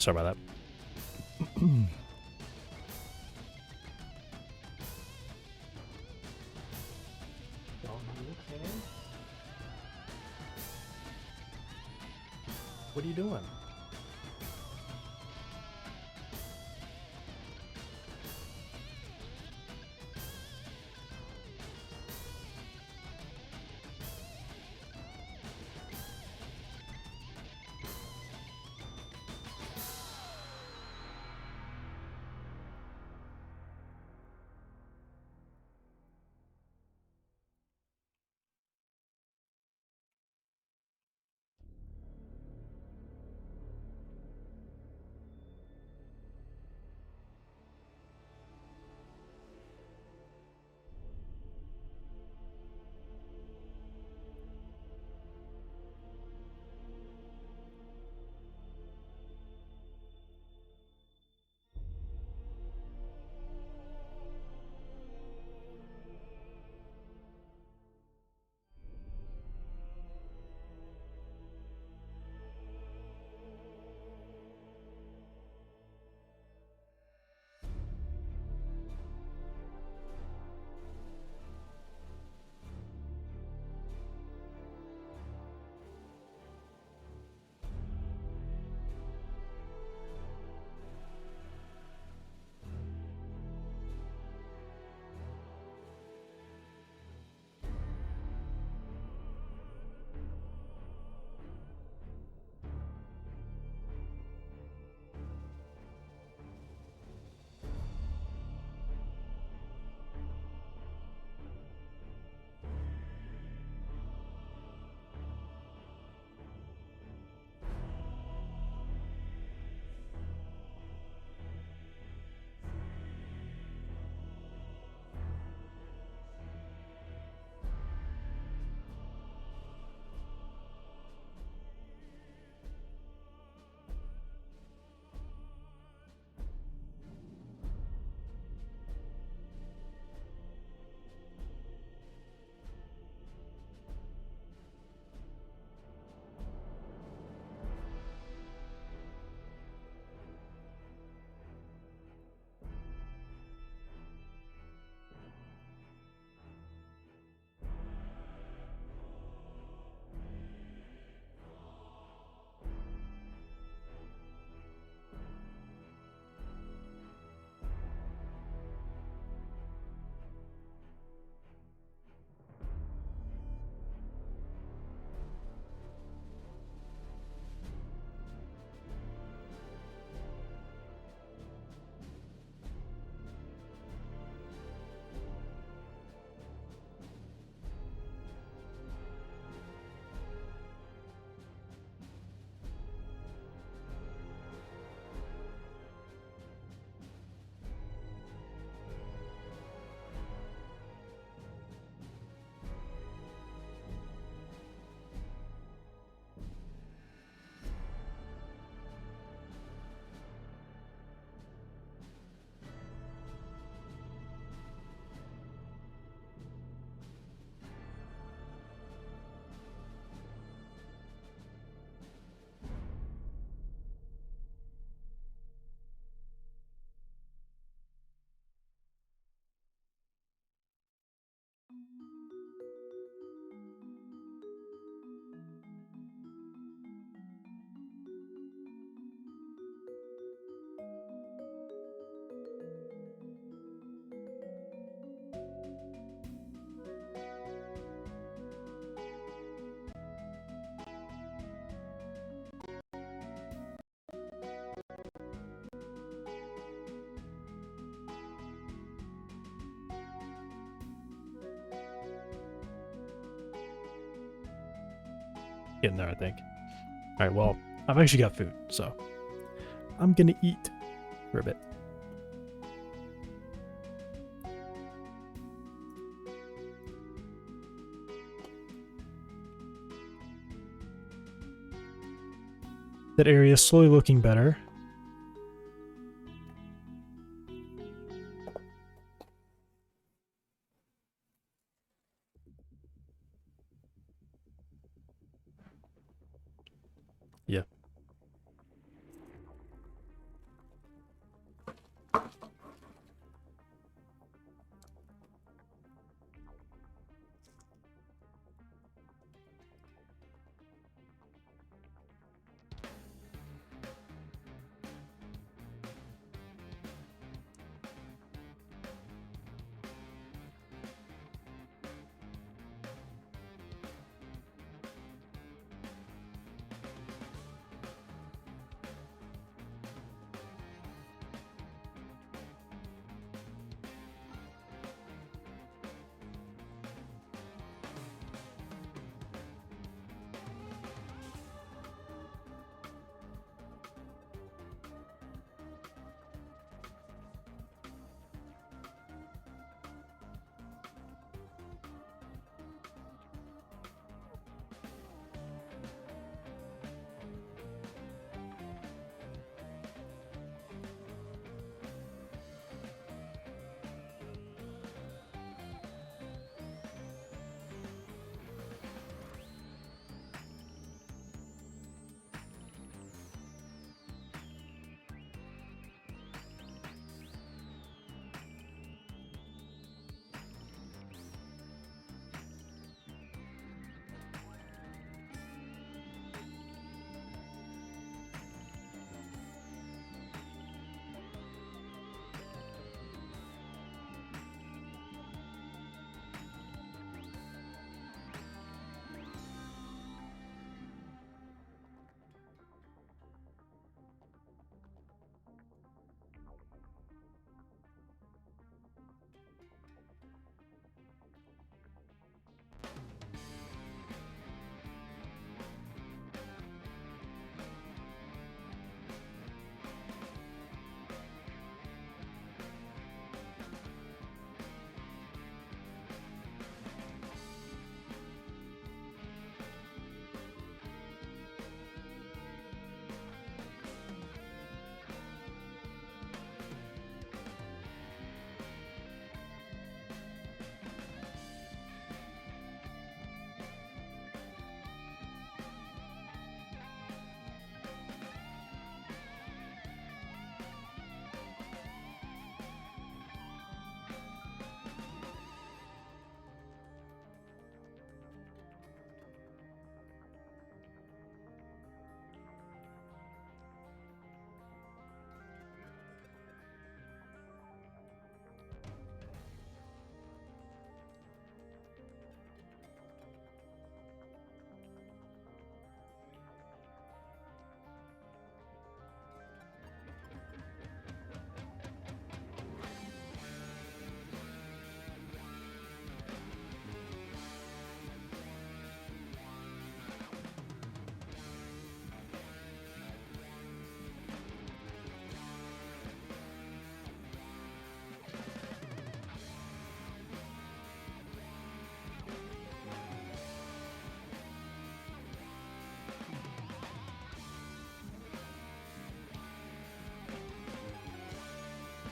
Sorry about that. What are you doing? Getting there, I think. Alright, well, I've actually got food, so I'm gonna eat for a bit. That area is slowly looking better. Yeah.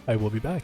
I will be back.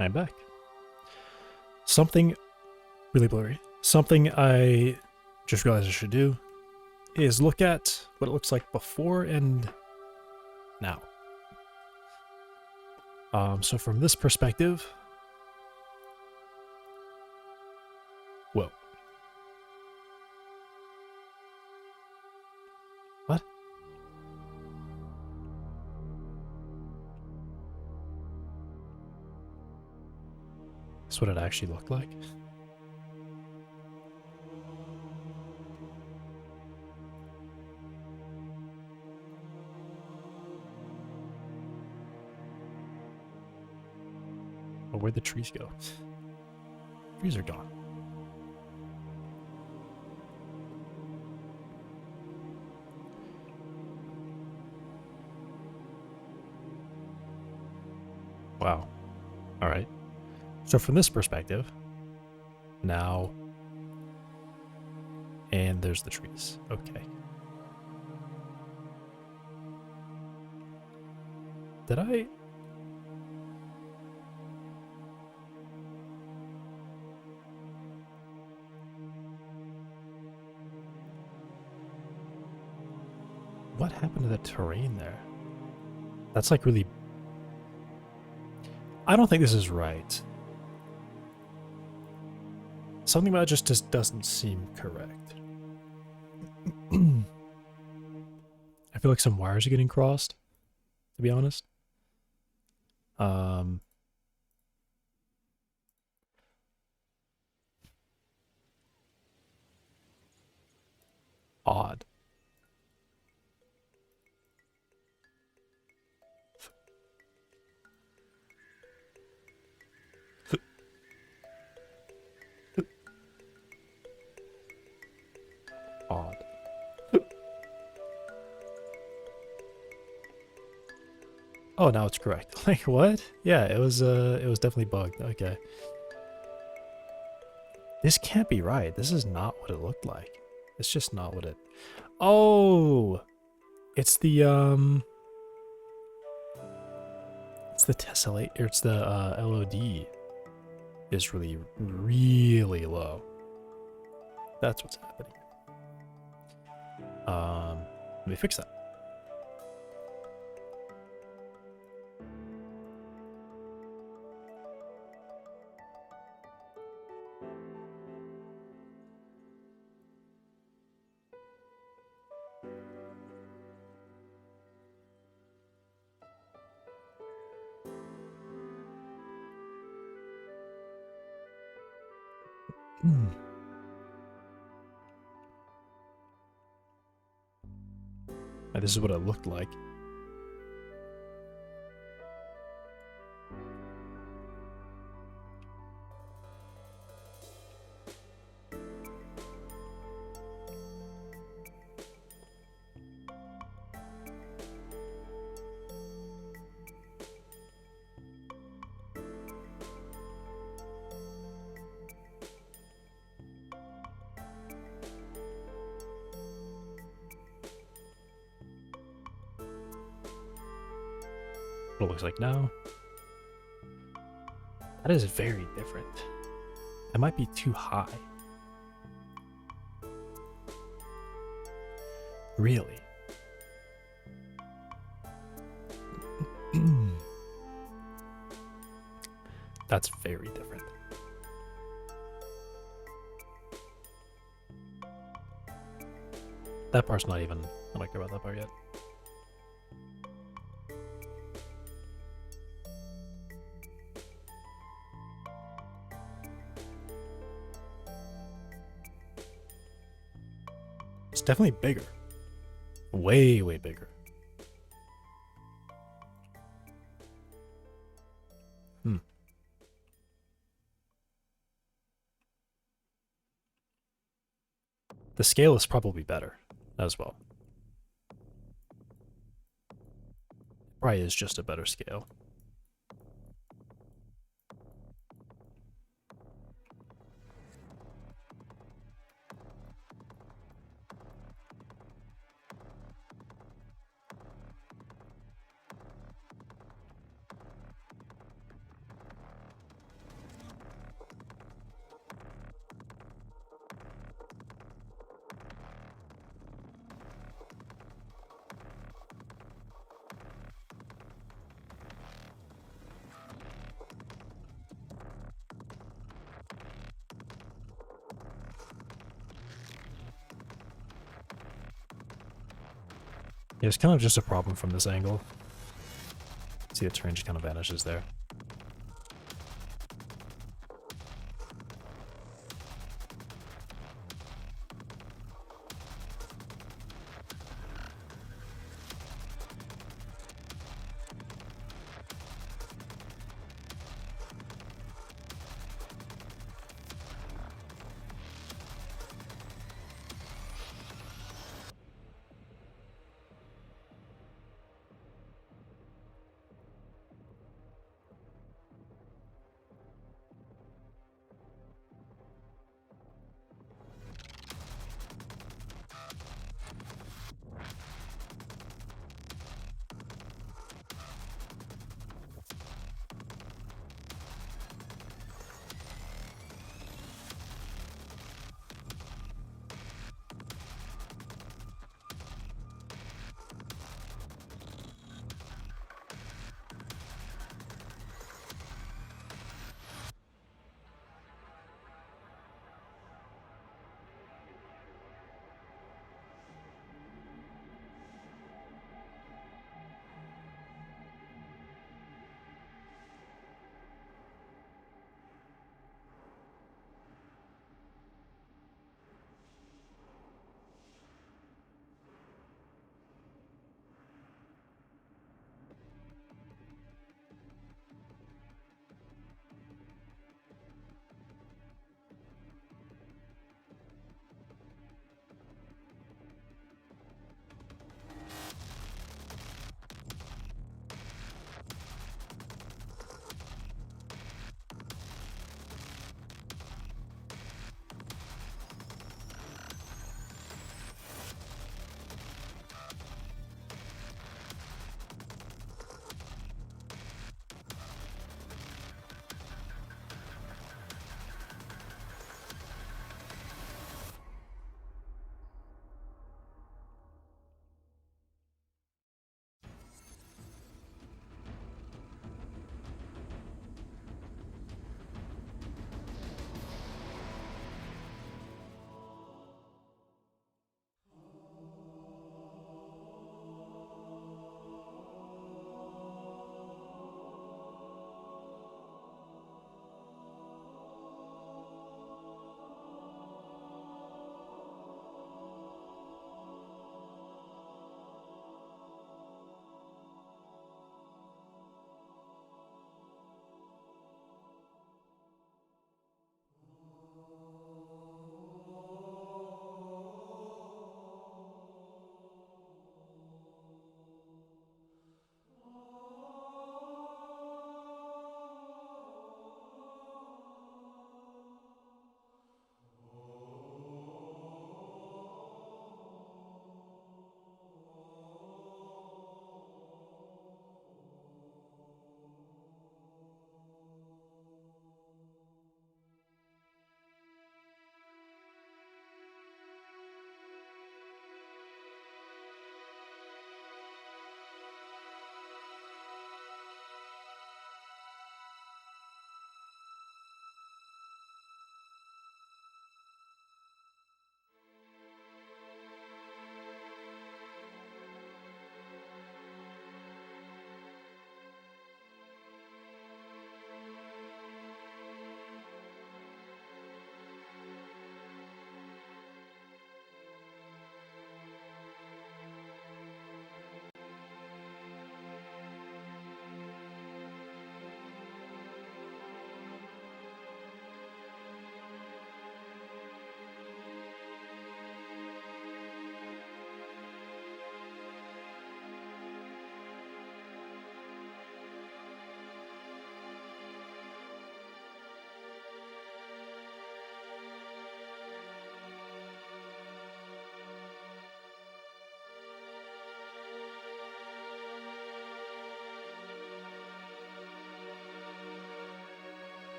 I'm back. Something really blurry. Something I just realized I should do is look at what it looks like before and now. So from this perspective, whoa. What? That's what it actually looked like. Oh, where'd the trees go? Trees are gone. Wow. All right. So from this perspective, now, and there's the trees. Okay. Did I? What happened to the terrain there? That's like really... I don't think this is right. Something about it just doesn't seem correct. I feel like some wires are getting crossed, to be honest. Odd. Odd. Oh, now it's correct. Like, what? Yeah, it was definitely bugged. Okay. This can't be right. This is not what it looked like. It's just not what it... Oh! It's the, It's the tessellate, or it's the, LOD is really, really low. That's what's happening. Let me fix that. And this is what it looked like. What it looks like now. That is very different. That might be too high. Really? That's very different. That part's not even... I don't care about that part yet. It's definitely bigger. Way, way bigger. The scale is probably better as well. Probably is just a better scale. Yeah, it's kind of just a problem from this angle. See, the terrain just kind of vanishes there.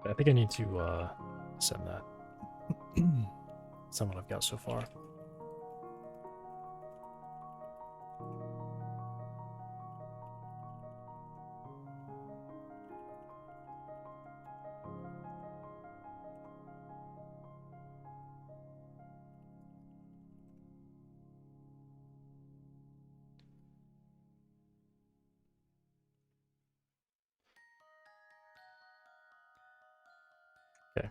I think I need to send that. That's not what I've got so far. Okay.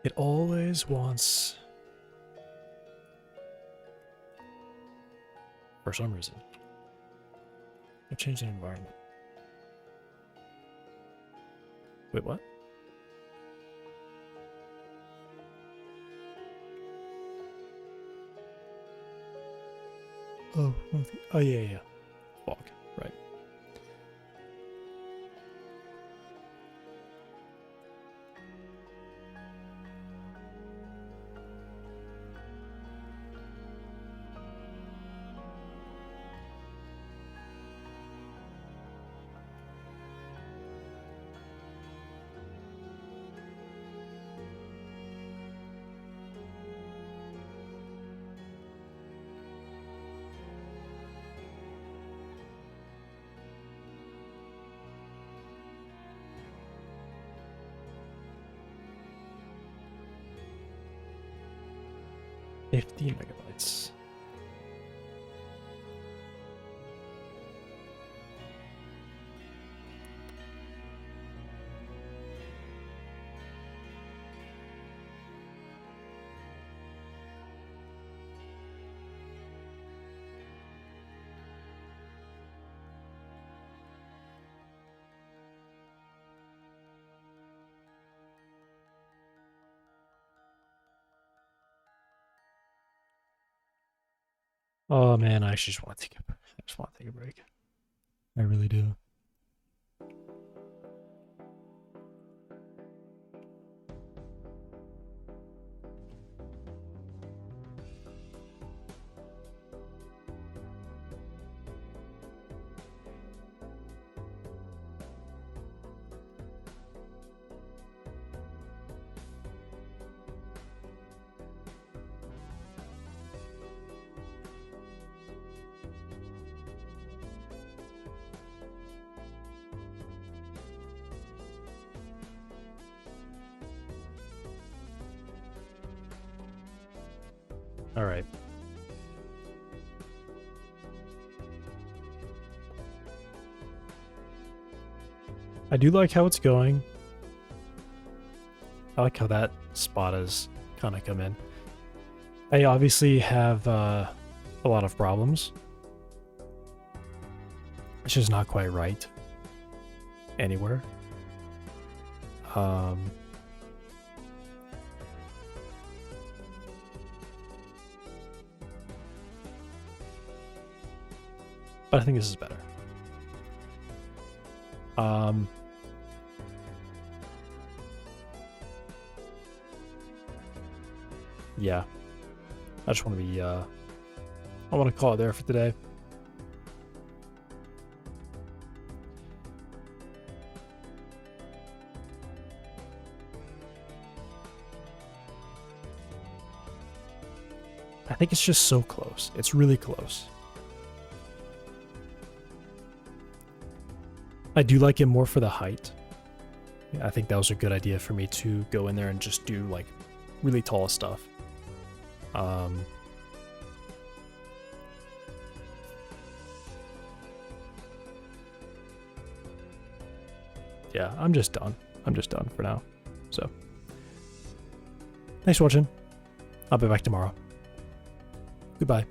It always wants, for some reason, to change the environment. Wait, what? Oh, oh yeah, yeah. Fog, right. $50 MB. Oh man, I just want to take a break. I really do. All right. I do like how it's going. I like how that spot has kind of come in. I obviously have a lot of problems. It's just not quite right anywhere. But I think this is better. Yeah. I just want to be, I want to call it there for today. I think it's just so close. It's really close. I do like it more for the height. Yeah, I think that was a good idea for me to go in there and just do like really tall stuff. yeah, I'm just done. I'm just done for now. So, thanks for watching. I'll be back tomorrow. Goodbye.